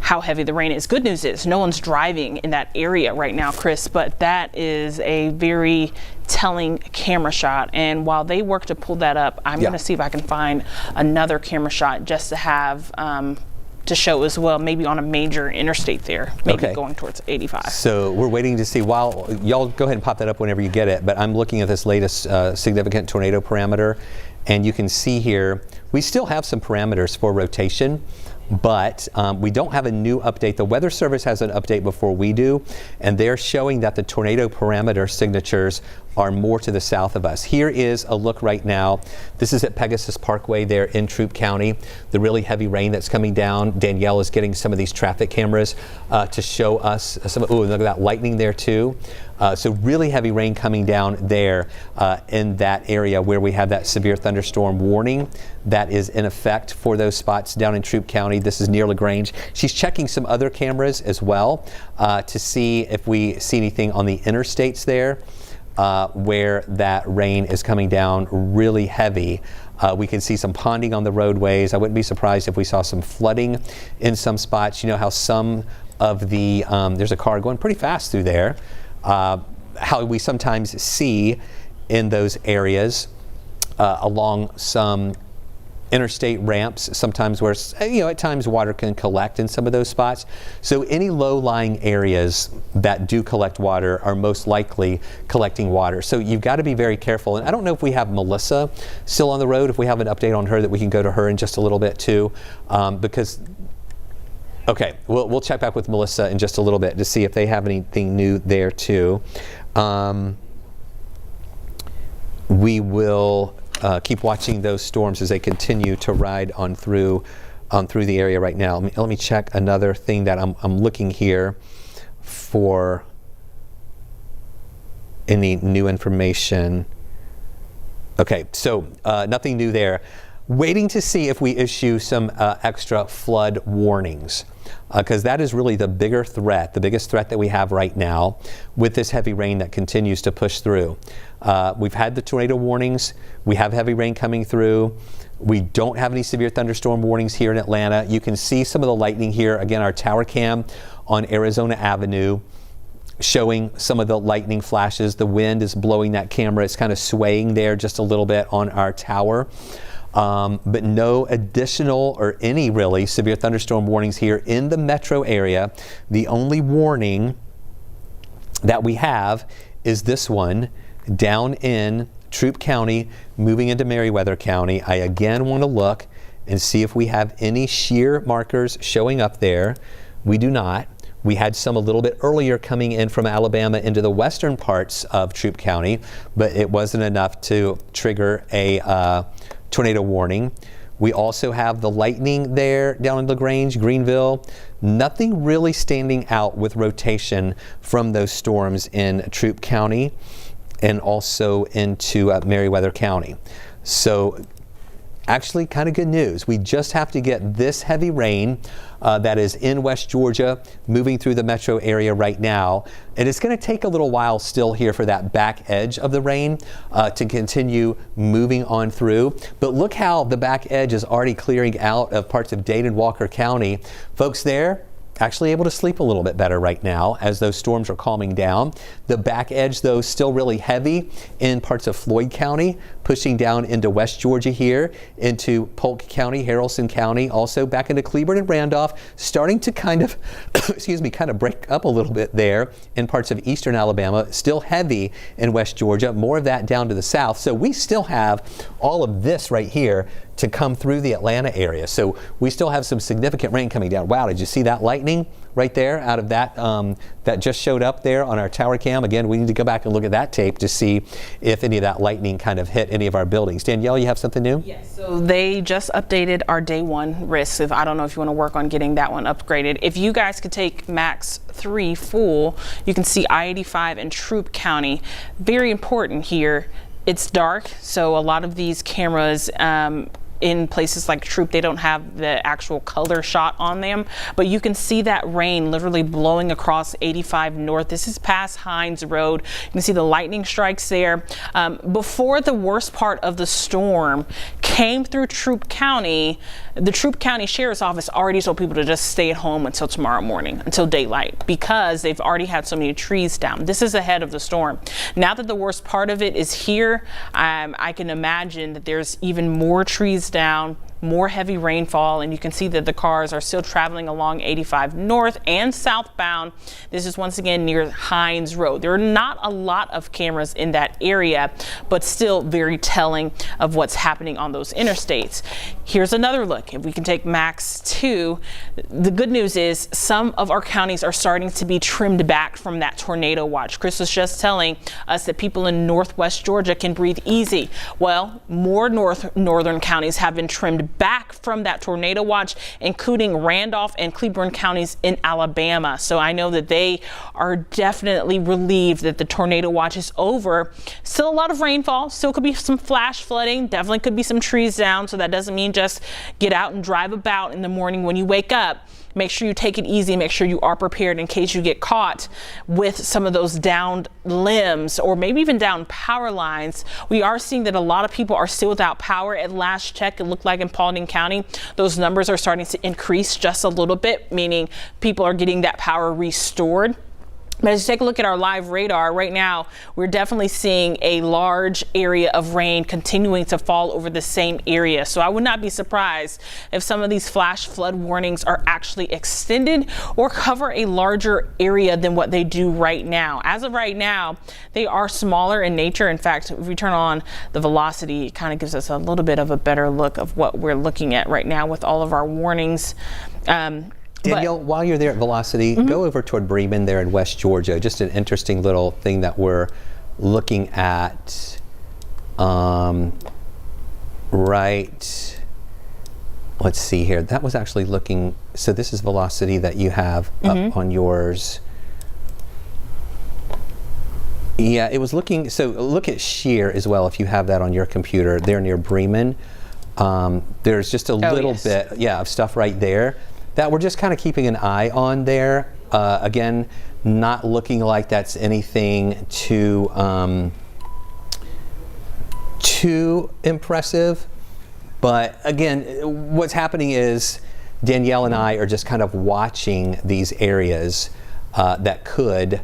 how heavy the rain is. Good news is no one's driving in that area right now, Chris, but that is a very telling camera shot. And while they work to pull that up, I'm going to see if I can find another camera shot just to have to show as well, maybe on a major interstate there, maybe going towards 85. So we're waiting to see, while y'all go ahead and pop that up whenever you get it, but I'm looking at this latest significant tornado parameter, and you can see here, we still have some parameters for rotation, but we don't have a new update. The Weather Service has an update before we do, and they're showing that the tornado parameter signatures are more to the south of us. Here is a look right now. This is at Pegasus Parkway there in Troup County. The really heavy rain that's coming down. Danielle is getting some of these traffic cameras to show us some. Oh, look at that lightning there too. So really heavy rain coming down there in that area where we have that severe thunderstorm warning that is in effect for those spots down in Troup County. This is near LaGrange. She's checking some other cameras as well to see if we see anything on the interstates there where that rain is coming down really heavy. We can see some ponding on the roadways. I wouldn't be surprised if we saw some flooding in some spots. You know how some of the, there's a car going pretty fast through there. How we sometimes see in those areas along some interstate ramps, sometimes where, at times water can collect in some of those spots. So any low-lying areas that do collect water are most likely collecting water. So you've got to be very careful. And I don't know if we have Melissa still on the road, if we have an update on her that we can go to her in just a little bit too, because okay, we'll check back with Melissa in just a little bit to see if they have anything new there too. We will keep watching those storms as they continue to ride on through the area right now. Let me check another thing that I'm looking here for any new information. Okay, so nothing new there. waiting to see if we issue some extra flood warnings, because that is really the biggest threat that we have right now with this heavy rain that continues to push through. We've had the tornado warnings. We have heavy rain coming through. We don't have any severe thunderstorm warnings here in Atlanta. You can see some of the lightning here. Again, our tower cam on Arizona Avenue showing some of the lightning flashes. The wind is blowing that camera. It's kind of swaying there just a little bit on our tower. But no additional or any really severe thunderstorm warnings here in the metro area. The only warning that we have is this one down in Troup County, moving into Meriwether County. I again want to look and see if we have any shear markers showing up there. We do not. We had some a little bit earlier coming in from Alabama into the western parts of Troup County, but it wasn't enough to trigger a tornado warning. We also have the lightning there down in LaGrange, Greenville. Nothing really standing out with rotation from those storms in Troup County and also into Meriwether County. So actually kind of good news. We just have to get this heavy rain that is in West Georgia moving through the metro area right now. And it's going to take a little while still here for that back edge of the rain to continue moving on through. But look how the back edge is already clearing out of parts of Dade and Walker County. Folks there actually able to sleep a little bit better right now as those storms are calming down. The back edge, though, still really heavy in parts of Floyd County, pushing down into West Georgia here, into Polk County, Haralson County, also back into Cleburne and Randolph, starting to kind of, kind of break up a little bit there in parts of eastern Alabama, still heavy in West Georgia, more of that down to the south. So we still have all of this right here to come through the Atlanta area. So we still have some significant rain coming down. Wow, did you see that lightning right there out of that that just showed up there on our tower cam? Again, we need to go back and look at that tape to see if any of that lightning kind of hit any of our buildings. Danielle, you have something new? Yes, so they just updated our day one risks. I don't know if you want to work on getting that one upgraded. If you guys could take Max 3 full, you can see I-85 in Troup County. Very important here. It's dark, so a lot of these cameras in places like Troup, they don't have the actual color shot on them, but you can see that rain literally blowing across 85 North. This is past Hines Road. You can see the lightning strikes there. Before the worst part of the storm came through Troup County, the Troup County Sheriff's Office already told people to just stay at home until tomorrow morning, until daylight, because they've already had so many trees down. This is ahead of the storm. Now that the worst part of it is here, I can imagine that there's even more trees down, more heavy rainfall, and you can see that the cars are still traveling along 85 north and southbound. This is once again near Hines Road. There are not a lot of cameras in that area, but still very telling of what's happening on those interstates. Here's another look. If we can take Max 2, the good news is some of our counties are starting to be trimmed back from that tornado watch. Chris was just telling us that people in northwest Georgia can breathe easy. Well, more northern counties have been trimmed back from that tornado watch, including Randolph and Cleburne counties in Alabama. So I know that they are definitely relieved that the tornado watch is over. Still a lot of rainfall, still could be some flash flooding, definitely could be some trees down. So that doesn't mean just get out and drive about in the morning when you wake up. Make sure you take it easy. Make sure you are prepared in case you get caught with some of those downed limbs or maybe even down power lines. We are seeing that a lot of people are still without power. At last check, it looked like in Paulding County, those numbers are starting to increase just a little bit, meaning people are getting that power restored. But as you take a look at our live radar right now, we're definitely seeing a large area of rain continuing to fall over the same area. So I would not be surprised if some of these flash flood warnings are actually extended or cover a larger area than what they do right now. As of right now, they are smaller in nature. In fact, if we turn on the velocity, it kind of gives us a little bit of a better look of what we're looking at right now with all of our warnings. Danielle, while you're there at Velocity, go over toward Bremen there in West Georgia. Just an interesting little thing that we're looking at. Right. Let's see here. That was actually looking. So this is Velocity that you have up on yours. Yeah, it was looking. So look at shear as well if you have that on your computer there near Bremen. There's just a little yes. bit, of stuff right there that we're just kind of keeping an eye on there. Again, not looking like that's anything too impressive. But again, what's happening is Danielle and I are just kind of watching these areas that could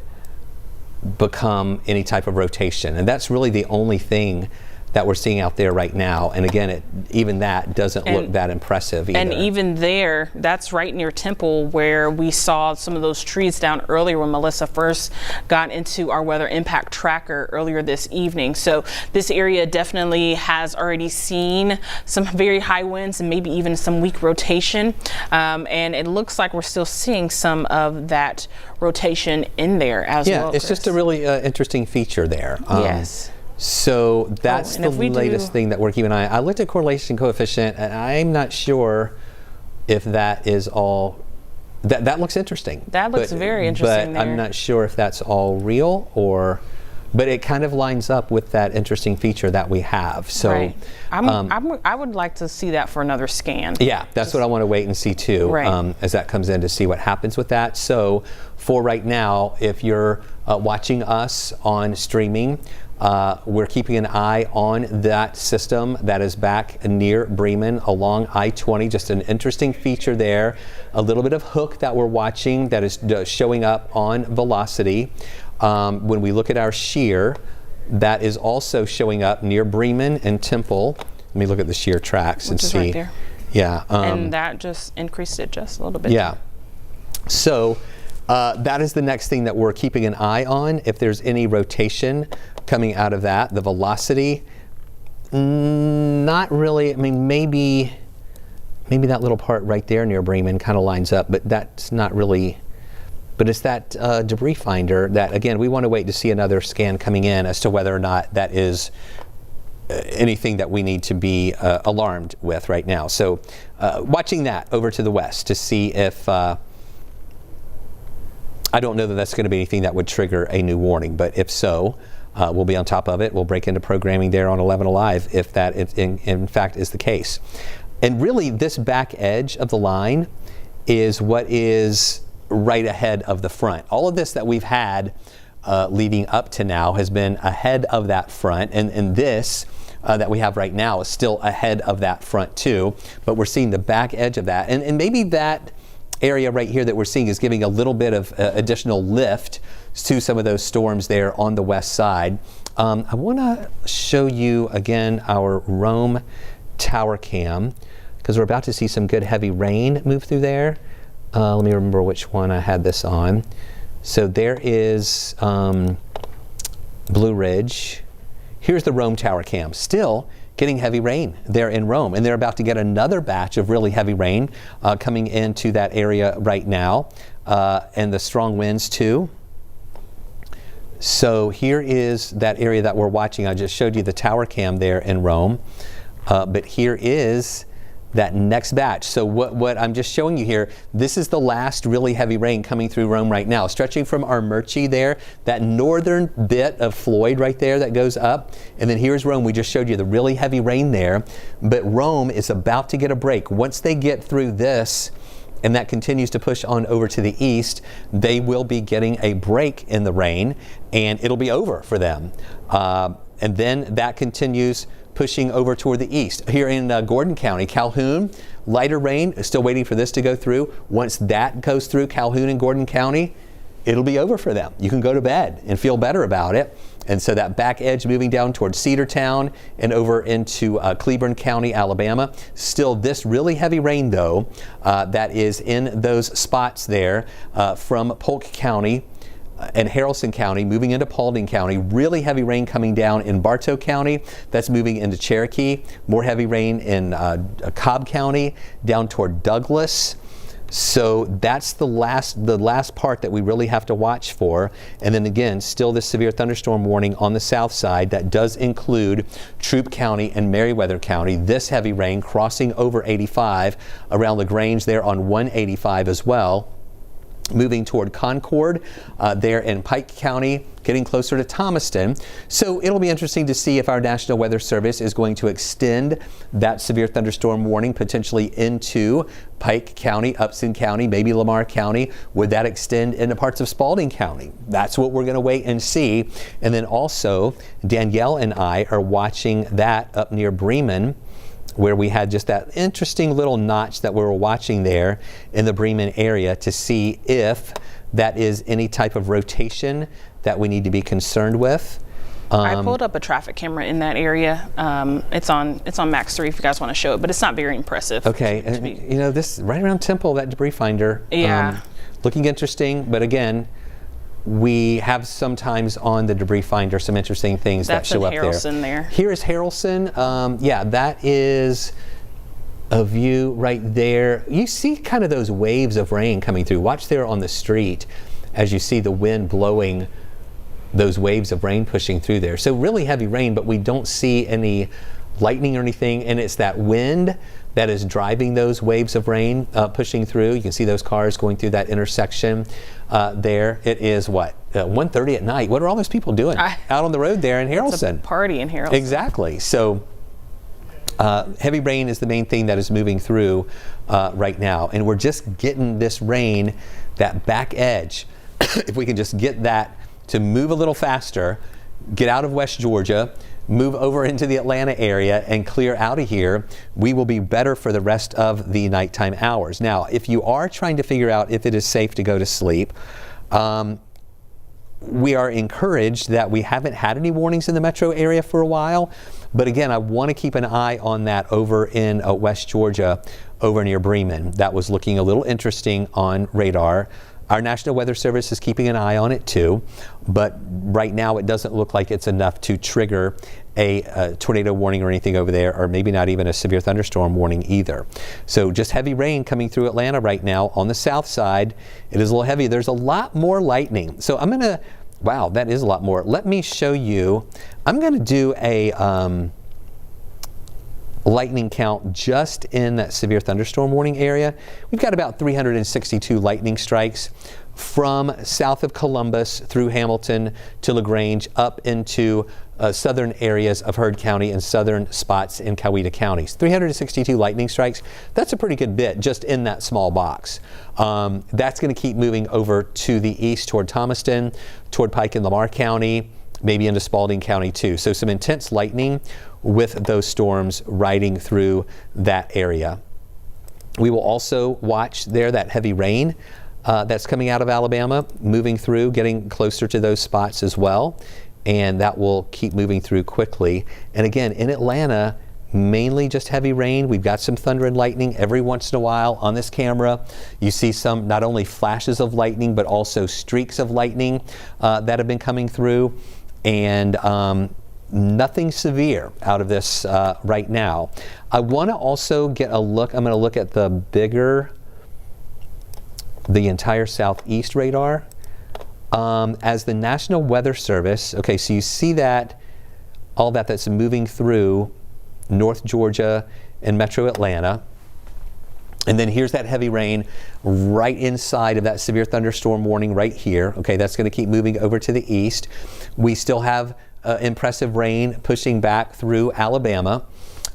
become any type of rotation. And that's really the only thing that we're seeing out there right now. And again, even that doesn't look that impressive either. And even there, that's right near Temple, where we saw some of those trees down earlier when Melissa first got into our weather impact tracker earlier this evening. So this area definitely has already seen some very high winds and maybe even some weak rotation. And it looks like we're still seeing some of that rotation in there as well. Yeah, it's just a really interesting feature there. Yes. So that's the latest thing that we're keeping an eye on. I looked at correlation coefficient, and I'm not sure if that is all. That looks interesting. That looks very interesting. But I'm not sure if that's all real or. But it kind of lines up with that interesting feature that we have. So right. I would like to see that for another scan. Yeah, that's what I want to wait and see too, right. As that comes in to see what happens with that. So for right now, if you're watching us on streaming, we're keeping an eye on that system that is back near Bremen along I-20. Just an interesting feature there. A little bit of hook that we're watching that is showing up on velocity. When we look at our shear, that is also showing up near Bremen and Temple. Let me look at the shear tracks and see. Right there. Yeah. And that just increased it just a little bit. Yeah. So that is the next thing that we're keeping an eye on. If there's any rotation coming out of that, the velocity, not really. I mean, maybe that little part right there near Bremen kind of lines up, but that's not really. But it's that debris finder that, again, we want to wait to see another scan coming in as to whether or not that is anything that we need to be alarmed with right now. So watching that over to the west to see if, I don't know that that's going to be anything that would trigger a new warning, but if so, we'll be on top of it. We'll break into programming there on 11Alive if that in fact is the case. And really this back edge of the line is what is right ahead of the front. All of this that we've had leading up to now has been ahead of that front, and this that we have right now is still ahead of that front too, but we're seeing the back edge of that, and maybe that area right here that we're seeing is giving a little bit of additional lift to some of those storms there on the west side. I want to show you again our Rome tower cam because we're about to see some good heavy rain move through there. Let me remember which one I had this on. So there is Blue Ridge. Here's the Rome tower cam. Still getting heavy rain there in Rome. And they're about to get another batch of really heavy rain coming into that area right now. And the strong winds too. So here is that area that we're watching. I just showed you the tower cam there in Rome. But here is that next batch. So what I'm just showing you here, this is the last really heavy rain coming through Rome right now, stretching from Armurci there, that northern bit of Floyd right there that goes up, and then here's Rome. We just showed you the really heavy rain there, but Rome is about to get a break. Once they get through this, and that continues to push on over to the east, they will be getting a break in the rain, and it'll be over for them. And then that continues pushing over toward the east. Here in Gordon County, Calhoun, lighter rain, still waiting for this to go through. Once that goes through Calhoun and Gordon County, it'll be over for them. You can go to bed and feel better about it. And so that back edge moving down towards Cedartown and over into Cleburne County, Alabama. Still this really heavy rain though, that is in those spots there from Polk County and Haralson County moving into Paulding County. Really heavy rain coming down in Bartow County. That's moving into Cherokee. More heavy rain in Cobb County down toward Douglas. So that's the last part that we really have to watch for. And then again, still this severe thunderstorm warning on the south side that does include Troup County and Meriwether County. This heavy rain crossing over 85 around LaGrange there on 185 as well. moving toward Concord there in Pike County, getting closer to Thomaston. So it'll be interesting to see if our National Weather Service is going to extend that severe thunderstorm warning potentially into Pike County, Upson County, maybe Lamar County. Would that extend into parts of Spalding County? That's what we're going to wait and see. And then also, Danielle and I are watching that up near Bremen, where we had just that interesting little notch that we were watching there in the Bremen area to see if that is any type of rotation that we need to be concerned with. I pulled up a traffic camera in that area. It's on Max 3 if you guys want to show it, but it's not very impressive. Okay, and, you know, this right around Temple, that debris finder. Yeah. Looking interesting, but again, we have sometimes on the debris finder some interesting things that show up there. That's in Harrelson there. Here is Harrelson. Yeah, that is a view right there. You see kind of those waves of rain coming through. Watch there on the street as you see the wind blowing those waves of rain pushing through there. So really heavy rain, but we don't see any lightning or anything, and it's that wind that is driving those waves of rain pushing through. You can see those cars going through that intersection there. It is what, 1:30 at night. What are all those people doing out on the road there in Harrelson? It's a party in Harrelson. Exactly. So heavy rain is the main thing that is moving through right now, and we're just getting this rain, that back edge. If we can just get that to move a little faster, get out of West Georgia, move over into the Atlanta area and clear out of here, we will be better for the rest of the nighttime hours. Now, if you are trying to figure out if it is safe to go to sleep, we are encouraged that we haven't had any warnings in the metro area for a while. But again, I want to keep an eye on that over in West Georgia, over near Bremen. That was looking a little interesting on radar. Our National Weather Service is keeping an eye on it too, but right now it doesn't look like it's enough to trigger a tornado warning or anything over there, or maybe not even a severe thunderstorm warning either. So just heavy rain coming through Atlanta right now on the south side. It is a little heavy. There's a lot more lightning. So I'm going to, wow, that is a lot more. Let me show you. I'm going to do a lightning count just in that severe thunderstorm warning area. We've got about 362 lightning strikes from south of Columbus through Hamilton to LaGrange up into southern areas of Heard County and southern spots in Coweta counties. 362 lightning strikes. That's a pretty good bit just in that small box. That's going to keep moving over to the east toward Thomaston, toward Pike and Lamar County, maybe into Spalding County too. So some intense lightning with those storms riding through that area. We will also watch there that heavy rain that's coming out of Alabama, moving through, getting closer to those spots as well. And that will keep moving through quickly. And again, in Atlanta, mainly just heavy rain. We've got some thunder and lightning every once in a while on this camera. You see some not only flashes of lightning, but also streaks of lightning that have been coming through. And nothing severe out of this right now. I want to also get a look. I'm going to look at the entire southeast radar. As the National Weather Service, okay, so you see that, all that's moving through North Georgia and Metro Atlanta. And then here's that heavy rain right inside of that severe thunderstorm warning right here. Okay, that's going to keep moving over to the east. We still have impressive rain pushing back through Alabama.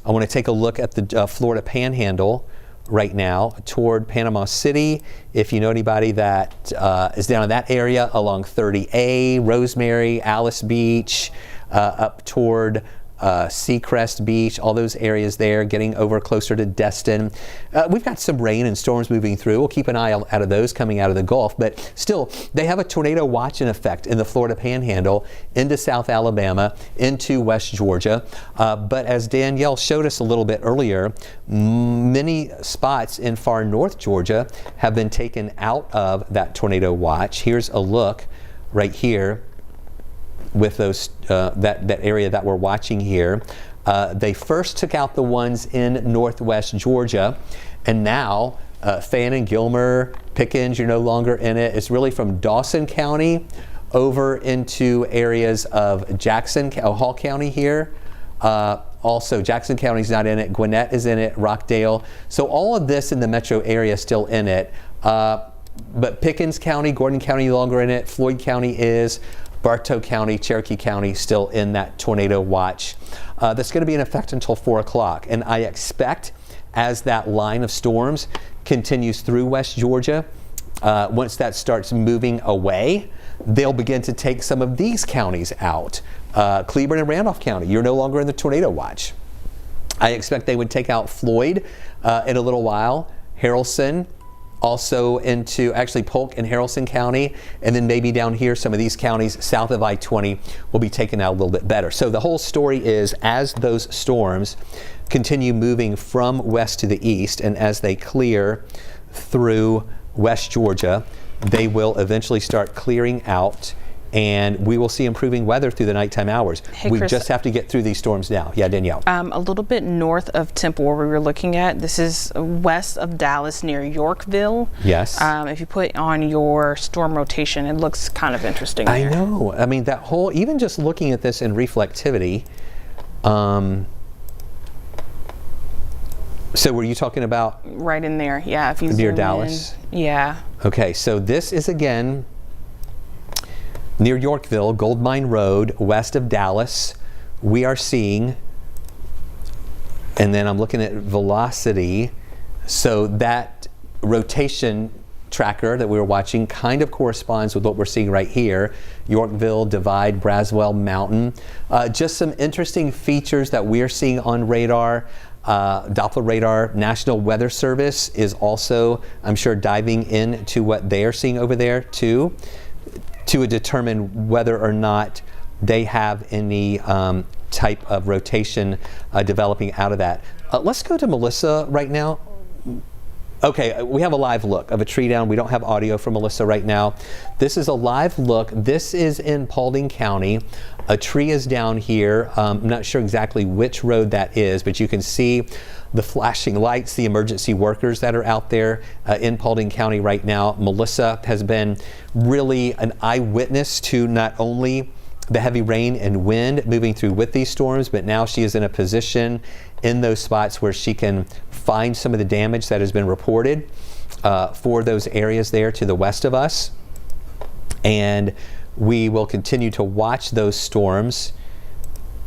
I want to take a look at the Florida Panhandle right now toward Panama City. If you know anybody that is down in that area along 30A, Rosemary, Alice Beach, up toward Seacrest Beach, all those areas there, getting over closer to Destin. We've got some rain and storms moving through. We'll keep an eye out of those coming out of the Gulf, but still, they have a tornado watch in effect in the Florida Panhandle into South Alabama, into West Georgia. But as Danielle showed us a little bit earlier, many spots in far North Georgia have been taken out of that tornado watch. Here's a look right here with those that area that we're watching here. They first took out the ones in northwest Georgia, and now Fannin, Gilmer, Pickens, you're no longer in it. It's really from Dawson County over into areas of Jackson, Hall County here. Also, Jackson County's not in it. Gwinnett is in it, Rockdale. So all of this in the metro area is still in it. But Pickens County, Gordon County no longer in it. Floyd County is. Bartow County, Cherokee County still in that tornado watch. That's going to be in effect until 4 o'clock. And I expect as that line of storms continues through West Georgia, once that starts moving away, they'll begin to take some of these counties out. Cleburne and Randolph County, you're no longer in the tornado watch. I expect they would take out Floyd in a little while, Haralson, also into actually Polk and Haralson County, and then maybe down here some of these counties south of I-20 will be taken out a little bit better. So the whole story is as those storms continue moving from west to the east and as they clear through West Georgia, they will eventually start clearing out and we will see improving weather through the nighttime hours. Hey, we Chris, just have to get through these storms now. Yeah, Danielle. A little bit north of Temple, where we were looking at, this is west of Dallas near Yorkville. Yes. If you put on your storm rotation, it looks kind of interesting there. I know. I mean, that whole, even just looking at this in reflectivity, so were you talking about? Right in there, yeah. If you near zoom Dallas? in. Yeah. Okay, so this is again near Yorkville, Gold Mine Road, west of Dallas. We are seeing, and then I'm looking at velocity. So that rotation tracker that we were watching kind of corresponds with what we're seeing right here. Yorkville, Divide, Braswell Mountain. Just some interesting features that we're seeing on radar. Doppler radar. National Weather Service is also, I'm sure, diving into what they are seeing over there too, to determine whether or not they have any type of rotation developing out of that. Let's go to Melissa right now. Okay, we have a live look of a tree down. We don't have audio from Melissa right now. This is a live look. This is in Paulding County. A tree is down here. I'm not sure exactly which road that is, but you can see the flashing lights, the emergency workers that are out there in Paulding County right now. Melissa has been really an eyewitness to not only the heavy rain and wind moving through with these storms, but now she is in a position in those spots where she can find some of the damage that has been reported for those areas there to the west of us. And we will continue to watch those storms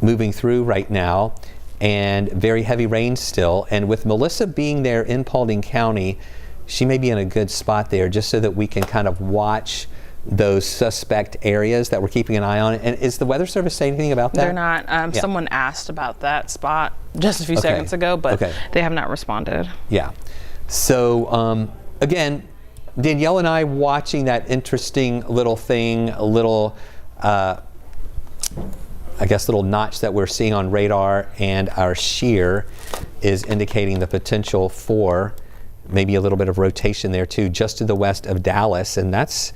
moving through right now, and very heavy rain still. And with Melissa being there in Paulding County, she may be in a good spot there just so that we can kind of watch those suspect areas that we're keeping an eye on. And is the Weather Service saying anything about that? They're not. Yeah. Someone asked about that spot just a few seconds ago, but they have not responded. Yeah. So again, Danielle and I watching that interesting little thing, a little, I guess, little notch that we're seeing on radar, and our shear is indicating the potential for maybe a little bit of rotation there too, just to the west of Dallas. And that's,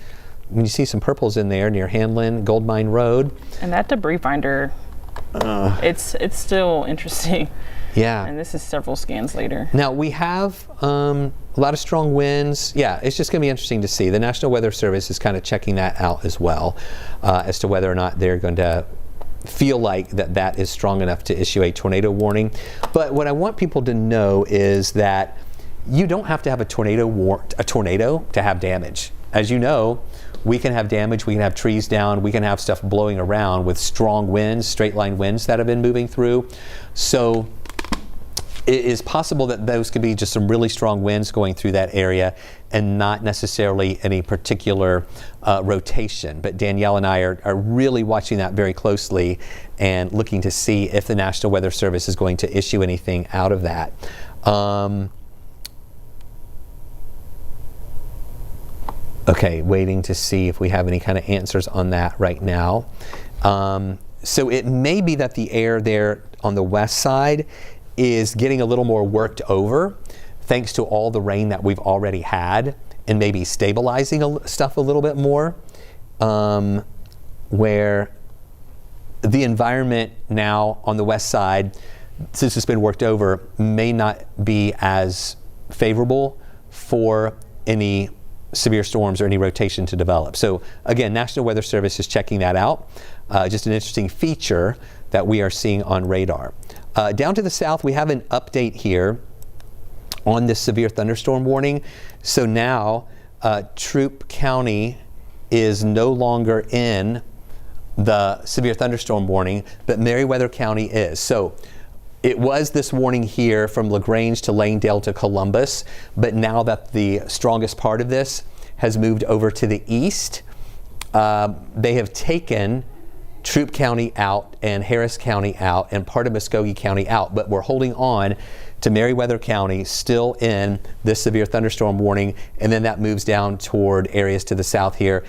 you see some purples in there near Hanlon, Gold Mine Road. And that debris finder, it's still interesting. Yeah. And this is several scans later. Now we have a lot of strong winds. Yeah, it's just going to be interesting to see. The National Weather Service is kind of checking that out as well, as to whether or not they're going to feel like that is strong enough to issue a tornado warning. But what I want people to know is that you don't have to have a tornado to have damage. As you know, we can have damage, we can have trees down, we can have stuff blowing around with strong winds, straight line winds that have been moving through. So it is possible that those could be just some really strong winds going through that area and not necessarily any particular rotation. But Danielle and I are really watching that very closely and looking to see if the National Weather Service is going to issue anything out of that. Okay, waiting to see if we have any kind of answers on that right now. So it may be that the air there on the west side is getting a little more worked over thanks to all the rain that we've already had, and maybe stabilizing stuff a little bit more, where the environment now on the west side, since it's been worked over, may not be as favorable for any severe storms or any rotation to develop. So again, National Weather Service is checking that out. Just an interesting feature that we are seeing on radar. Down to the south, we have an update here on this severe thunderstorm warning. So now Troup County is no longer in the severe thunderstorm warning, but Meriwether County is. So it was this warning here from LaGrange to Langdale to Columbus, but now that the strongest part of this has moved over to the east, they have taken Troup County out and Harris County out and part of Muskogee County out, but we're holding on to Meriwether County still in this severe thunderstorm warning, and then that moves down toward areas to the south here.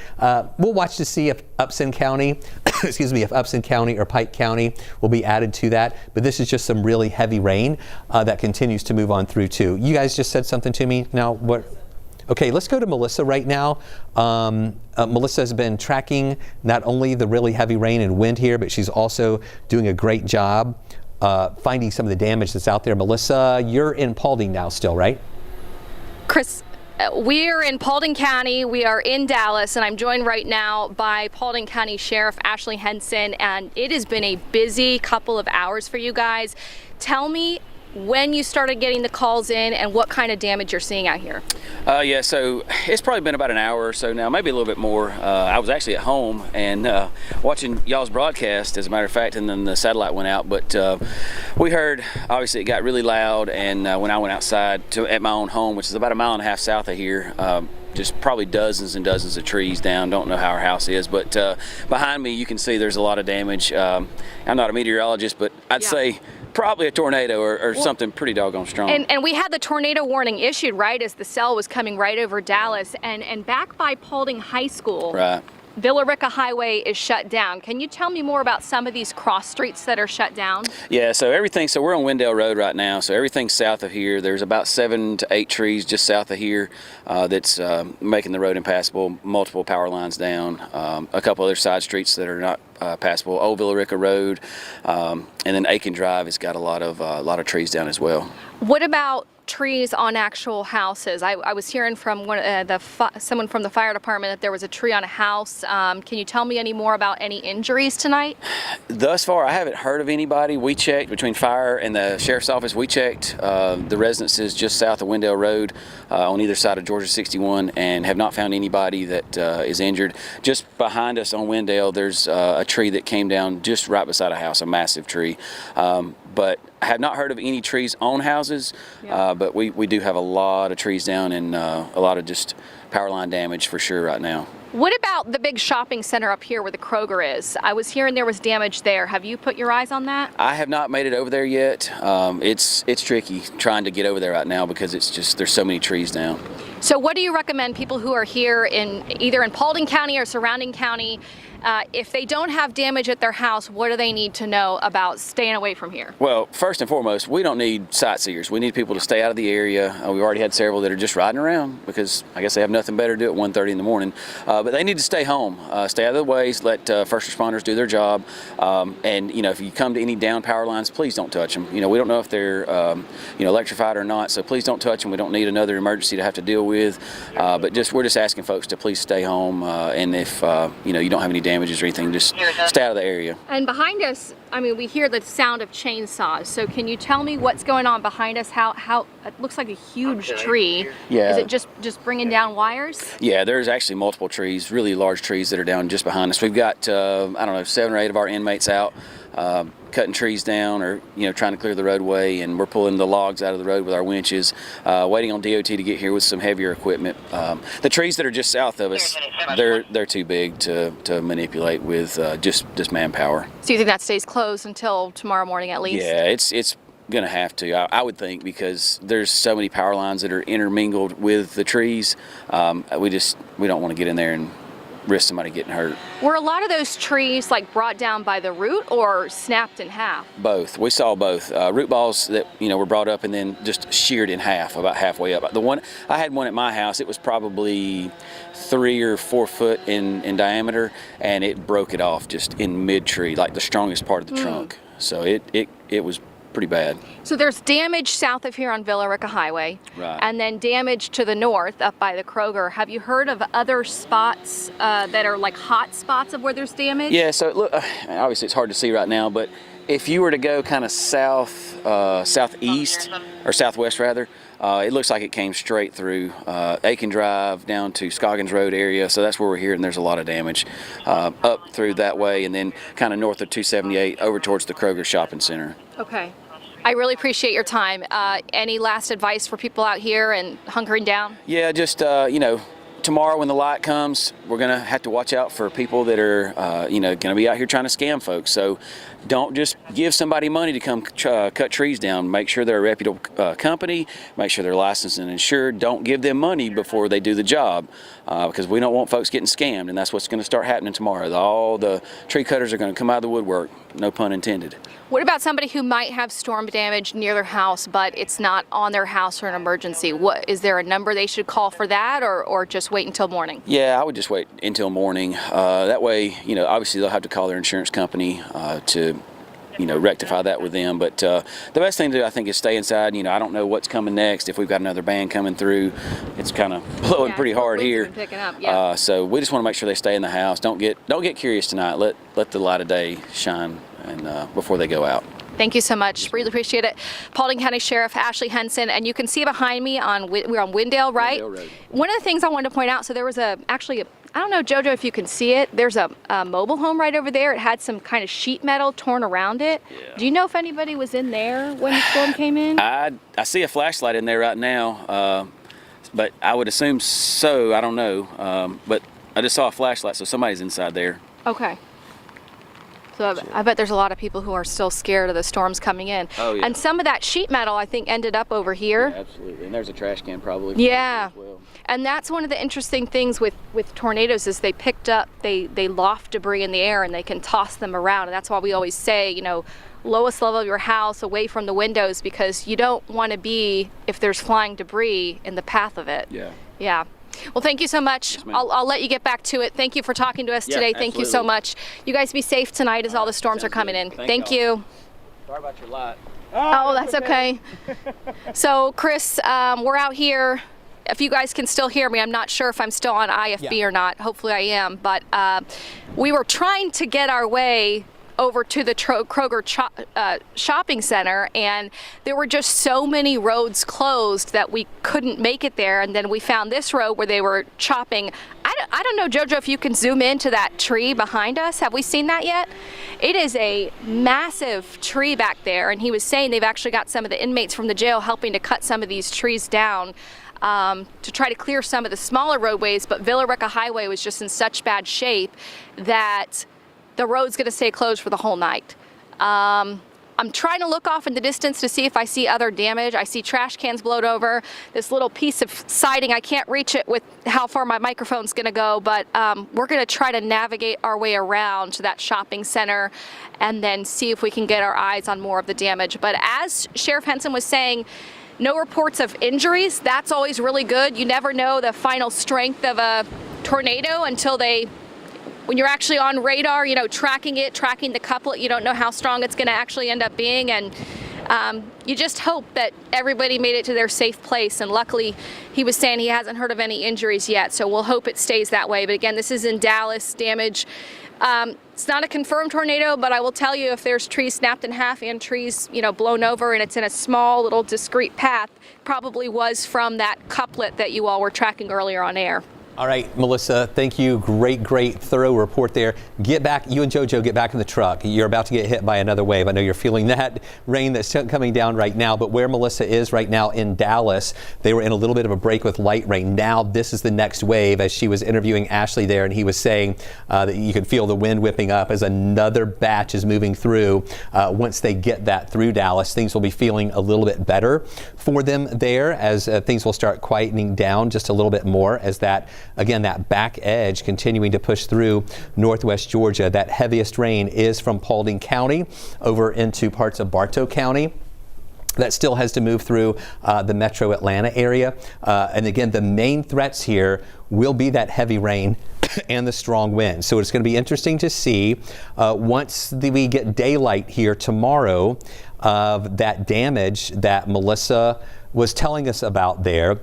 We'll watch to see if Upson County, if Upson County or Pike County will be added to that, but this is just some really heavy rain that continues to move on through too. You guys just said something to me now. What? Okay, let's go to Melissa right now. Melissa has been tracking not only the really heavy rain and wind here, but she's also doing a great job finding some of the damage that's out there. Melissa, you're in Paulding now still, right? Chris, we're in Paulding County. We are in Dallas, and I'm joined right now by Paulding County Sheriff Ashley Henson, and it has been a busy couple of hours for you guys. Tell me when you started getting the calls in and what kind of damage you're seeing out here. Yeah, so it's probably been about an hour or so now, maybe a little bit more. I was actually at home and watching y'all's broadcast, as a matter of fact, and then the satellite went out. But we heard, obviously, it got really loud, and when I went outside at my own home, which is about a mile and a half south of here, just probably dozens and dozens of trees down. Don't know how our house is, but behind me you can see there's a lot of damage. I'm not a meteorologist, but I'd say probably a tornado or something pretty doggone strong. And we had the tornado warning issued right as the cell was coming right over Dallas, and back by Paulding High School. Right. Villa Rica Highway is shut down. Can you tell me more about some of these cross streets that are shut down? Yeah, so we're on Wendell Road right now, so everything south of here, there's about 7 to 8 trees just south of here that's making the road impassable, multiple power lines down, a couple other side streets that are not passable, Old Villa Rica Road, and then Aiken Drive has got a lot of trees down as well. What about trees on actual houses? I was hearing from someone from the fire department that there was a tree on a house. Can you tell me any more about any injuries tonight? Thus far, I haven't heard of anybody. We checked between fire and the sheriff's office. We checked the residences just south of Wendell Road on either side of Georgia 61 and have not found anybody that is injured. Just behind us on Wendell, there's a tree that came down just right beside a house, a massive tree. But I have not heard of any trees on houses, but we do have a lot of trees down and a lot of just power line damage for sure right now. What about the big shopping center up here where the Kroger is? I was hearing there was damage there. Have you put your eyes on that? I have not made it over there yet. It's tricky trying to get over there right now because it's just there's so many trees down. So what do you recommend people who are here either in Paulding County or surrounding county, if they don't have damage at their house, what do they need to know about staying away from here? Well, first and foremost, we don't need sightseers. We need people to stay out of the area. We've already had several that are just riding around because I guess they have nothing better to do at 1:30 in the morning. But they need to stay home, stay out of the ways, let first responders do their job. And, if you come to any down power lines, please don't touch them. We don't know if they're, electrified or not, so please don't touch them. We don't need another emergency to have to deal with. But we're just asking folks to please stay home. And if, you don't have any damages or anything, just stay out of the area. And behind us, we hear the sound of chainsaws. So can you tell me what's going on behind us? How it looks like a huge tree. Yeah. Is it just bringing down wires? Yeah, there's actually multiple trees, really large trees that are down just behind us. We've got, 7 or 8 of our inmates out cutting trees down or, trying to clear the roadway, and we're pulling the logs out of the road with our winches, waiting on DOT to get here with some heavier equipment. The trees that are just south of us, they're too big to manipulate with just manpower. So you think that stays closed until tomorrow morning at least? Yeah, it's gonna have to, I would think, because there's so many power lines that are intermingled with the trees. We don't want to get in there and risk somebody getting hurt. Were a lot of those trees brought down by the root or snapped in half? Both. We saw both. Root balls that were brought up and then just sheared in half, about halfway up. I had one at my house. It was probably 3 or 4 foot in diameter, and it broke it off just in mid-tree, like the strongest part of the trunk. So it was pretty bad. So there's damage south of here on Villa Rica Highway, right, and then damage to the north up by the Kroger. Have you heard of other spots that are hot spots of where there's damage? Yeah, so look, obviously it's hard to see right now, but if you were to go kind of southeast or southwest rather, it looks like it came straight through Aiken Drive down to Scoggins Road area. So that's where we're here, and there's a lot of damage up through that way, and then kind of north of 278 over towards the Kroger Shopping Center. Okay. I really appreciate your time. Any last advice for people out here and hunkering down? Yeah, just, tomorrow when the light comes, we're going to have to watch out for people that are, going to be out here trying to scam folks. So don't just give somebody money to come cut trees down. Make sure they're a reputable company. Make sure they're licensed and insured. Don't give them money before they do the job because we don't want folks getting scammed, and that's what's going to start happening tomorrow. All the tree cutters are going to come out of the woodwork, no pun intended. What about somebody who might have storm damage near their house, but it's not on their house for an emergency? What is there a number they should call for that, or just wait until morning? Yeah, I would just wait until morning. That way, obviously they'll have to call their insurance company to, rectify that with them. But the best thing to do, I think, is stay inside. I don't know what's coming next. If we've got another band coming through, it's kind of blowing pretty hard here. Picking up, yeah. So we just want to make sure they stay in the house. Don't get curious tonight. Let the light of day shine and before they go out. Thank you so much. Really appreciate it. Paulding County Sheriff Ashley Henson, and you can see behind me we're on Windale, right? Windale Road. One of the things I wanted to point out, so there was I don't know, JoJo, if you can see it, there's a mobile home right over there. It had some kind of sheet metal torn around it. Yeah. Do you know if anybody was in there when the storm came in? I see a flashlight in there right now, but I would assume so. I don't know. But I just saw a flashlight, so somebody's inside there. Okay. So I bet there's a lot of people who are still scared of the storms coming in. Oh, yeah. And some of that sheet metal, I think, ended up over here. Yeah, absolutely. And there's a trash can probably. Yeah. As well. And that's one of the interesting things with tornadoes is they loft debris in the air and they can toss them around. And that's why we always say, lowest level of your house away from the windows, because you don't want to be, if there's flying debris, in the path of it. Yeah. Yeah. Well, thank you so much. Yes, I'll let you get back to it. Thank you for talking to us today. Thank you so much. You guys be safe tonight as all the storms are coming in. Thank you. Sorry about your light. Oh, that's okay. So, Chris, we're out here. If you guys can still hear me, I'm not sure if I'm still on IFB or not. Hopefully I am. But we were trying to get our way over to the Kroger shopping center, and there were just so many roads closed that we couldn't make it there. And then we found this road where they were chopping. I don't know, JoJo, if you can zoom into that tree behind us. Have we seen that yet? It is a massive tree back there, and he was saying they've actually got some of the inmates from the jail helping to cut some of these trees down to try to clear some of the smaller roadways. But Villa Rica Highway was just in such bad shape that the road's going to stay closed for the whole night. I'm trying to look off in the distance to see if I see other damage. I see trash cans blowed over. This little piece of siding, I can't reach it with how far my microphone's going to go, but we're going to try to navigate our way around to that shopping center and then see if we can get our eyes on more of the damage. But as Sheriff Henson was saying, no reports of injuries. That's always really good. You never know the final strength of a tornado until when you're actually on radar, tracking the couplet, you don't know how strong it's going to actually end up being. And you just hope that everybody made it to their safe place. And luckily, he was saying he hasn't heard of any injuries yet. So we'll hope it stays that way. But again, this is in Dallas, damage. It's not a confirmed tornado, but I will tell you, if there's trees snapped in half and trees, blown over, and it's in a small little discreet path, probably was from that couplet that you all were tracking earlier on air. All right, Melissa, thank you. Great, thorough report there. Get back, you and JoJo, get back in the truck. You're about to get hit by another wave. I know you're feeling that rain that's coming down right now, but where Melissa is right now in Dallas, they were in a little bit of a break with light rain. Now this is the next wave, as she was interviewing Ashley there, and he was saying that you could feel the wind whipping up as another batch is moving through. Once they get that through Dallas, things will be feeling a little bit better for them there, as things will start quietening down just a little bit more, as that back edge continuing to push through northwest Georgia. That heaviest rain is from Paulding County over into parts of Bartow County. That still has to move through the metro Atlanta area. And again, the main threats here will be that heavy rain and the strong wind. So it's going to be interesting to see once we get daylight here tomorrow of that damage that Melissa was telling us about there.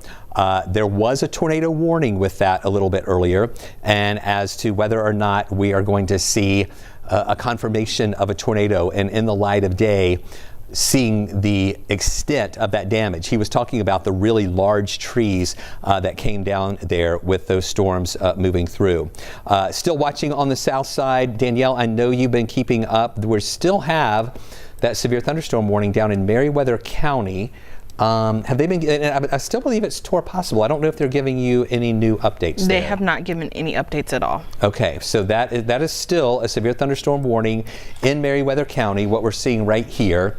There was a tornado warning with that a little bit earlier, and as to whether or not we are going to see a confirmation of a tornado, and in the light of day, seeing the extent of that damage. He was talking about the really large trees that came down there with those storms moving through. Still watching on the south side. Danielle, I know you've been keeping up. We still have that severe thunderstorm warning down in Meriwether County. Have they been, and I still believe it's possible. I don't know if they're giving you any new updates. They have not given any updates at all. Okay, so that is still a severe thunderstorm warning in Meriwether County, what we're seeing right here.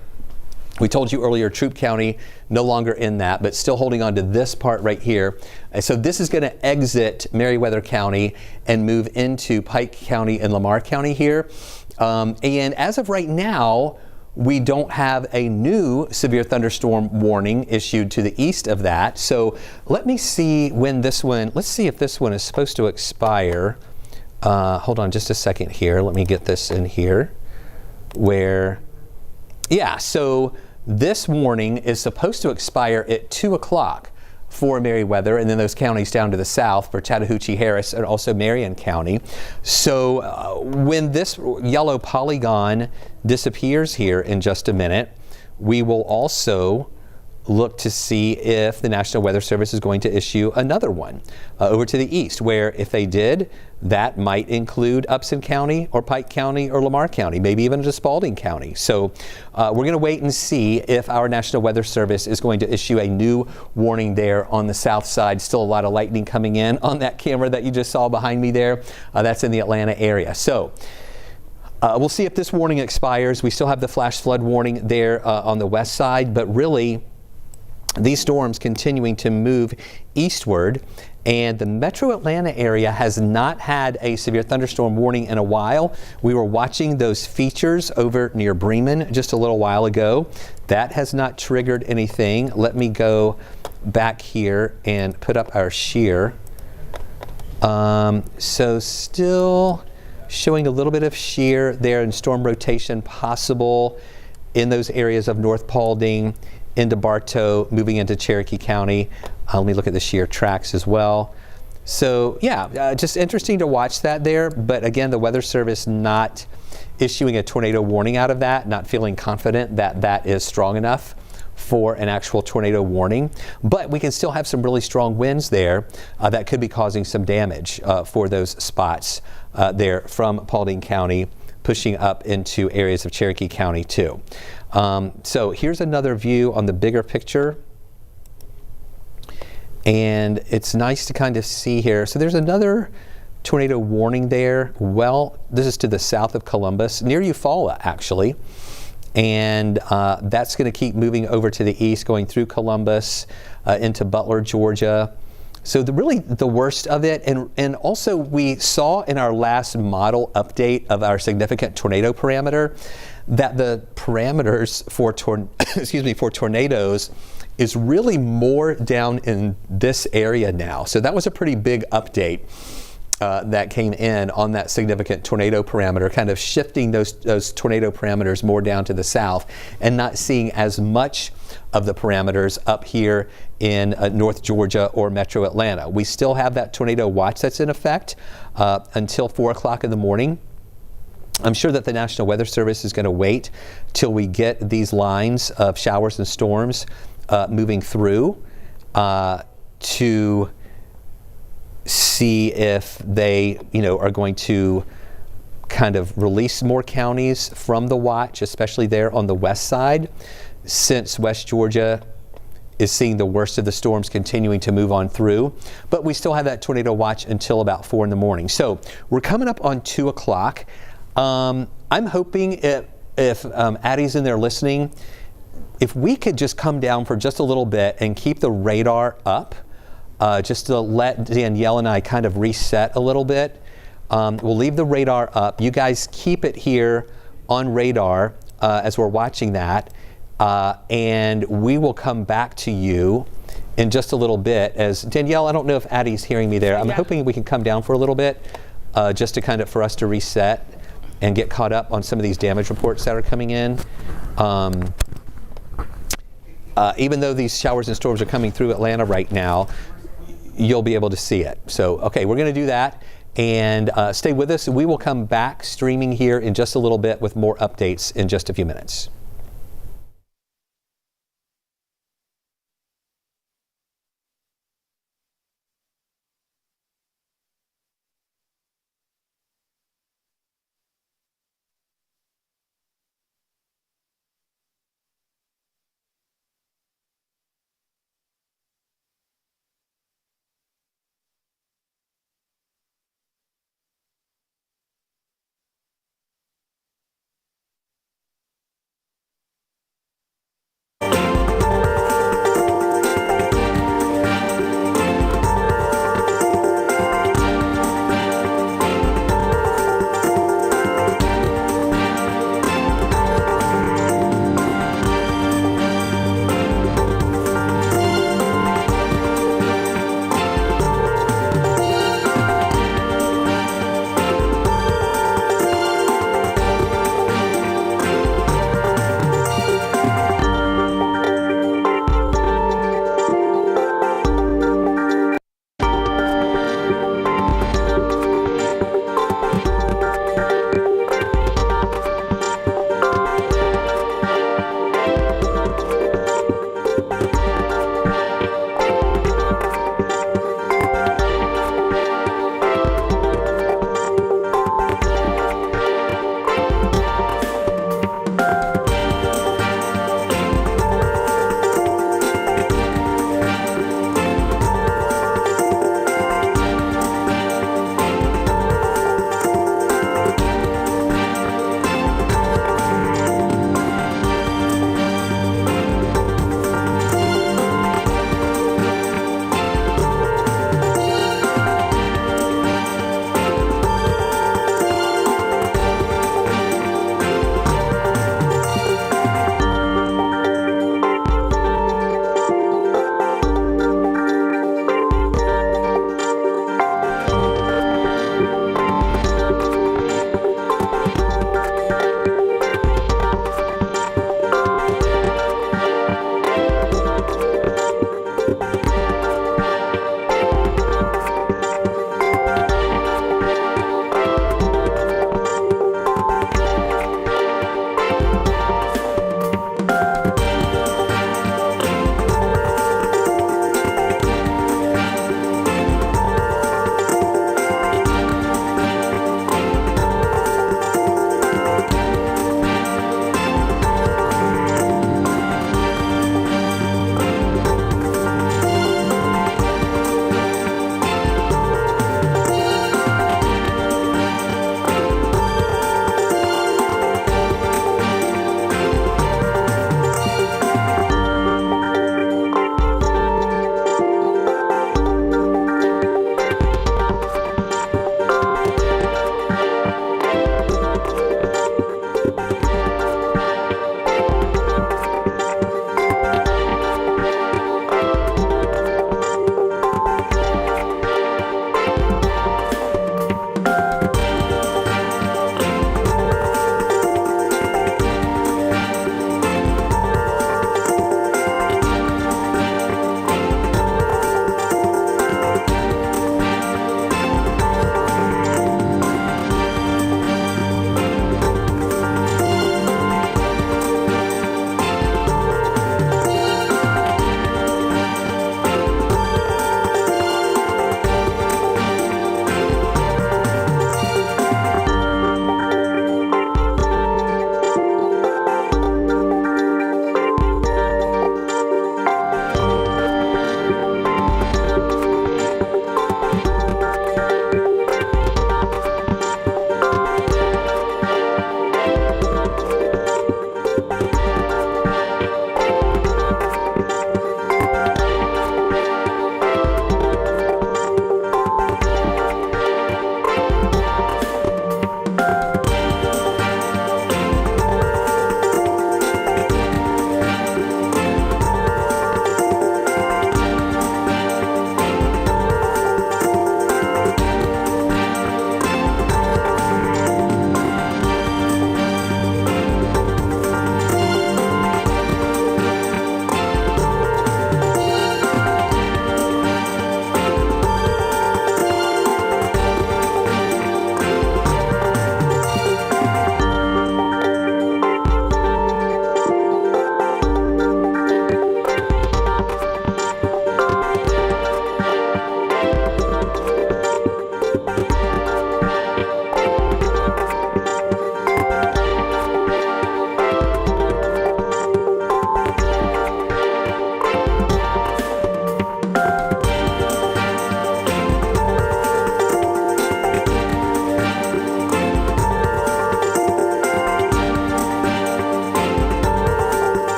We told you earlier, Troup County no longer in that, but still holding on to this part right here. And so this is going to exit Meriwether County and move into Pike County and Lamar County here. And as of right now, we don't have a new severe thunderstorm warning issued to the east of that. So let me see when this one, let's see if this one is supposed to expire. Hold on just a second here. Let me get this in here. So this warning is supposed to expire at 2 o'clock for Meriwether, and then those counties down to the south for Chattahoochee, Harris, and also Marion County. So when this yellow polygon disappears here in just a minute, we will also look to see if the National Weather Service is going to issue another one over to the east, where if they did, that might include Upson County or Pike County or Lamar County, maybe even to Spalding County. So we're going to wait and see if our National Weather Service is going to issue a new warning there on the south side. Still a lot of lightning coming in on that camera that you just saw behind me there. That's in the Atlanta area. So we'll see if this warning expires. We still have the flash flood warning there on the west side, but really these storms continuing to move eastward, and the metro Atlanta area has not had a severe thunderstorm warning in a while. We were watching those features over near Bremen just a little while ago. That has not triggered anything. Let me go back here and put up our shear. So still showing a little bit of shear there and storm rotation possible in those areas of North Paulding, into Bartow, moving into Cherokee County. Let me look at the shear tracks as well. So yeah, just interesting to watch that there. But again, the Weather Service not issuing a tornado warning out of that, not feeling confident that that is strong enough for an actual tornado warning. But we can still have some really strong winds there that could be causing some damage for those spots there from Paulding County, pushing up into areas of Cherokee County too. So here's another view on the bigger picture. And it's nice to kind of see here. So there's another tornado warning there. Well, this is to the south of Columbus, near Eufaula actually. And that's going to keep moving over to the east, going through Columbus into Butler, Georgia. So really the worst of it, and also we saw in our last model update of our significant tornado parameter that the parameters for tornadoes is really more down in this area now. So that was a pretty big update that came in on that significant tornado parameter, kind of shifting those tornado parameters more down to the south and not seeing as much of the parameters up here in North Georgia or Metro Atlanta. We still have that tornado watch that's in effect until 4 o'clock in the morning. I'm sure that the National Weather Service is going to wait till we get these lines of showers and storms moving through to see if they, are going to kind of release more counties from the watch, especially there on the west side, since West Georgia is seeing the worst of the storms continuing to move on through. But we still have that tornado watch until about 4 in the morning. So we're coming up on 2 o'clock. I'm hoping if Addie's in there listening, if we could just come down for just a little bit and keep the radar up, just to let Danielle and I kind of reset a little bit. We'll leave the radar up. You guys keep it here on radar as we're watching that. And we will come back to you in just a little bit. As Danielle, I don't know if Addie's hearing me there. I'm hoping we can come down for a little bit just to kind of for us to reset and get caught up on some of these damage reports that are coming in. Even though these showers and storms are coming through Atlanta right now, you'll be able to see it. So, okay, we're going to do that. And stay with us. We will come back streaming here in just a little bit with more updates in just a few minutes.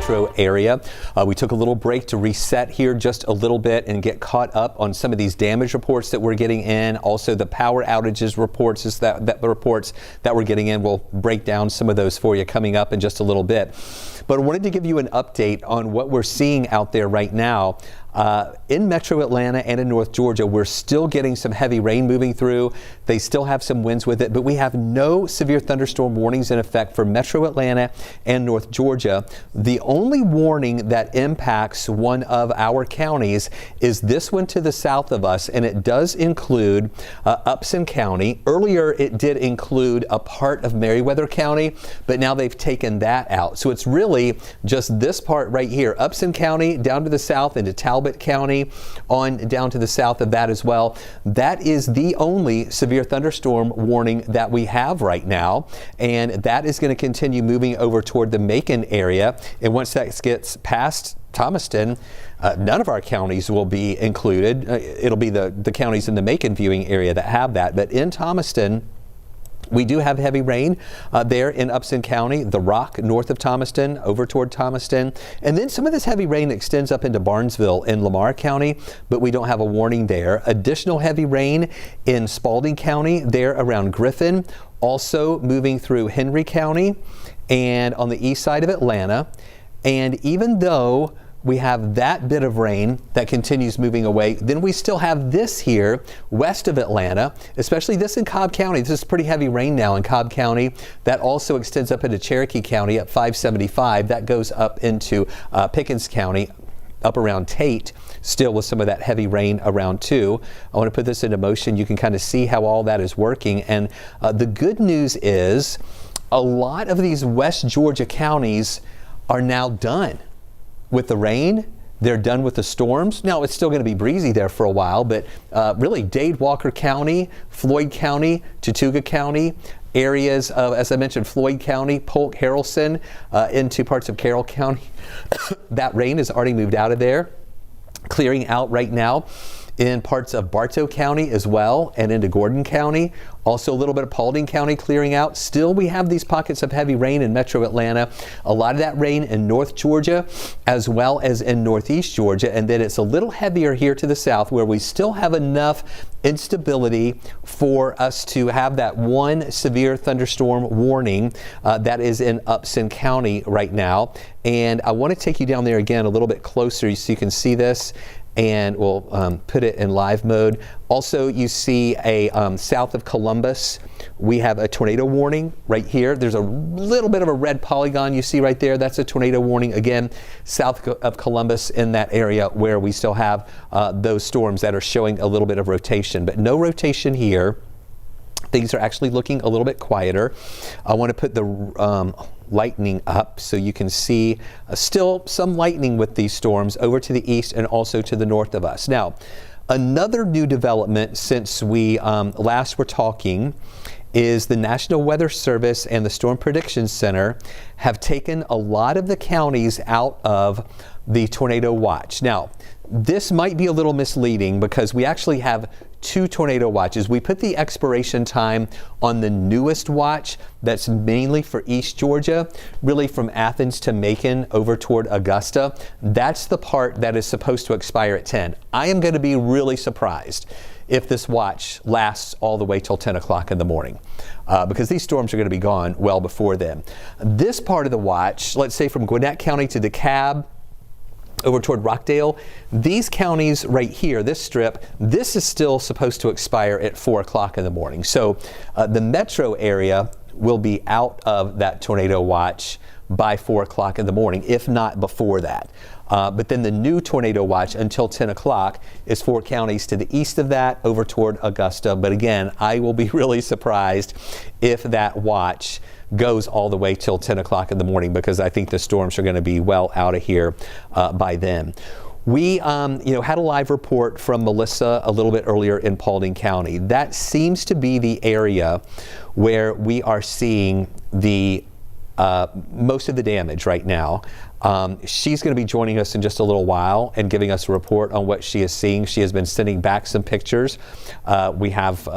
metro area. We took a little break to reset here just a little bit and get caught up on some of these damage reports that we're getting in. Also, the power outages reports that the reports that we're getting in. We'll break down some of those for you coming up in just a little bit. But I wanted to give you an update on what we're seeing out there right now. In Metro Atlanta and in North Georgia, we're still getting some heavy rain moving through. They still have some winds with it, but we have no severe thunderstorm warnings in effect for Metro Atlanta and North Georgia. The only warning that impacts one of our counties is this one to the south of us, and it does include Upson County. Earlier, it did include a part of Meriwether County, but now they've taken that out. So it's really just this part right here, Upson County down to the south into Talbot County on down to the south of that as well. That is the only severe thunderstorm warning that we have right now, and that is going to continue moving over toward the Macon area. And once that gets past Thomaston, none of our counties will be included. It'll be the counties in the Macon viewing area that have that. But in Thomaston, we do have heavy rain there in Upson County, the Rock north of Thomaston, over toward Thomaston. And then some of this heavy rain extends up into Barnesville in Lamar County, but we don't have a warning there. Additional heavy rain in Spalding County there around Griffin, also moving through Henry County and on the east side of Atlanta. And even though we have that bit of rain that continues moving away, then we still have this here west of Atlanta, especially this in Cobb County. This is pretty heavy rain now in Cobb County. That also extends up into Cherokee County at 575. That goes up into Pickens County, up around Tate, still with some of that heavy rain around too. I want to put this into motion. You can kind of see how all that is working. And the good news is a lot of these West Georgia counties are now done with the rain. They're done with the storms. Now, it's still going to be breezy there for a while, but really Dade, Walker County, Floyd County, Chattooga County, areas of, as I mentioned, Floyd County, Polk, Haralson, into parts of Carroll County. That rain has already moved out of there, clearing out right now in parts of Bartow County as well and into Gordon County. Also a little bit of Paulding County clearing out. Still, we have these pockets of heavy rain in Metro Atlanta. A lot of that rain in North Georgia as well as in Northeast Georgia. And then it's a little heavier here to the south where we still have enough instability for us to have that one severe thunderstorm warning that is in Upson County right now. And I want to take you down there again a little bit closer so you can see this. And we'll put it in live mode. Also, you see a south of Columbus, we have a tornado warning right here. There's a little bit of a red polygon you see right there. That's a tornado warning, again, south of Columbus in that area where we still have those storms that are showing a little bit of rotation, but no rotation here. Things are actually looking a little bit quieter. I want to put the lightning up so you can see still some lightning with these storms over to the east and also to the north of us. Now, another new development since we last were talking is the National Weather Service and the Storm Prediction Center have taken a lot of the counties out of the tornado watch. Now, this might be a little misleading because we actually have two tornado watches. We put the expiration time on the newest watch that's mainly for East Georgia, really from Athens to Macon over toward Augusta. That's the part that is supposed to expire at 10. I am going to be really surprised if this watch lasts all the way till 10 o'clock in the morning because these storms are going to be gone well before then. This part of the watch, let's say from Gwinnett County to DeKalb, over toward Rockdale, these counties right here, this strip, this is still supposed to expire at 4 o'clock in the morning. So the metro area will be out of that tornado watch by 4 o'clock in the morning, if not before that. But then the new tornado watch until 10 o'clock is 4 counties to the east of that over toward Augusta. But again, I will be really surprised if that watch goes all the way till 10 o'clock in the morning because I think the storms are going to be well out of here by then. We had a live report from Melissa a little bit earlier in Paulding County. That seems to be the area where we are seeing the most of the damage right now. She's going to be joining us in just a little while and giving us a report on what she is seeing. She has been sending back some pictures. We have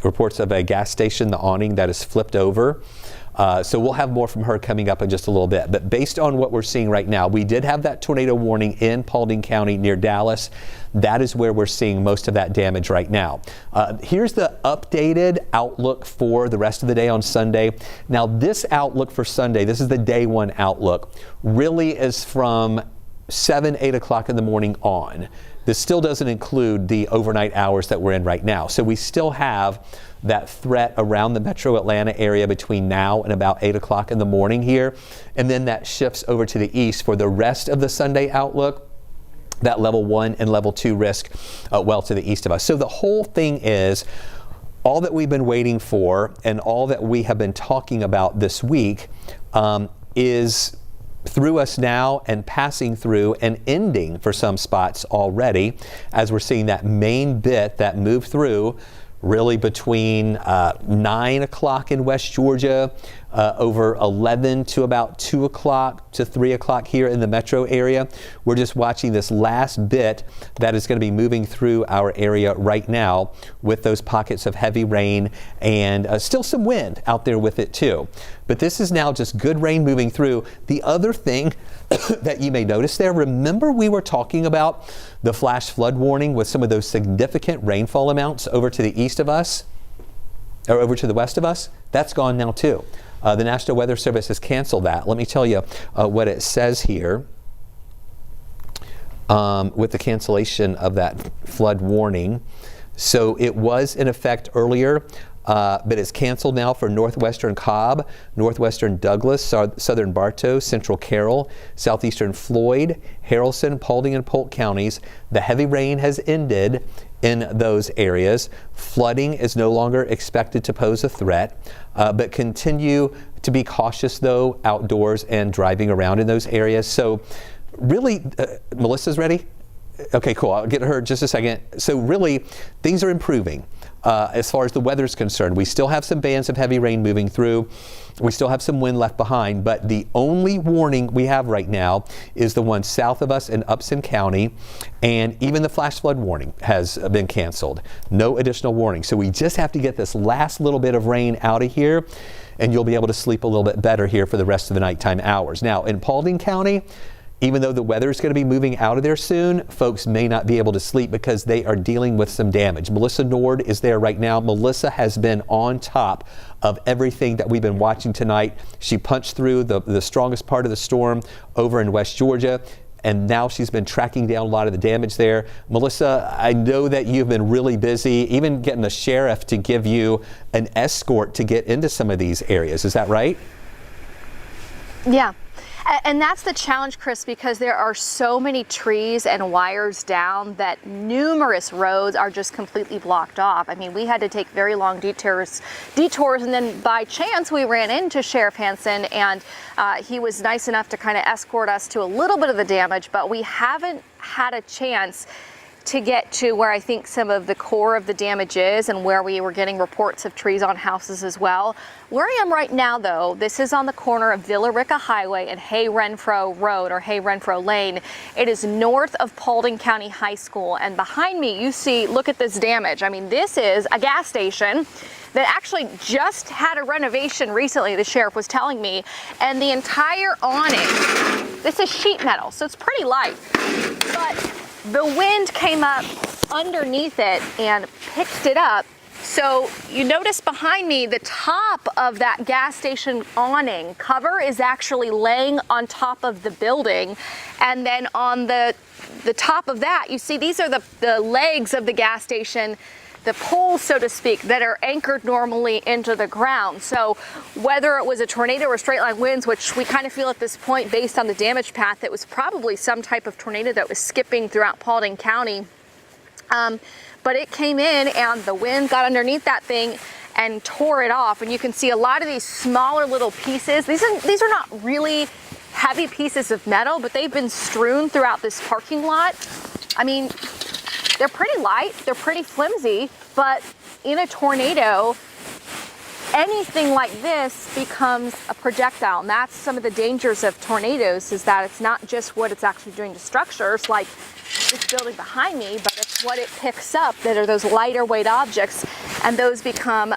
reports of a gas station, the awning that is flipped over. So we'll have more from her coming up in just a little bit. But based on what we're seeing right now, we did have that tornado warning in Paulding County near Dallas. That is where we're seeing most of that damage right now. Here's the updated outlook for the rest of the day on Sunday. Now, this outlook for Sunday, this is the day one outlook, really is from 7, 8 o'clock in the morning on. This still doesn't include the overnight hours that we're in right now. So we still have that threat around the metro Atlanta area between now and about 8 o'clock in the morning here. And then that shifts over to the east for the rest of the Sunday outlook. That level 1 and level 2 risk well to the east of us. So the whole thing is all that we've been waiting for and all that we have been talking about this week is through us now and passing through and ending for some spots already, as we're seeing that main bit that move through really between 9 o'clock in West Georgia, over 11 to about 2 o'clock to 3 o'clock here in the metro area. We're just watching this last bit that is going to be moving through our area right now with those pockets of heavy rain and still some wind out there with it too. But this is now just good rain moving through. The other thing that you may notice there, remember we were talking about the flash flood warning with some of those significant rainfall amounts over to the east of us, or over to the west of us? That's gone now too. The National Weather Service has canceled that. Let me tell you what it says here with the cancellation of that flood warning. So it was in effect earlier, but it's canceled now for northwestern Cobb, northwestern Douglas, southern Bartow, central Carroll, southeastern Floyd, Haralson, Paulding, and Polk counties. The heavy rain has ended in those areas. Flooding is no longer expected to pose a threat, but continue to be cautious though outdoors and driving around in those areas. So really, Melissa's ready? Okay, cool. I'll get her in just a second. So really, things are improving as far as the weather is concerned. We still have some bands of heavy rain moving through. We still have some wind left behind, but the only warning we have right now is the one south of us in Upson County, and even the flash flood warning has been canceled. No additional warning. So we just have to get this last little bit of rain out of here, and you'll be able to sleep a little bit better here for the rest of the nighttime hours. Now, in Paulding County, even though the weather is going to be moving out of there soon, folks may not be able to sleep because they are dealing with some damage. Melissa Nord is there right now. Melissa has been on top of everything that we've been watching tonight. She punched through the strongest part of the storm over in West Georgia, and now she's been tracking down a lot of the damage there. Melissa, I know that you've been really busy, even getting the sheriff to give you an escort to get into some of these areas. Is that right? Yeah. And that's the challenge, Chris, because there are so many trees and wires down that numerous roads are just completely blocked off. I mean, we had to take very long detours, and then by chance we ran into Sheriff Hansen, and he was nice enough to kind of escort us to a little bit of the damage, but we haven't had a chance to get to where I think some of the core of the damage is and where we were getting reports of trees on houses as well. Where I am right now, though, this is on the corner of Villa Rica Highway and Hay Renfro Road, or Hay Renfro Lane. It is north of Paulding County High School, and behind me you see, look at this damage. I mean, this is a gas station that actually just had a renovation recently, the sheriff was telling me, and the entire awning, this is sheet metal, so it's pretty light, but the wind came up underneath it and picked it up. So you notice behind me, the top of that gas station awning cover is actually laying on top of the building. And then on the top of that, you see these are the legs of the gas station, the poles, so to speak, that are anchored normally into the ground. So whether it was a tornado or straight line winds, which we kind of feel at this point based on the damage path, it was probably some type of tornado that was skipping throughout Paulding County. But it came in and the wind got underneath that thing and tore it off. And you can see a lot of these smaller little pieces. These are not really heavy pieces of metal, but they've been strewn throughout this parking lot. I mean, they're pretty light, they're pretty flimsy, but in a tornado, anything like this becomes a projectile. And that's some of the dangers of tornadoes, is that it's not just what it's actually doing to structures like this building behind me, but it's what it picks up that are those lighter weight objects, and those become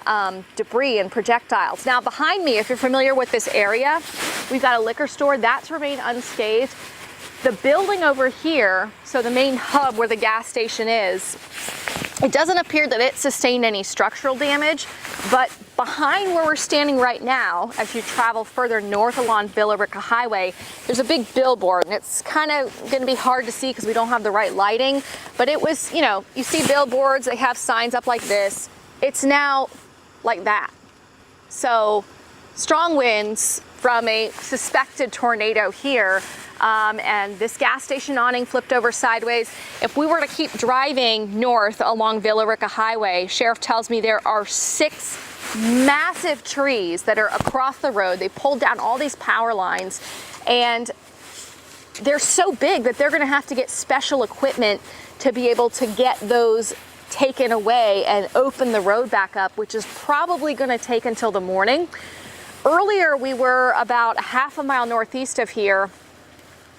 debris and projectiles. Now behind me, if you're familiar with this area, we've got a liquor store that's remained unscathed. The building over here, so the main hub where the gas station is, it doesn't appear that it sustained any structural damage, but behind where we're standing right now, as you travel further north along Villa Rica Highway, there's a big billboard, and it's kind of going to be hard to see because we don't have the right lighting, but it was, you know, you see billboards, they have signs up like this. It's now like that. So strong winds from a suspected tornado here. And this gas station awning flipped over sideways. If we were to keep driving north along Villa Rica Highway, Sheriff tells me there are 6 massive trees that are across the road. They pulled down all these power lines, and they're so big that they're going to have to get special equipment to be able to get those taken away and open the road back up, which is probably going to take until the morning. Earlier, we were about a half a mile northeast of here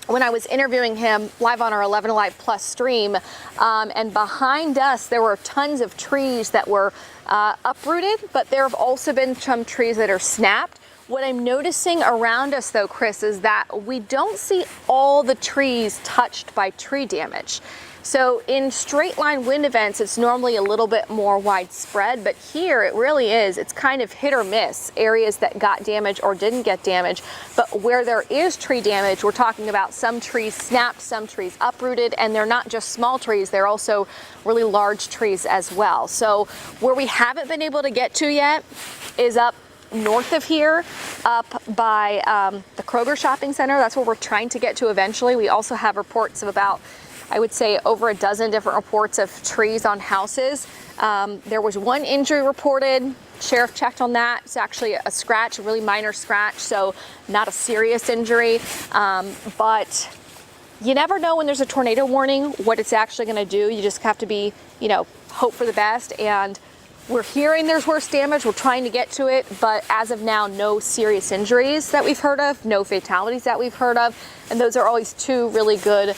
when I was interviewing him live on our 11Alive Plus stream, and behind us there were tons of trees that were uprooted, but there have also been some trees that are snapped. What I'm noticing around us though, Chris, is that we don't see all the trees touched by tree damage. So in straight line wind events, it's normally a little bit more widespread, but here it really is. It's kind of hit or miss, areas that got damage or didn't get damage. But where there is tree damage, we're talking about some trees snapped, some trees uprooted, and they're not just small trees, they're also really large trees as well. So where we haven't been able to get to yet is up north of here, up by the Kroger shopping center. That's where we're trying to get to eventually. We also have reports of about, I would say, over a dozen different reports of trees on houses. There was one injury reported. Sheriff checked on that. It's actually a scratch, a really minor scratch, so not a serious injury. But you never know when there's a tornado warning what it's actually going to do. You just have to be, hope for the best. And we're hearing there's worse damage. We're trying to get to it, but as of now, no serious injuries that we've heard of, no fatalities that we've heard of, and those are always two really good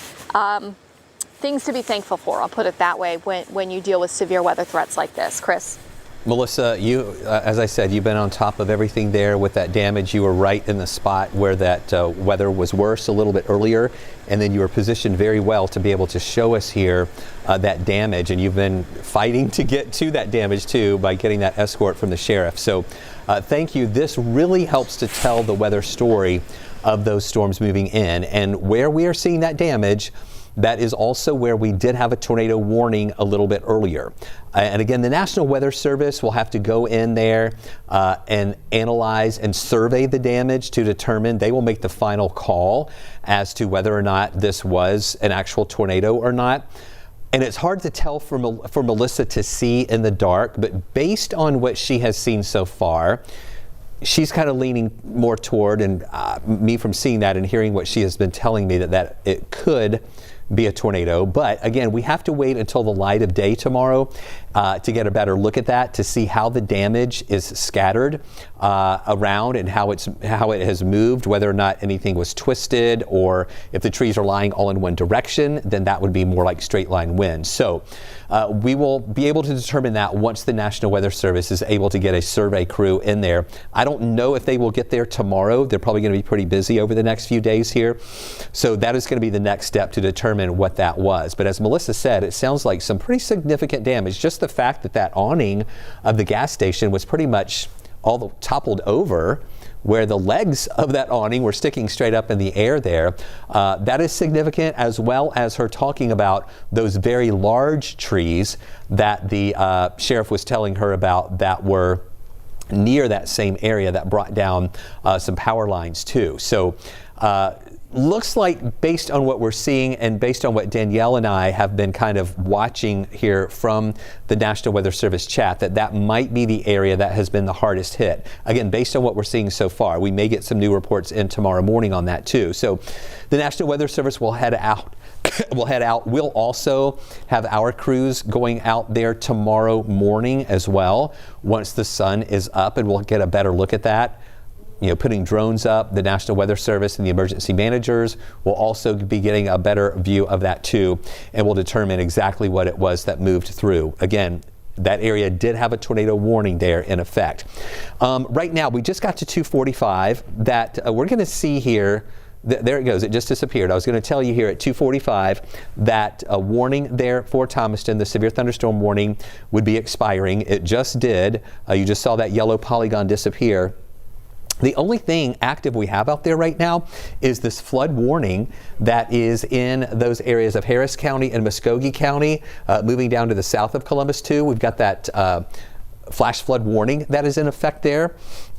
things to be thankful for. I'll put it that way when you deal with severe weather threats like this. Chris. Melissa, you, as I said, you've been on top of everything there with that damage. You were right in the spot where that weather was worse a little bit earlier, and then you were positioned very well to be able to show us here that damage, and you've been fighting to get to that damage too by getting that escort from the sheriff. So thank you. This really helps to tell the weather story of those storms moving in, and where we are seeing that damage, that is also where we did have a tornado warning a little bit earlier. And again, the National Weather Service will have to go in there and analyze and survey the damage to determine. They will make the final call as to whether or not this was an actual tornado or not. And it's hard to tell for Melissa to see in the dark, but based on what she has seen so far, she's kind of leaning more toward, and me from seeing that and hearing what she has been telling me, that it could be a tornado. But again, we have to wait until the light of day tomorrow to get a better look at that, to see how the damage is scattered around and how it has moved, whether or not anything was twisted, or if the trees are lying all in one direction, then that would be more like straight line wind. So we will be able to determine that once the National Weather Service is able to get a survey crew in there. I don't know if they will get there tomorrow. They're probably going to be pretty busy over the next few days here. So that is going to be the next step to determine what that was. But as Melissa said, it sounds like some pretty significant damage. Just the fact that that awning of the gas station was pretty much all toppled over, where the legs of that awning were sticking straight up in the air there. That is significant, as well as her talking about those very large trees that the sheriff was telling her about that were near that same area that brought down some power lines too. So Looks like, based on what we're seeing and based on what Danielle and I have been kind of watching here from the National Weather Service chat, that might be the area that has been the hardest hit. Again, based on what we're seeing so far, we may get some new reports in tomorrow morning on that too. So the National Weather Service will head out. We'll also have our crews going out there tomorrow morning as well, once the sun is up, and we'll get a better look at that. Putting drones up. The National Weather Service and the emergency managers will also be getting a better view of that too, and will determine exactly what it was that moved through. Again, that area did have a tornado warning there in effect. Right now, we just got to 245 that we're going to see here. There it goes. It just disappeared. I was going to tell you here at 245 that a warning there for Thomaston, the severe thunderstorm warning, would be expiring. It just did. You just saw that yellow polygon disappear. The only thing active we have out there right now is this flood warning that is in those areas of Harris County and Muskogee County, moving down to the south of Columbus too. We've got that flash flood warning that is in effect there.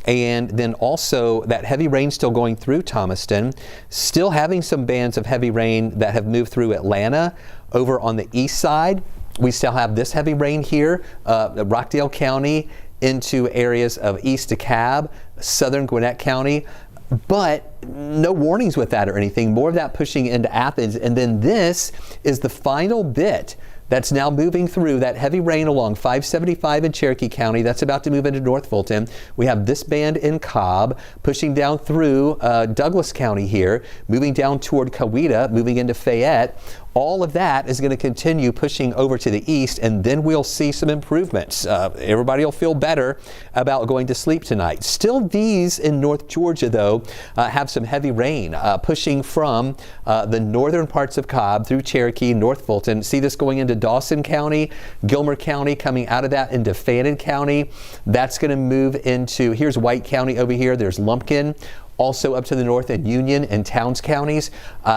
And then also that heavy rain still going through Thomaston, still having some bands of heavy rain that have moved through Atlanta. Over on the east side, we still have this heavy rain here, Rockdale County into areas of East DeKalb, southern Gwinnett County, but no warnings with that or anything. More of that pushing into Athens. And then this is the final bit that's now moving through that heavy rain along 575 in Cherokee County. That's about to move into North Fulton. We have this band in Cobb, pushing down through Douglas County here, moving down toward Coweta, moving into Fayette. All of that is going to continue pushing over to the east, and then we'll see some improvements. Everybody will feel better about going to sleep tonight. Still, these in North Georgia, though, have some heavy rain pushing from the northern parts of Cobb through Cherokee, North Fulton. See this going into Dawson County, Gilmer County, coming out of that into Fannin County. That's going to move into, here's White County over here. There's Lumpkin. Also up to the north in Union and Towns counties,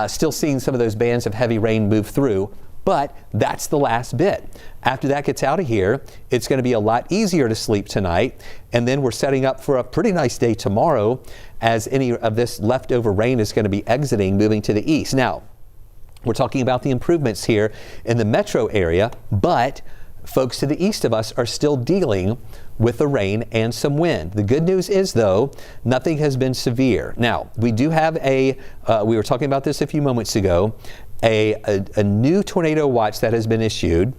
still seeing some of those bands of heavy rain move through, but that's the last bit. After that gets out of here, it's going to be a lot easier to sleep tonight, and then we're setting up for a pretty nice day tomorrow as any of this leftover rain is going to be exiting, moving to the east. Now, we're talking about the improvements here in the metro area, but folks to the east of us are still dealing with the rain and some wind. The good news is, though, nothing has been severe. Now, we do have we were talking about this a few moments ago, a new tornado watch that has been issued.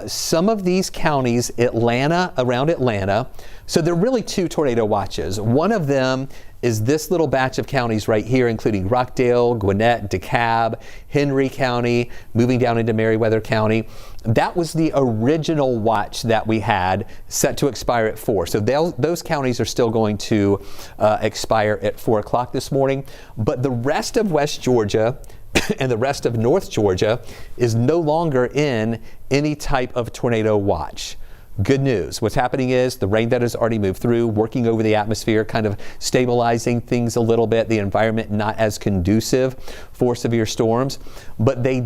Some of these counties, around Atlanta, so there are really two tornado watches. One of them is this little batch of counties right here, including Rockdale, Gwinnett, DeKalb, Henry County, moving down into Meriwether County. That was the original watch that we had set to expire at 4. So those counties are still going to expire at 4 o'clock this morning. But the rest of West Georgia and the rest of North Georgia is no longer in any type of tornado watch. Good news. What's happening is the rain that has already moved through, working over the atmosphere, kind of stabilizing things a little bit, the environment not as conducive for severe storms. But the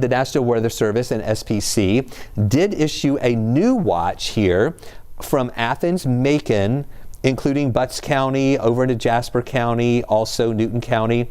National Weather Service and SPC did issue a new watch here from Athens, Macon, including Butts County, over into Jasper County, also Newton County.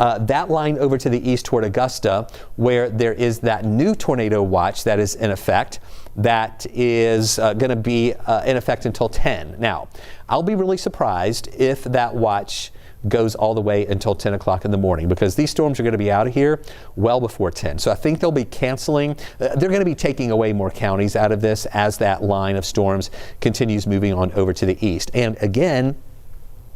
That line over to the east toward Augusta, where there is that new tornado watch that is in effect, that is going to be in effect until 10. Now, I'll be really surprised if that watch goes all the way until 10 o'clock in the morning, because these storms are going to be out of here well before 10. So I think they'll be canceling. They're going to be taking away more counties out of this as that line of storms continues moving on over to the east. And again,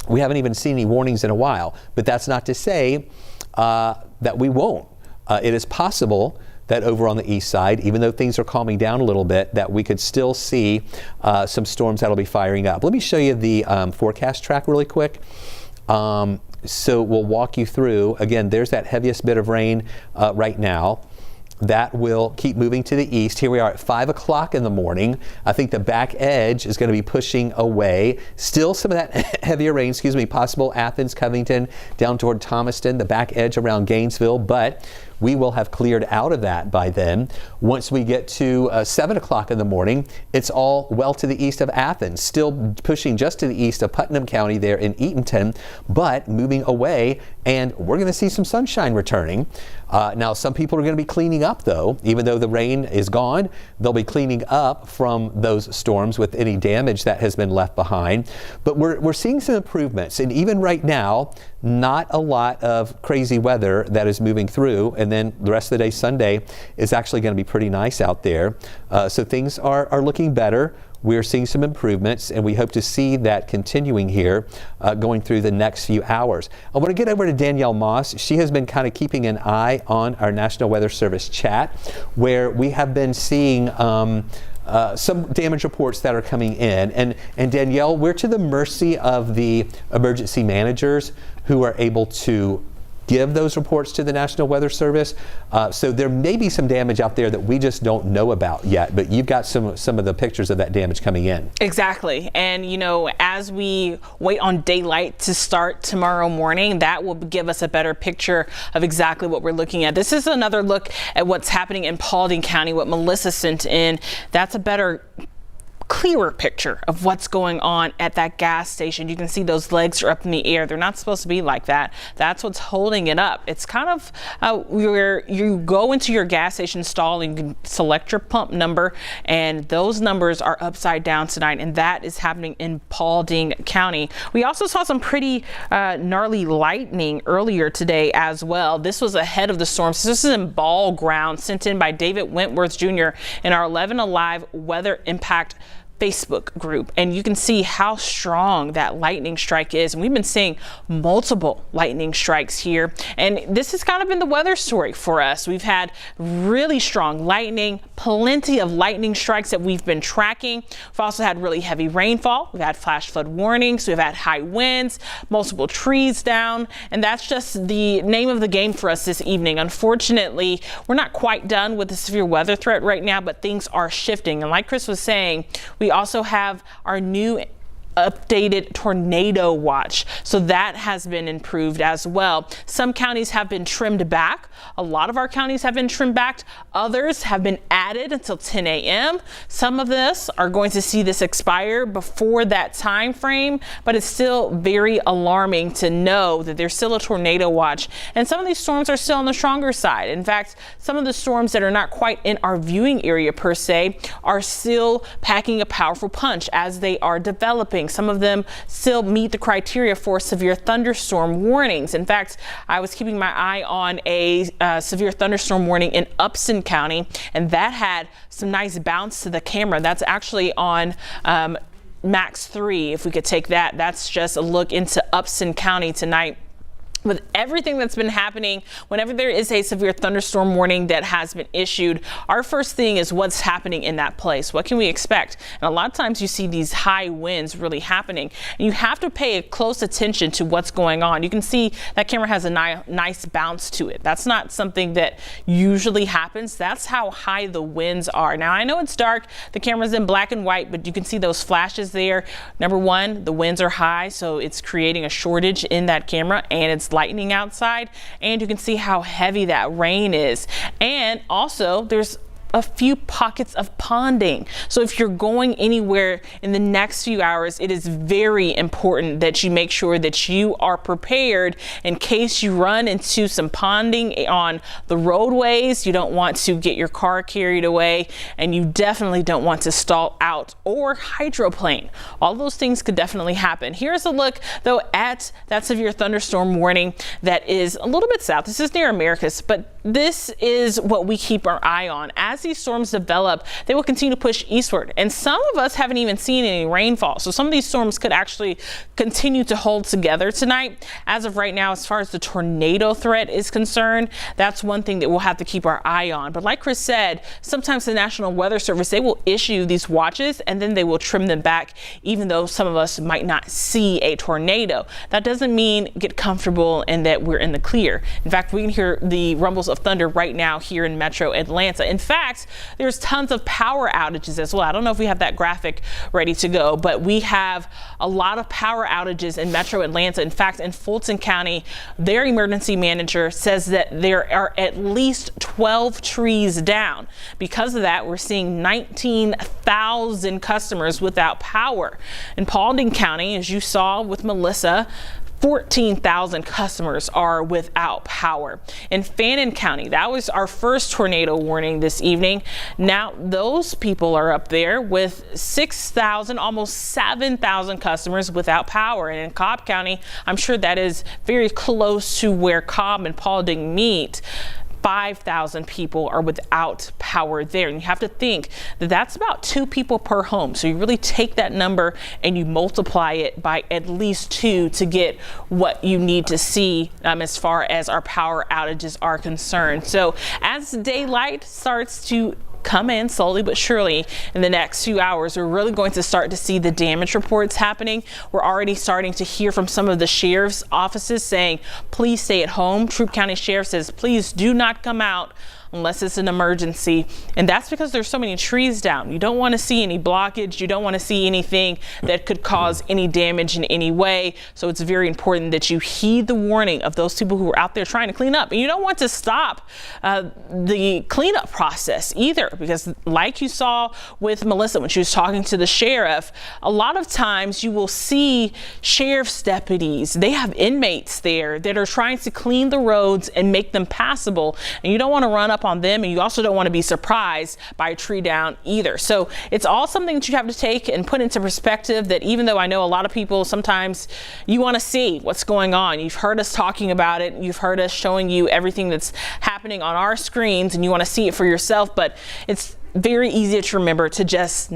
we haven't even seen any warnings in a while, but that's not to say that we won't. It is possible that over on the east side, even though things are calming down a little bit, that we could still see some storms that'll be firing up. Let me show you the forecast track really quick. So we'll walk you through. Again, there's that heaviest bit of rain right now. That will keep moving to the east. Here we are at 5 o'clock in the morning. I think the back edge is going to be pushing away. Still some of that heavier rain, possible Athens, Covington, down toward Thomaston, the back edge around Gainesville. But we will have cleared out of that by then. Once we get to 7 o'clock in the morning, it's all well to the east of Athens, still pushing just to the east of Putnam County there in Eatonton, but moving away, and we're going to see some sunshine returning. Now, some people are going to be cleaning up, though. Even though the rain is gone, they'll be cleaning up from those storms with any damage that has been left behind. But we're seeing some improvements, and even right now, not a lot of crazy weather that is moving through, and then the rest of the day, Sunday, is actually going to be pretty nice out there. So things are looking better. We're seeing some improvements, and we hope to see that continuing here going through the next few hours. I want to get over to Danielle Moss. She has been kind of keeping an eye on our National Weather Service chat, where we have been seeing some damage reports that are coming in. And Danielle, we're to the mercy of the emergency managers who are able to give those reports to the National Weather Service. So there may be some damage out there that we just don't know about yet, but you've got some of the pictures of that damage coming in. Exactly. And, you know, as we wait on daylight to start tomorrow morning, that will give us a better picture of exactly what we're looking at. This is another look at what's happening in Paulding County, what Melissa sent in. That's a better, clearer picture of what's going on at that gas station. You can see those legs are up in the air. They're not supposed to be like that. That's what's holding it up. It's kind of where you go into your gas station stall and you can select your pump number, and those numbers are upside down tonight, and that is happening in Paulding County. We also saw some pretty gnarly lightning earlier today as well. This was ahead of the storm. So this is in Ball Ground, sent in by David Wentworth Jr. in our 11Alive Weather Impact Facebook group, and you can see how strong that lightning strike is. And we've been seeing multiple lightning strikes here, and this has kind of been the weather story for us. We've had really strong lightning, plenty of lightning strikes that we've been tracking. We've also had really heavy rainfall. We've had flash flood warnings. We've had high winds, multiple trees down, and that's just the name of the game for us this evening. Unfortunately, we're not quite done with the severe weather threat right now, but things are shifting. And like Chris was saying, we also have our new updated tornado watch. So that has been improved as well. Some counties have been trimmed back. A lot of our counties have been trimmed back. Others have been added until 10 a.m. Some of this are going to see this expire before that time frame, but it's still very alarming to know that there's still a tornado watch. And some of these storms are still on the stronger side. In fact, some of the storms that are not quite in our viewing area per se are still packing a powerful punch as they are developing. Some of them still meet the criteria for severe thunderstorm warnings. In fact, I was keeping my eye on a severe thunderstorm warning in Upson County, and that had some nice bounce to the camera. That's actually on Max 3. If we could take that, that's just a look into Upson County tonight. With everything that's been happening, whenever there is a severe thunderstorm warning that has been issued, our first thing is what's happening in that place. What can we expect? And a lot of times you see these high winds really happening, and you have to pay close attention to what's going on. You can see that camera has a nice bounce to it. That's not something that usually happens. That's how high the winds are. Now, I know it's dark. The camera's in black and white, but you can see those flashes there. Number one, the winds are high, so it's creating a shortage in that camera, and it's lightning outside, and you can see how heavy that rain is. And also there's a few pockets of ponding. So if you're going anywhere in the next few hours, it is very important that you make sure that you are prepared in case you run into some ponding on the roadways. You don't want to get your car carried away, and you definitely don't want to stall out or hydroplane. All those things could definitely happen. Here's a look though at that severe thunderstorm warning that is a little bit south. This is near Americus, but this is what we keep our eye on. As these storms develop, they will continue to push eastward, and some of us haven't even seen any rainfall. So some of these storms could actually continue to hold together tonight. As of right now, as far as the tornado threat is concerned, that's one thing that we'll have to keep our eye on. But like Chris said, sometimes the National Weather Service, they will issue these watches and then they will trim them back, even though some of us might not see a tornado. That doesn't mean get comfortable and that we're in the clear. In fact, we can hear the rumbles of thunder right now here in Metro Atlanta. In fact, fact, there's tons of power outages as well. I don't know if we have that graphic ready to go, but we have a lot of power outages in Metro Atlanta. In fact, in Fulton County, their emergency manager says that there are at least 12 trees down. Because of that, we're seeing 19,000 customers without power. In Paulding County, as you saw with Melissa, 14,000 customers are without power. In Fannin County, that was our first tornado warning this evening. Now those people are up there with 6,000, almost 7,000 customers without power. And in Cobb County, I'm sure that is very close to where Cobb and Paulding meet. 5,000 people are without power there. And you have to think that that's about 2 people per home. So you really take that number and you multiply it by at least 2 to get what you need to see as far as our power outages are concerned. So as daylight starts to come in slowly but surely in the next few hours, we're really going to start to see the damage reports happening. We're already starting to hear from some of the sheriff's offices saying, please stay at home. Troup County Sheriff says, please do not come out unless it's an emergency. And that's because there's so many trees down. You don't want to see any blockage. You don't want to see anything that could cause any damage in any way. So it's very important that you heed the warning of those people who are out there trying to clean up. And you don't want to stop the cleanup process either, because like you saw with Melissa when she was talking to the sheriff, a lot of times you will see sheriff's deputies. They have inmates there that are trying to clean the roads and make them passable. And you don't want to run up on them, and you also don't want to be surprised by a tree down either. So it's all something that you have to take and put into perspective, that even though I know a lot of people, sometimes you want to see what's going on. You've heard us talking about it. You've heard us showing you everything that's happening on our screens, and you want to see it for yourself, but it's very easy to remember to just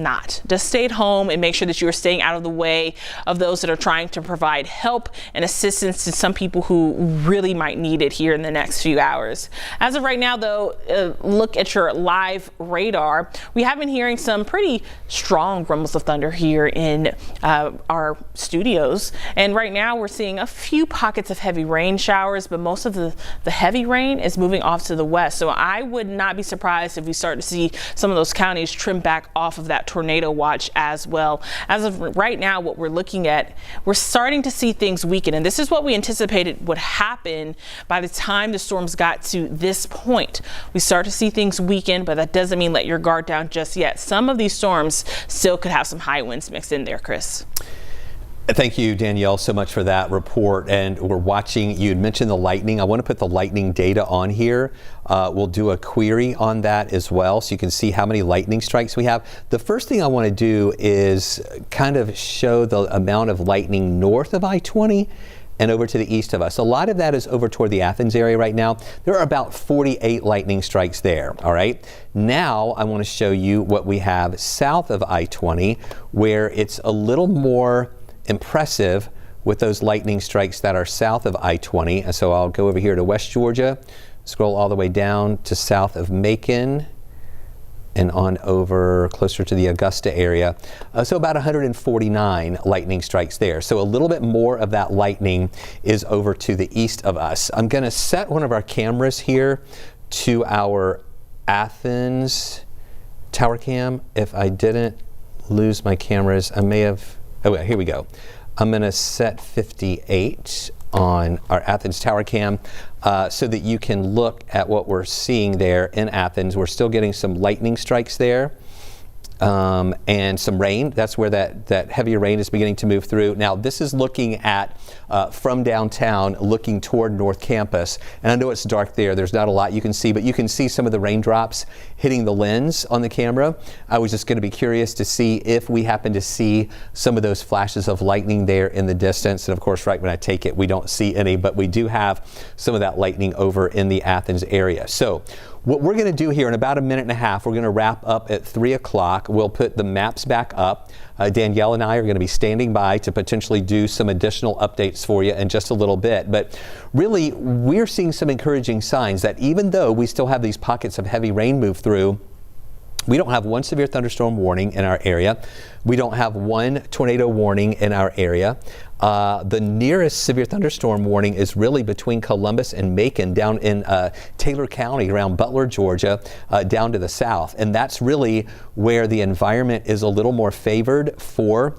stay at home and make sure that you are staying out of the way of those that are trying to provide help and assistance to some people who really might need it here in the next few hours. As of right now, though, look at your live radar. We have been hearing some pretty strong rumbles of thunder here in our studios, and right now we're seeing a few pockets of heavy rain showers, but most of the heavy rain is moving off to the west. So I would not be surprised if we start to see some of those counties trim back off of that tornado watch as well. As of right now, what we're looking at, we're starting to see things weaken, and this is what we anticipated would happen by the time the storms got to this point. We start to see things weaken, but that doesn't mean let your guard down just yet. Some of these storms still could have some high winds mixed in there, Chris. Thank you, Danielle, so much for that report. And we're watching, you had mentioned the lightning. I want to put the lightning data on here. We'll do a query on that as well, so you can see how many lightning strikes we have. The first thing I want to do is kind of show the amount of lightning north of I-20 and over to the east of us. A lot of that is over toward the Athens area right now. There are about 48 lightning strikes there, all right? Now I want to show you what we have south of I-20, where it's a little more impressive with those lightning strikes that are south of I-20. And so I'll go over here to West Georgia, scroll all the way down to south of Macon, and on over closer to the Augusta area. So about 149 lightning strikes there. So a little bit more of that lightning is over to the east of us. I'm going to set one of our cameras here to our Athens tower cam. If I didn't lose my cameras, I may have. Oh, here we go. I'm going to set 58 on our Athens tower cam so that you can look at what we're seeing there in Athens. We're still getting some lightning strikes there. And some rain. That's where that heavier rain is beginning to move through. Now, this is looking at from downtown, looking toward North Campus. And I know it's dark there. There's not a lot you can see, but you can see some of the raindrops hitting the lens on the camera. I was just going to be curious to see if we happen to see some of those flashes of lightning there in the distance. And of course, right when I take it, we don't see any, but we do have some of that lightning over in the Athens area. So what we're going to do here in about a minute and a half, we're going to wrap up at 3 o'clock. We'll put the maps back up. Danielle and I are going to be standing by to potentially do some additional updates for you in just a little bit. But really, we're seeing some encouraging signs that even though we still have these pockets of heavy rain move through, we don't have one severe thunderstorm warning in our area. We don't have one tornado warning in our area. The nearest severe thunderstorm warning is really between Columbus and Macon down in Taylor County around Butler, Georgia, down to the south. And that's really where the environment is a little more favored for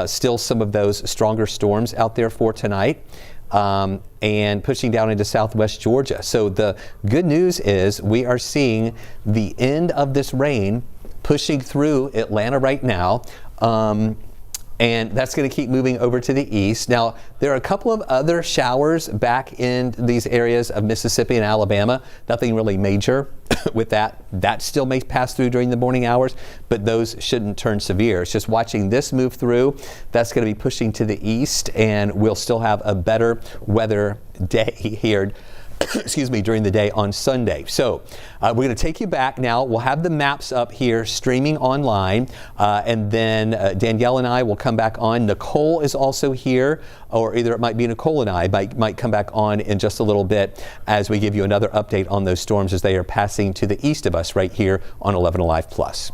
still some of those stronger storms out there for tonight. And pushing down into southwest Georgia. So the good news is we are seeing the end of this rain pushing through Atlanta right now. And that's going to keep moving over to the east. Now, there are a couple of other showers back in these areas of Mississippi and Alabama. Nothing really major with that. That still may pass through during the morning hours, but those shouldn't turn severe. It's just watching this move through. That's going to be pushing to the east, and we'll still have a better weather day here excuse me, during the day on Sunday. So we're going to take you back now. We'll have the maps up here streaming online, and then Danielle and I will come back on. Nicole is also here, or either it might be Nicole and I might come back on in just a little bit as we give you another update on those storms as they are passing to the east of us right here on 11Alive Plus.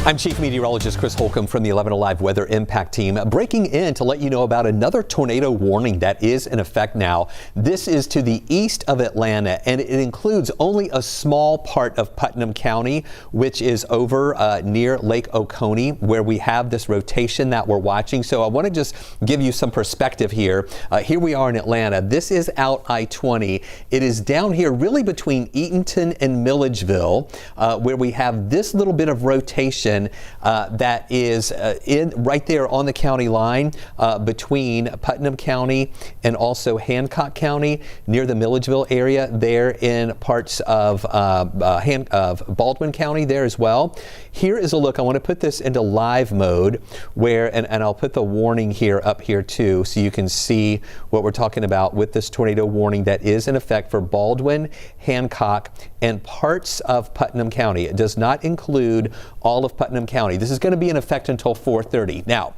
I'm Chief Meteorologist Chris Holcomb from the 11Alive Weather Impact Team, breaking in to let you know about another tornado warning that is in effect now. This is to the east of Atlanta, and it includes only a small part of Putnam County, which is over near Lake Oconee, where we have this rotation that we're watching. So I want to just give you some perspective here. Here we are in Atlanta. This is out I-20. It is down here really between Eatonton and Milledgeville, where we have this little bit of rotation that is right there on the county line between Putnam County and also Hancock County, near the Milledgeville area, there in parts of Baldwin County there as well. Here is a look. I want to put this into live mode where, and I'll put the warning here up here too, so you can see what we're talking about with this tornado warning that is in effect for Baldwin, Hancock, and parts of Putnam County. It does not include all of Putnam County. This is going to be in effect until 4:30. Now,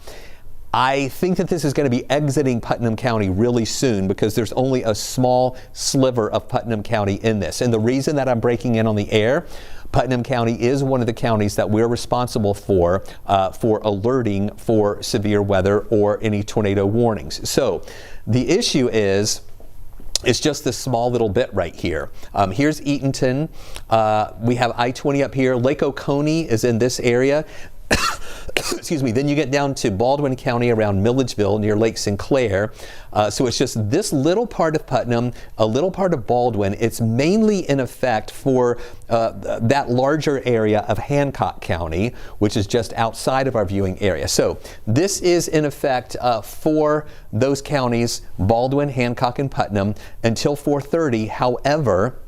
I think that this is going to be exiting Putnam County really soon because there's only a small sliver of Putnam County in this. And the reason that I'm breaking in on the air, Putnam County is one of the counties that we're responsible for alerting for severe weather or any tornado warnings. So the issue is, it's just this small little bit right here. Here's Eatonton. We have I-20 up here. Lake Oconee is in this area. Excuse me. Then you get down to Baldwin County around Milledgeville near Lake Sinclair. So it's just this little part of Putnam, a little part of Baldwin. It's mainly in effect for that larger area of Hancock County, which is just outside of our viewing area. So this is in effect for those counties, Baldwin, Hancock, and Putnam, until 4:30. However,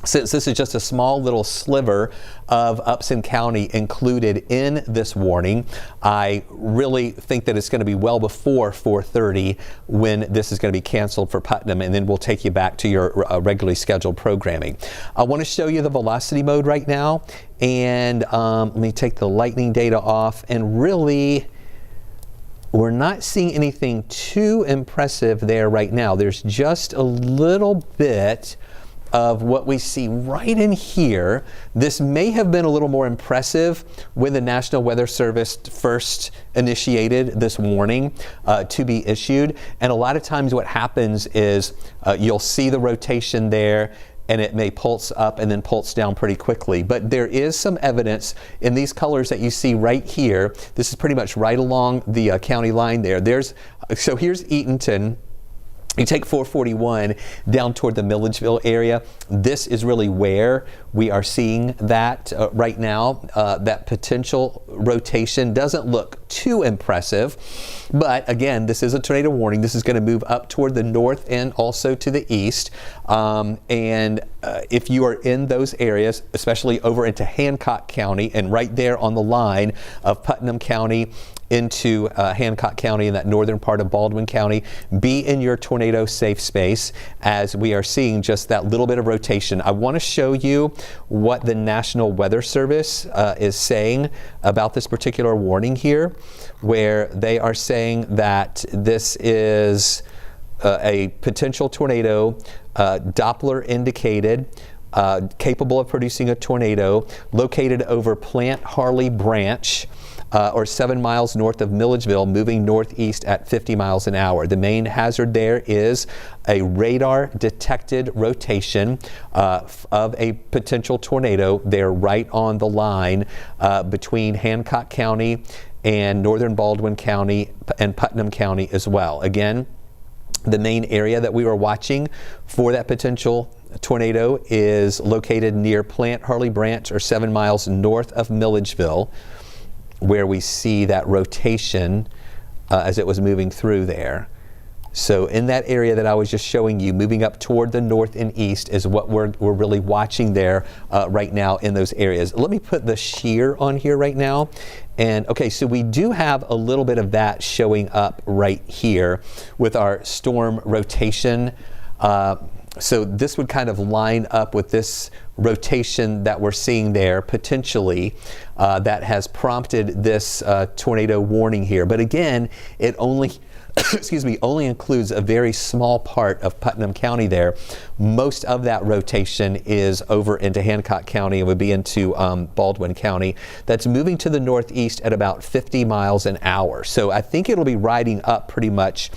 since this is just a small little sliver of Upson County included in this warning, I really think that it's going to be well before 4:30 when this is going to be canceled for Putnam, and then we'll take you back to your regularly scheduled programming. I want to show you the velocity mode right now, and let me take the lightning data off, and really, we're not seeing anything too impressive there right now. There's just a little bit of what we see right in here. This may have been a little more impressive when the National Weather Service first initiated this warning to be issued. And a lot of times what happens is you'll see the rotation there, and it may pulse up and then pulse down pretty quickly. But there is some evidence in these colors that you see right here. This is pretty much right along the county line there. So here's Eatonton. You take 441 down toward the Milledgeville area. This is really where we are seeing that right now. That potential rotation doesn't look too impressive, but again, this is a tornado warning. This is going to move up toward the north and also to the east. If you are in those areas, especially over into Hancock County and right there on the line of Putnam County into Hancock County in that northern part of Baldwin County, be in your tornado safe space as we are seeing just that little bit of rotation. I want to show you what the National Weather Service is saying about this particular warning here, where they are saying that this is a potential tornado, Doppler indicated, capable of producing a tornado, located over Plant Harley Branch, or 7 miles north of Milledgeville, moving northeast at 50 miles an hour. The main hazard there is a radar detected rotation of a potential tornado. They're right on the line between Hancock County and northern Baldwin County and Putnam County as well. Again, the main area that we were watching for that potential tornado is located near Plant Harley Branch, or 7 miles north of Milledgeville, where we see that rotation as it was moving through there. So in that area that I was just showing you, moving up toward the north and east, is what we're really watching there right now in those areas. Let me put the shear on here right now. And okay, so we do have a little bit of that showing up right here with our storm rotation. So this would kind of line up with this rotation that we're seeing there potentially that has prompted this tornado warning here. But again, it only excuse me, only includes a very small part of Putnam County there. Most of that rotation is over into Hancock County and would be into Baldwin County. That's moving to the northeast at about 50 miles an hour. So I think it'll be riding up pretty much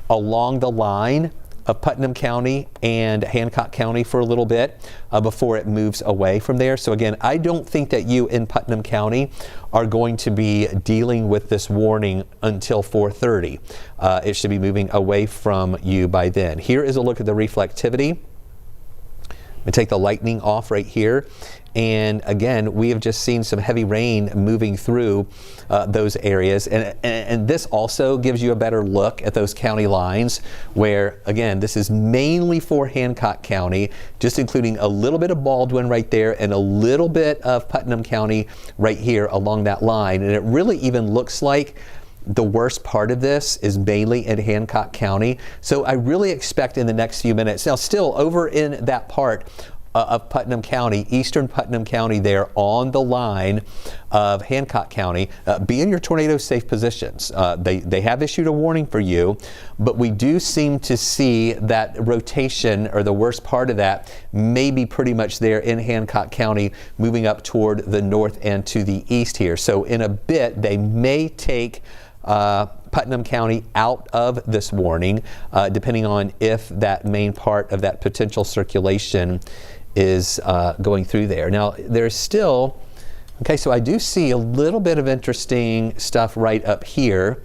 along the line of Putnam County and Hancock County for a little bit before it moves away from there. So again, I don't think that you in Putnam County are going to be dealing with this warning until 4:30. It should be moving away from you by then. Here is a look at the reflectivity. I'm going to take the lightning off right here. And again, we have just seen some heavy rain moving through those areas. And this also gives you a better look at those county lines where, again, this is mainly for Hancock County, just including a little bit of Baldwin right there and a little bit of Putnam County right here along that line. And it really even looks like the worst part of this is mainly in Hancock County. So I really expect in the next few minutes, now still over in that part of Putnam County, eastern Putnam County there on the line of Hancock County, be in your tornado safe positions. They have issued a warning for you, but we do seem to see that rotation, or the worst part of that, may be pretty much there in Hancock County, moving up toward the north and to the east here. So in a bit, they may take Putnam County out of this warning, depending on if that main part of that potential circulation is going through there. Now, there's still, okay, so I do see a little bit of interesting stuff right up here.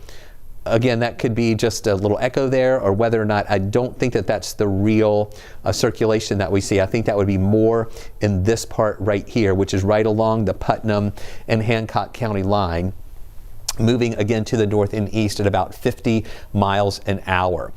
Again, that could be just a little echo there, or whether or not, I don't think that that's the real circulation that we see. I think that would be more in this part right here, which is right along the Putnam and Hancock County line, moving again to the north and east at about 50 miles an hour.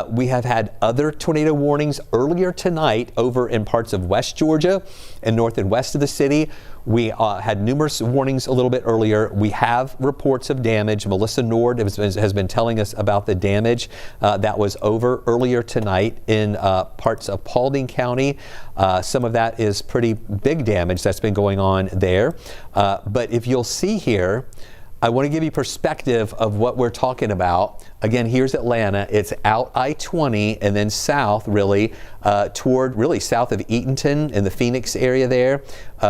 We have had other tornado warnings earlier tonight over in parts of West Georgia and north and west of the city. We had numerous warnings a little bit earlier. We have reports of damage. Melissa Nord has been telling us about the damage that was over earlier tonight in parts of Paulding County. Some of that is pretty big damage that's been going on there. But if you'll see here, I want to give you perspective of what we're talking about. Again, here's Atlanta. It's out I-20 and then south, really, toward really south of Eatonton in the Phoenix area there,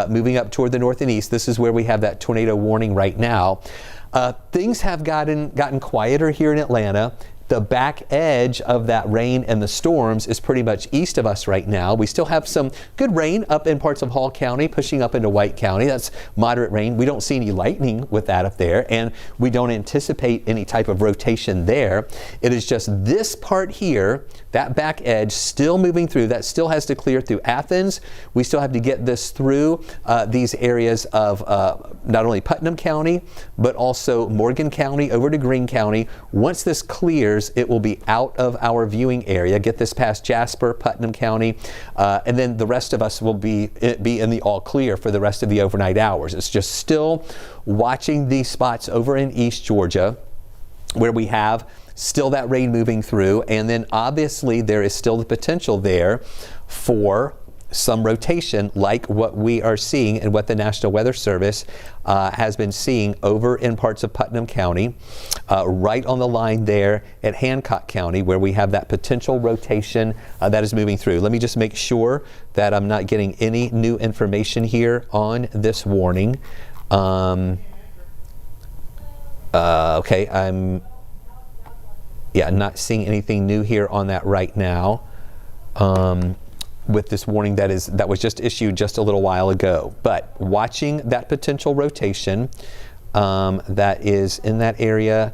moving up toward the north and east. This is where we have that tornado warning right now. Things have gotten quieter here in Atlanta. The back edge of that rain and the storms is pretty much east of us right now. We still have some good rain up in parts of Hall County, pushing up into White County. That's moderate rain. We don't see any lightning with that up there, and we don't anticipate any type of rotation there. It is just this part here, that back edge, still moving through. That still has to clear through Athens. We still have to get this through these areas of not only Putnam County, but also Morgan County over to Greene County. Once this clears, it will be out of our viewing area. Get this past Jasper, Putnam County, and then the rest of us will be in the all clear for the rest of the overnight hours. It's just still watching these spots over in East Georgia where we have still that rain moving through, and then obviously there is still the potential there for some rotation like what we are seeing and what the National Weather Service has been seeing over in parts of Putnam County, right on the line there at Hancock County, where we have that potential rotation that is moving through. Let me just make sure that I'm not getting any new information here on this warning. Okay, I'm not seeing anything new here on that right now. With this warning that was just issued just a little while ago. But watching that potential rotation that is in that area,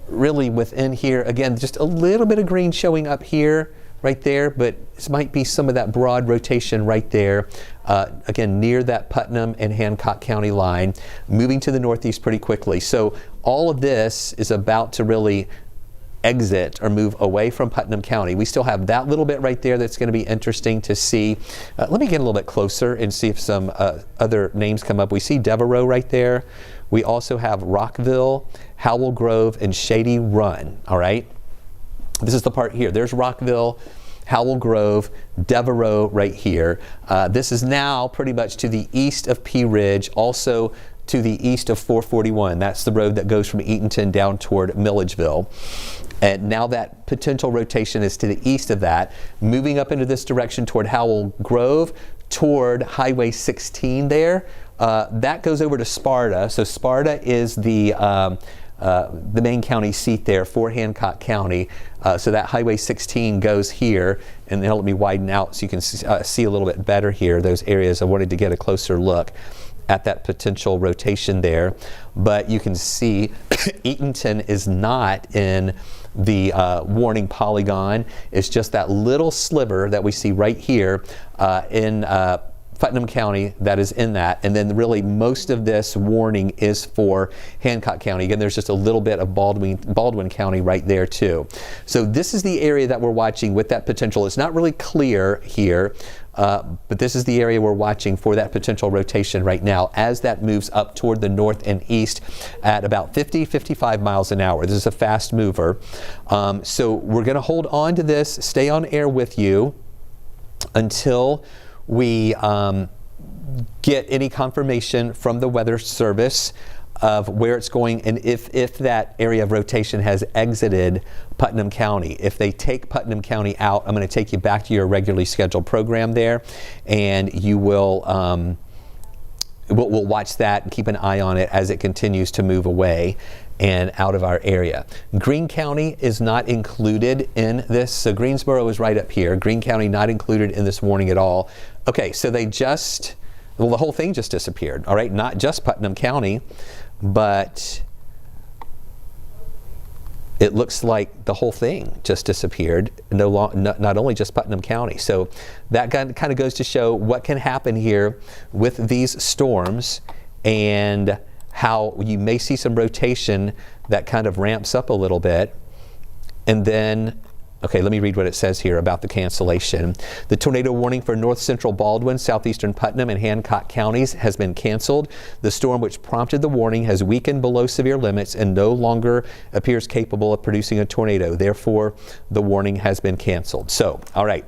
really within here, again, just a little bit of green showing up here, right there, but this might be some of that broad rotation right there, again, near that Putnam and Hancock County line, moving to the northeast pretty quickly. So all of this is about to really exit or move away from Putnam County. We still have that little bit right there that's going to be interesting to see. Let me get a little bit closer and see if some other names come up. We see Devereaux right there. We also have Rockville, Howell Grove, and Shady Run. All right. This is the part here. There's Rockville, Howell Grove, Devereaux right here. This is now pretty much to the east of Pea Ridge, also to the east of 441. That's the road that goes from Eatonton down toward Milledgeville. And now that potential rotation is to the east of that, moving up into this direction toward Howell Grove, toward Highway 16 there. That goes over to Sparta. So Sparta is the main county seat there for Hancock County. So that Highway 16 goes here, and then let me widen out so you can see a little bit better here, those areas. I wanted to get a closer look at that potential rotation there. But you can see Eatonton is not in the warning polygon. It's just that little sliver that we see right here in Putnam County that is in that, and then really most of this warning is for Hancock County. Again, there's just a little bit of Baldwin County right there too. So this is the area that we're watching with that potential. It's not really clear here, but this is the area we're watching for that potential rotation right now as that moves up toward the north and east at about 50-55 miles an hour. This is a fast mover. So we're going to hold on to this, stay on air with you until we get any confirmation from the Weather Service of where it's going and if that area of rotation has exited Putnam County. If they take Putnam County out, I'm going to take you back to your regularly scheduled program there, and you will we'll watch that and keep an eye on it as it continues to move away and out of our area. Greene County is not included in this. So Greensboro is right up here. Greene County not included in this warning at all. Okay, so the whole thing just disappeared. All right, not just Putnam County, but it looks like the whole thing just disappeared. Not only just Putnam County. So that kind of goes to show what can happen here with these storms and how you may see some rotation that kind of ramps up a little bit. And then, okay, let me read what it says here about the cancellation. The tornado warning for north central Baldwin, southeastern Putnam, and Hancock counties has been canceled. The storm which prompted the warning has weakened below severe limits and no longer appears capable of producing a tornado. Therefore, the warning has been canceled. So, all right.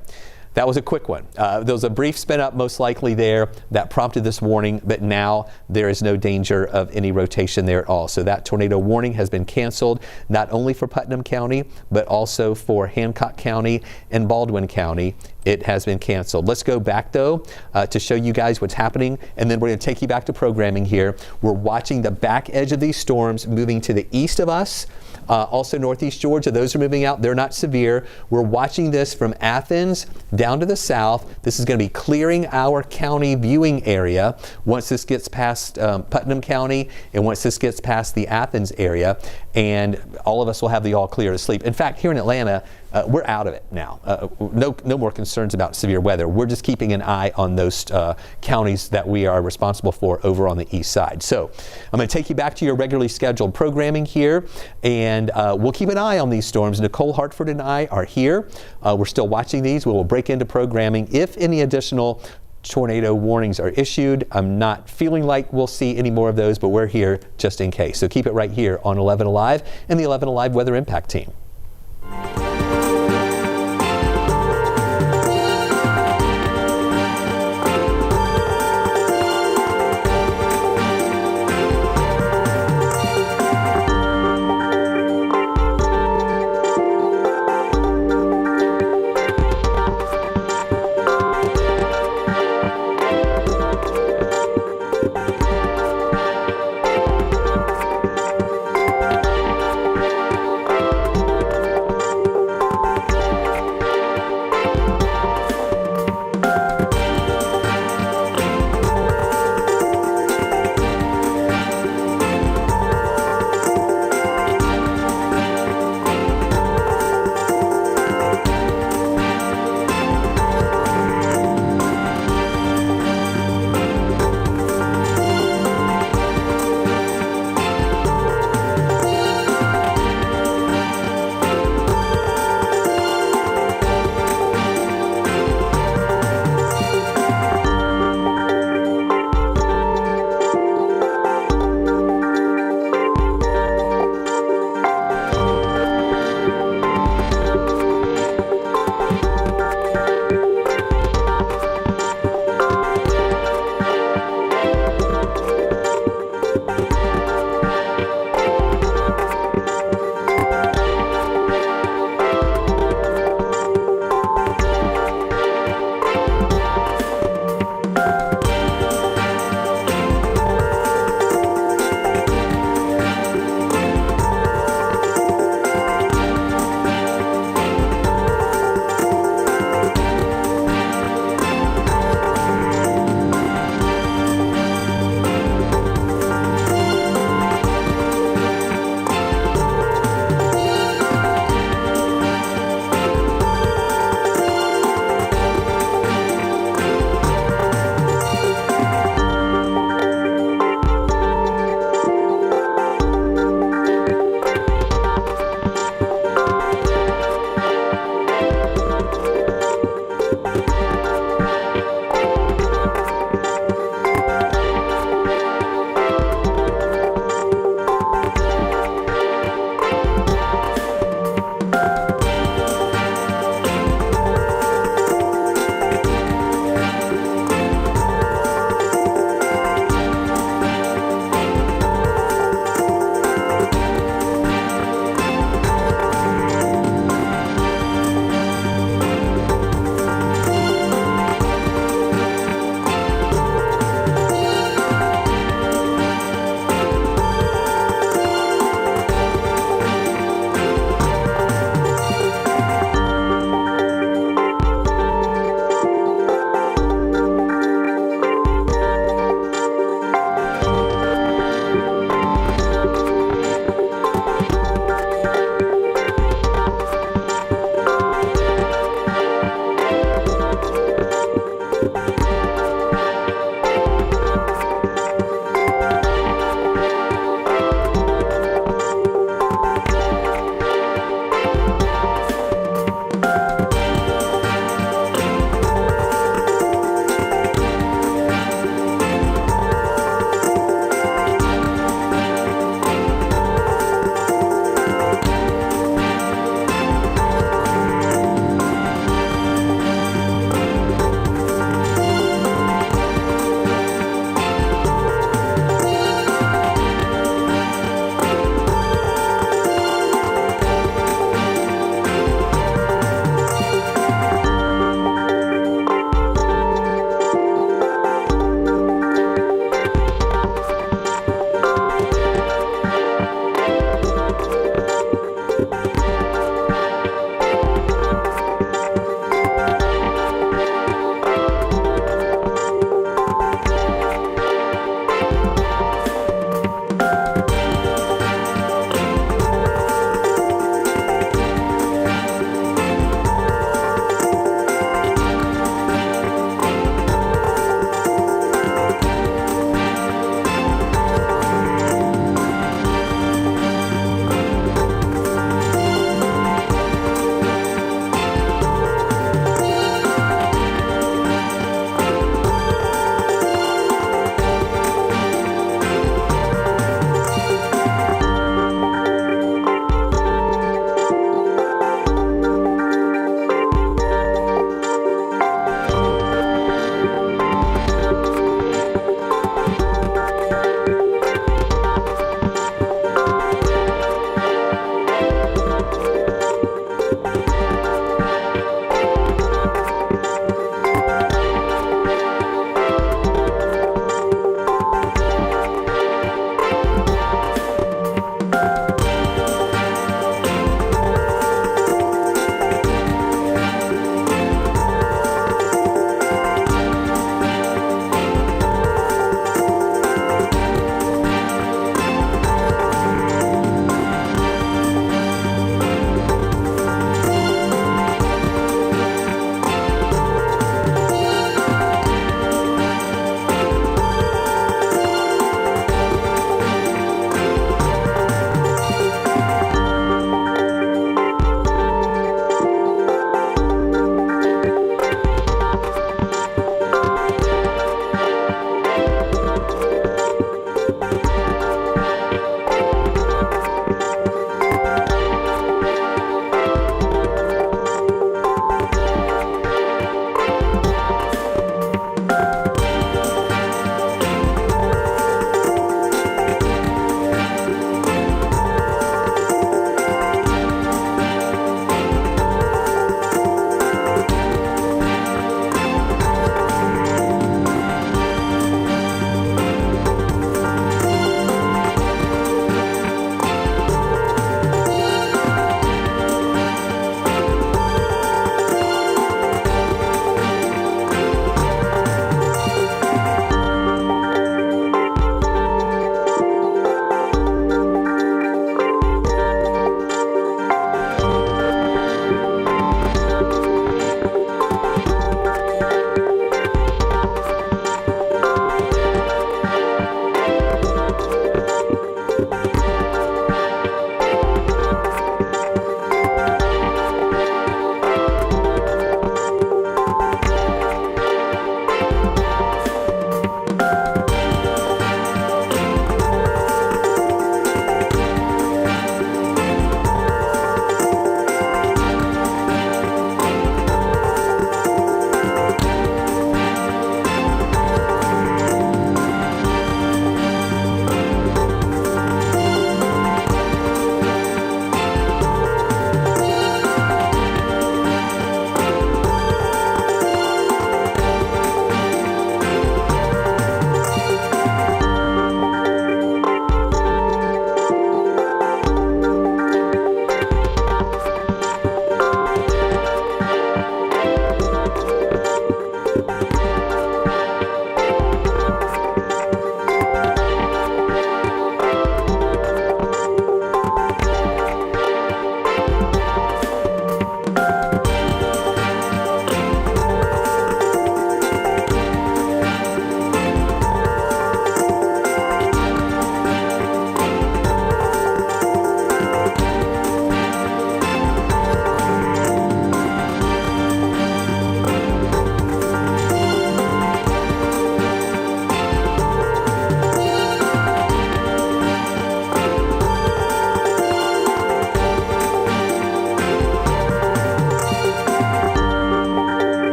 That was a quick one. There was a brief spin up most likely there that prompted this warning, but now there is no danger of any rotation there at all. So that tornado warning has been canceled, not only for Putnam County, but also for Hancock County and Baldwin County. It has been canceled. Let's go back though to show you guys what's happening, and then we're going to take you back to programming here. We're watching the back edge of these storms moving to the east of us. Also northeast Georgia, those are moving out. They're not severe. We're watching this from Athens down to the south. This is going to be clearing our county viewing area once this gets past Putnam County and once this gets past the Athens area, and all of us will have the all clear to sleep. In fact, here in Atlanta, we're out of it now. No more concerns about severe weather. We're just keeping an eye on those counties that we are responsible for over on the east side. So I'm going to take you back to your regularly scheduled programming here, and we'll keep an eye on these storms. Nicole Hartford and I are here. We're still watching these. We will break into programming if any additional tornado warnings are issued. I'm not feeling like we'll see any more of those, but we're here just in case. So keep it right here on 11 Alive and the 11 Alive Weather Impact Team.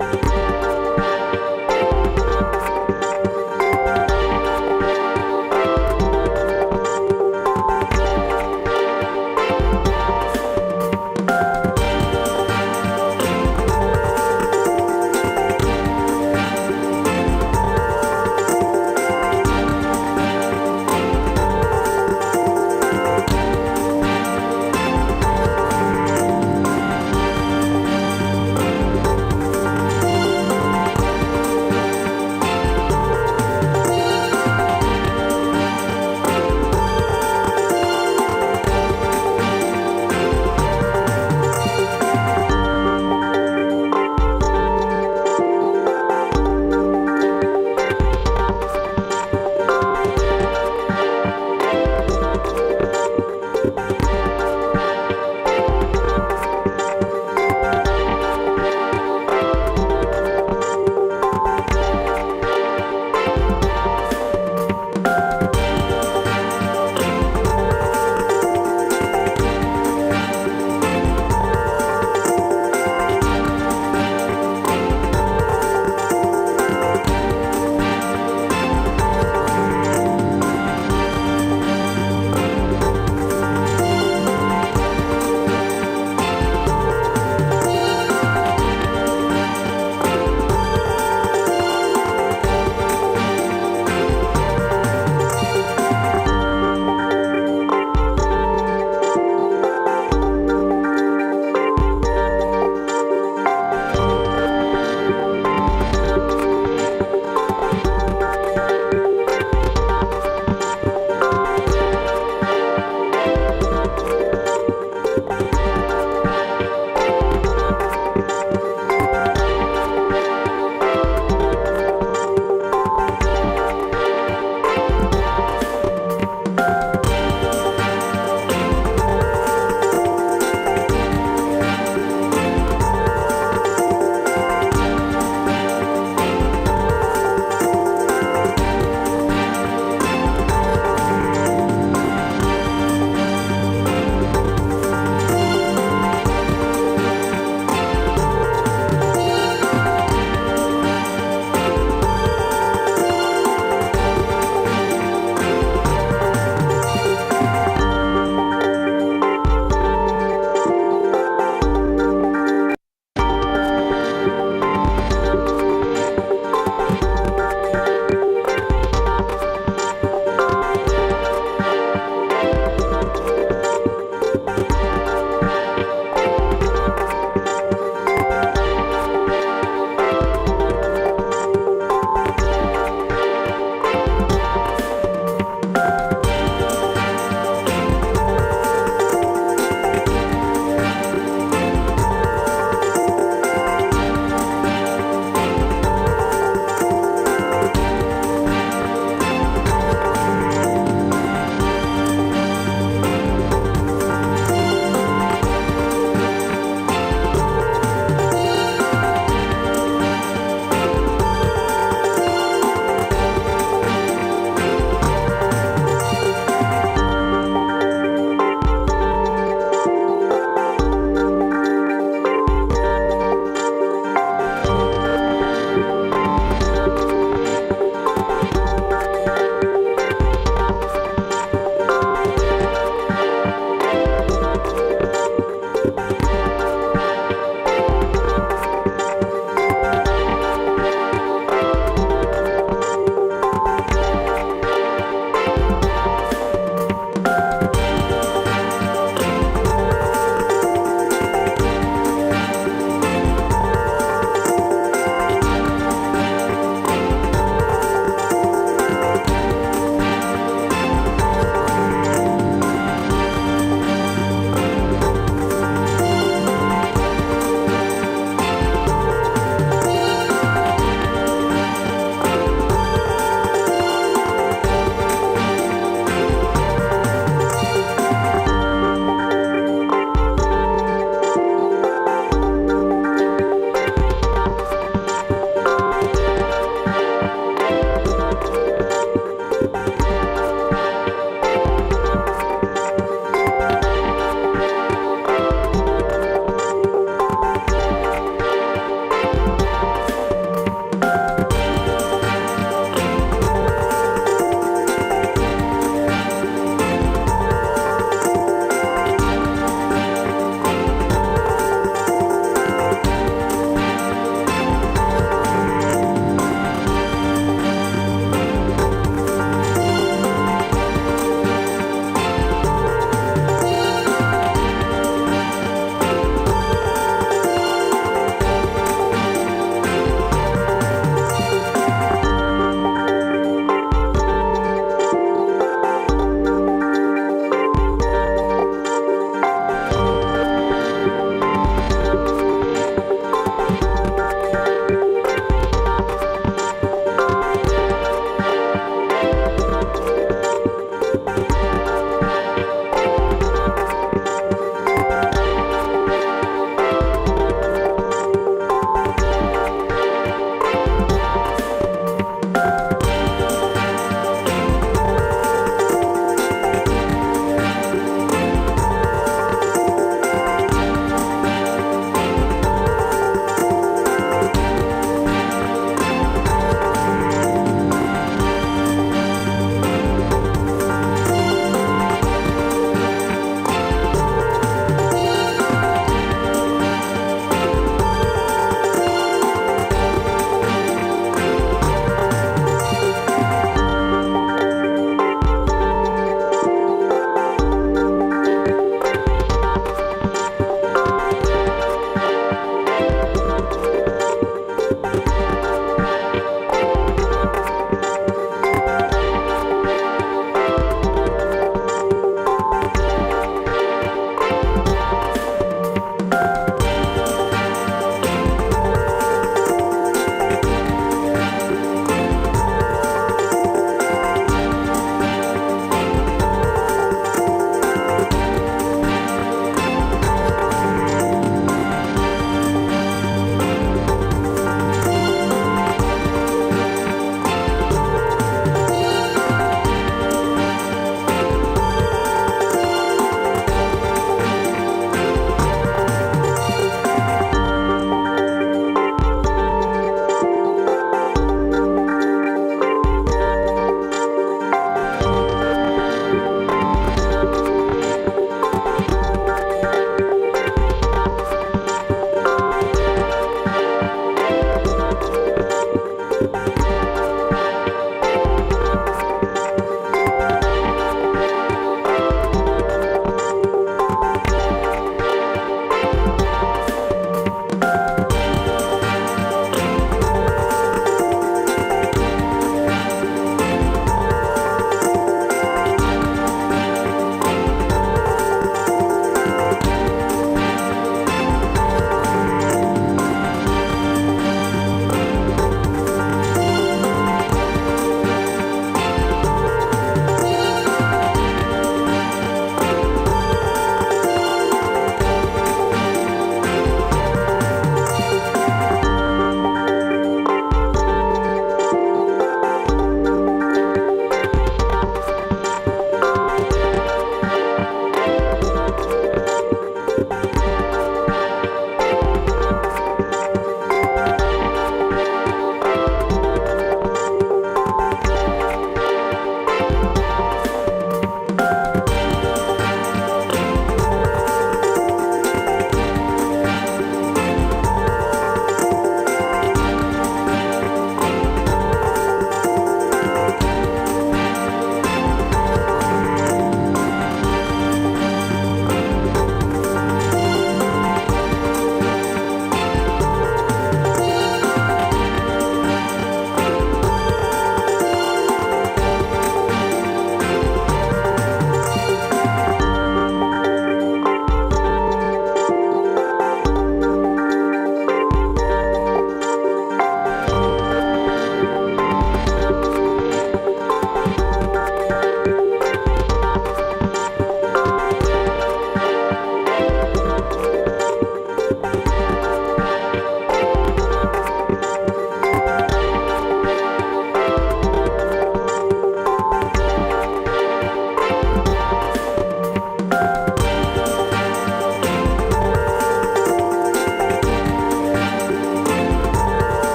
you.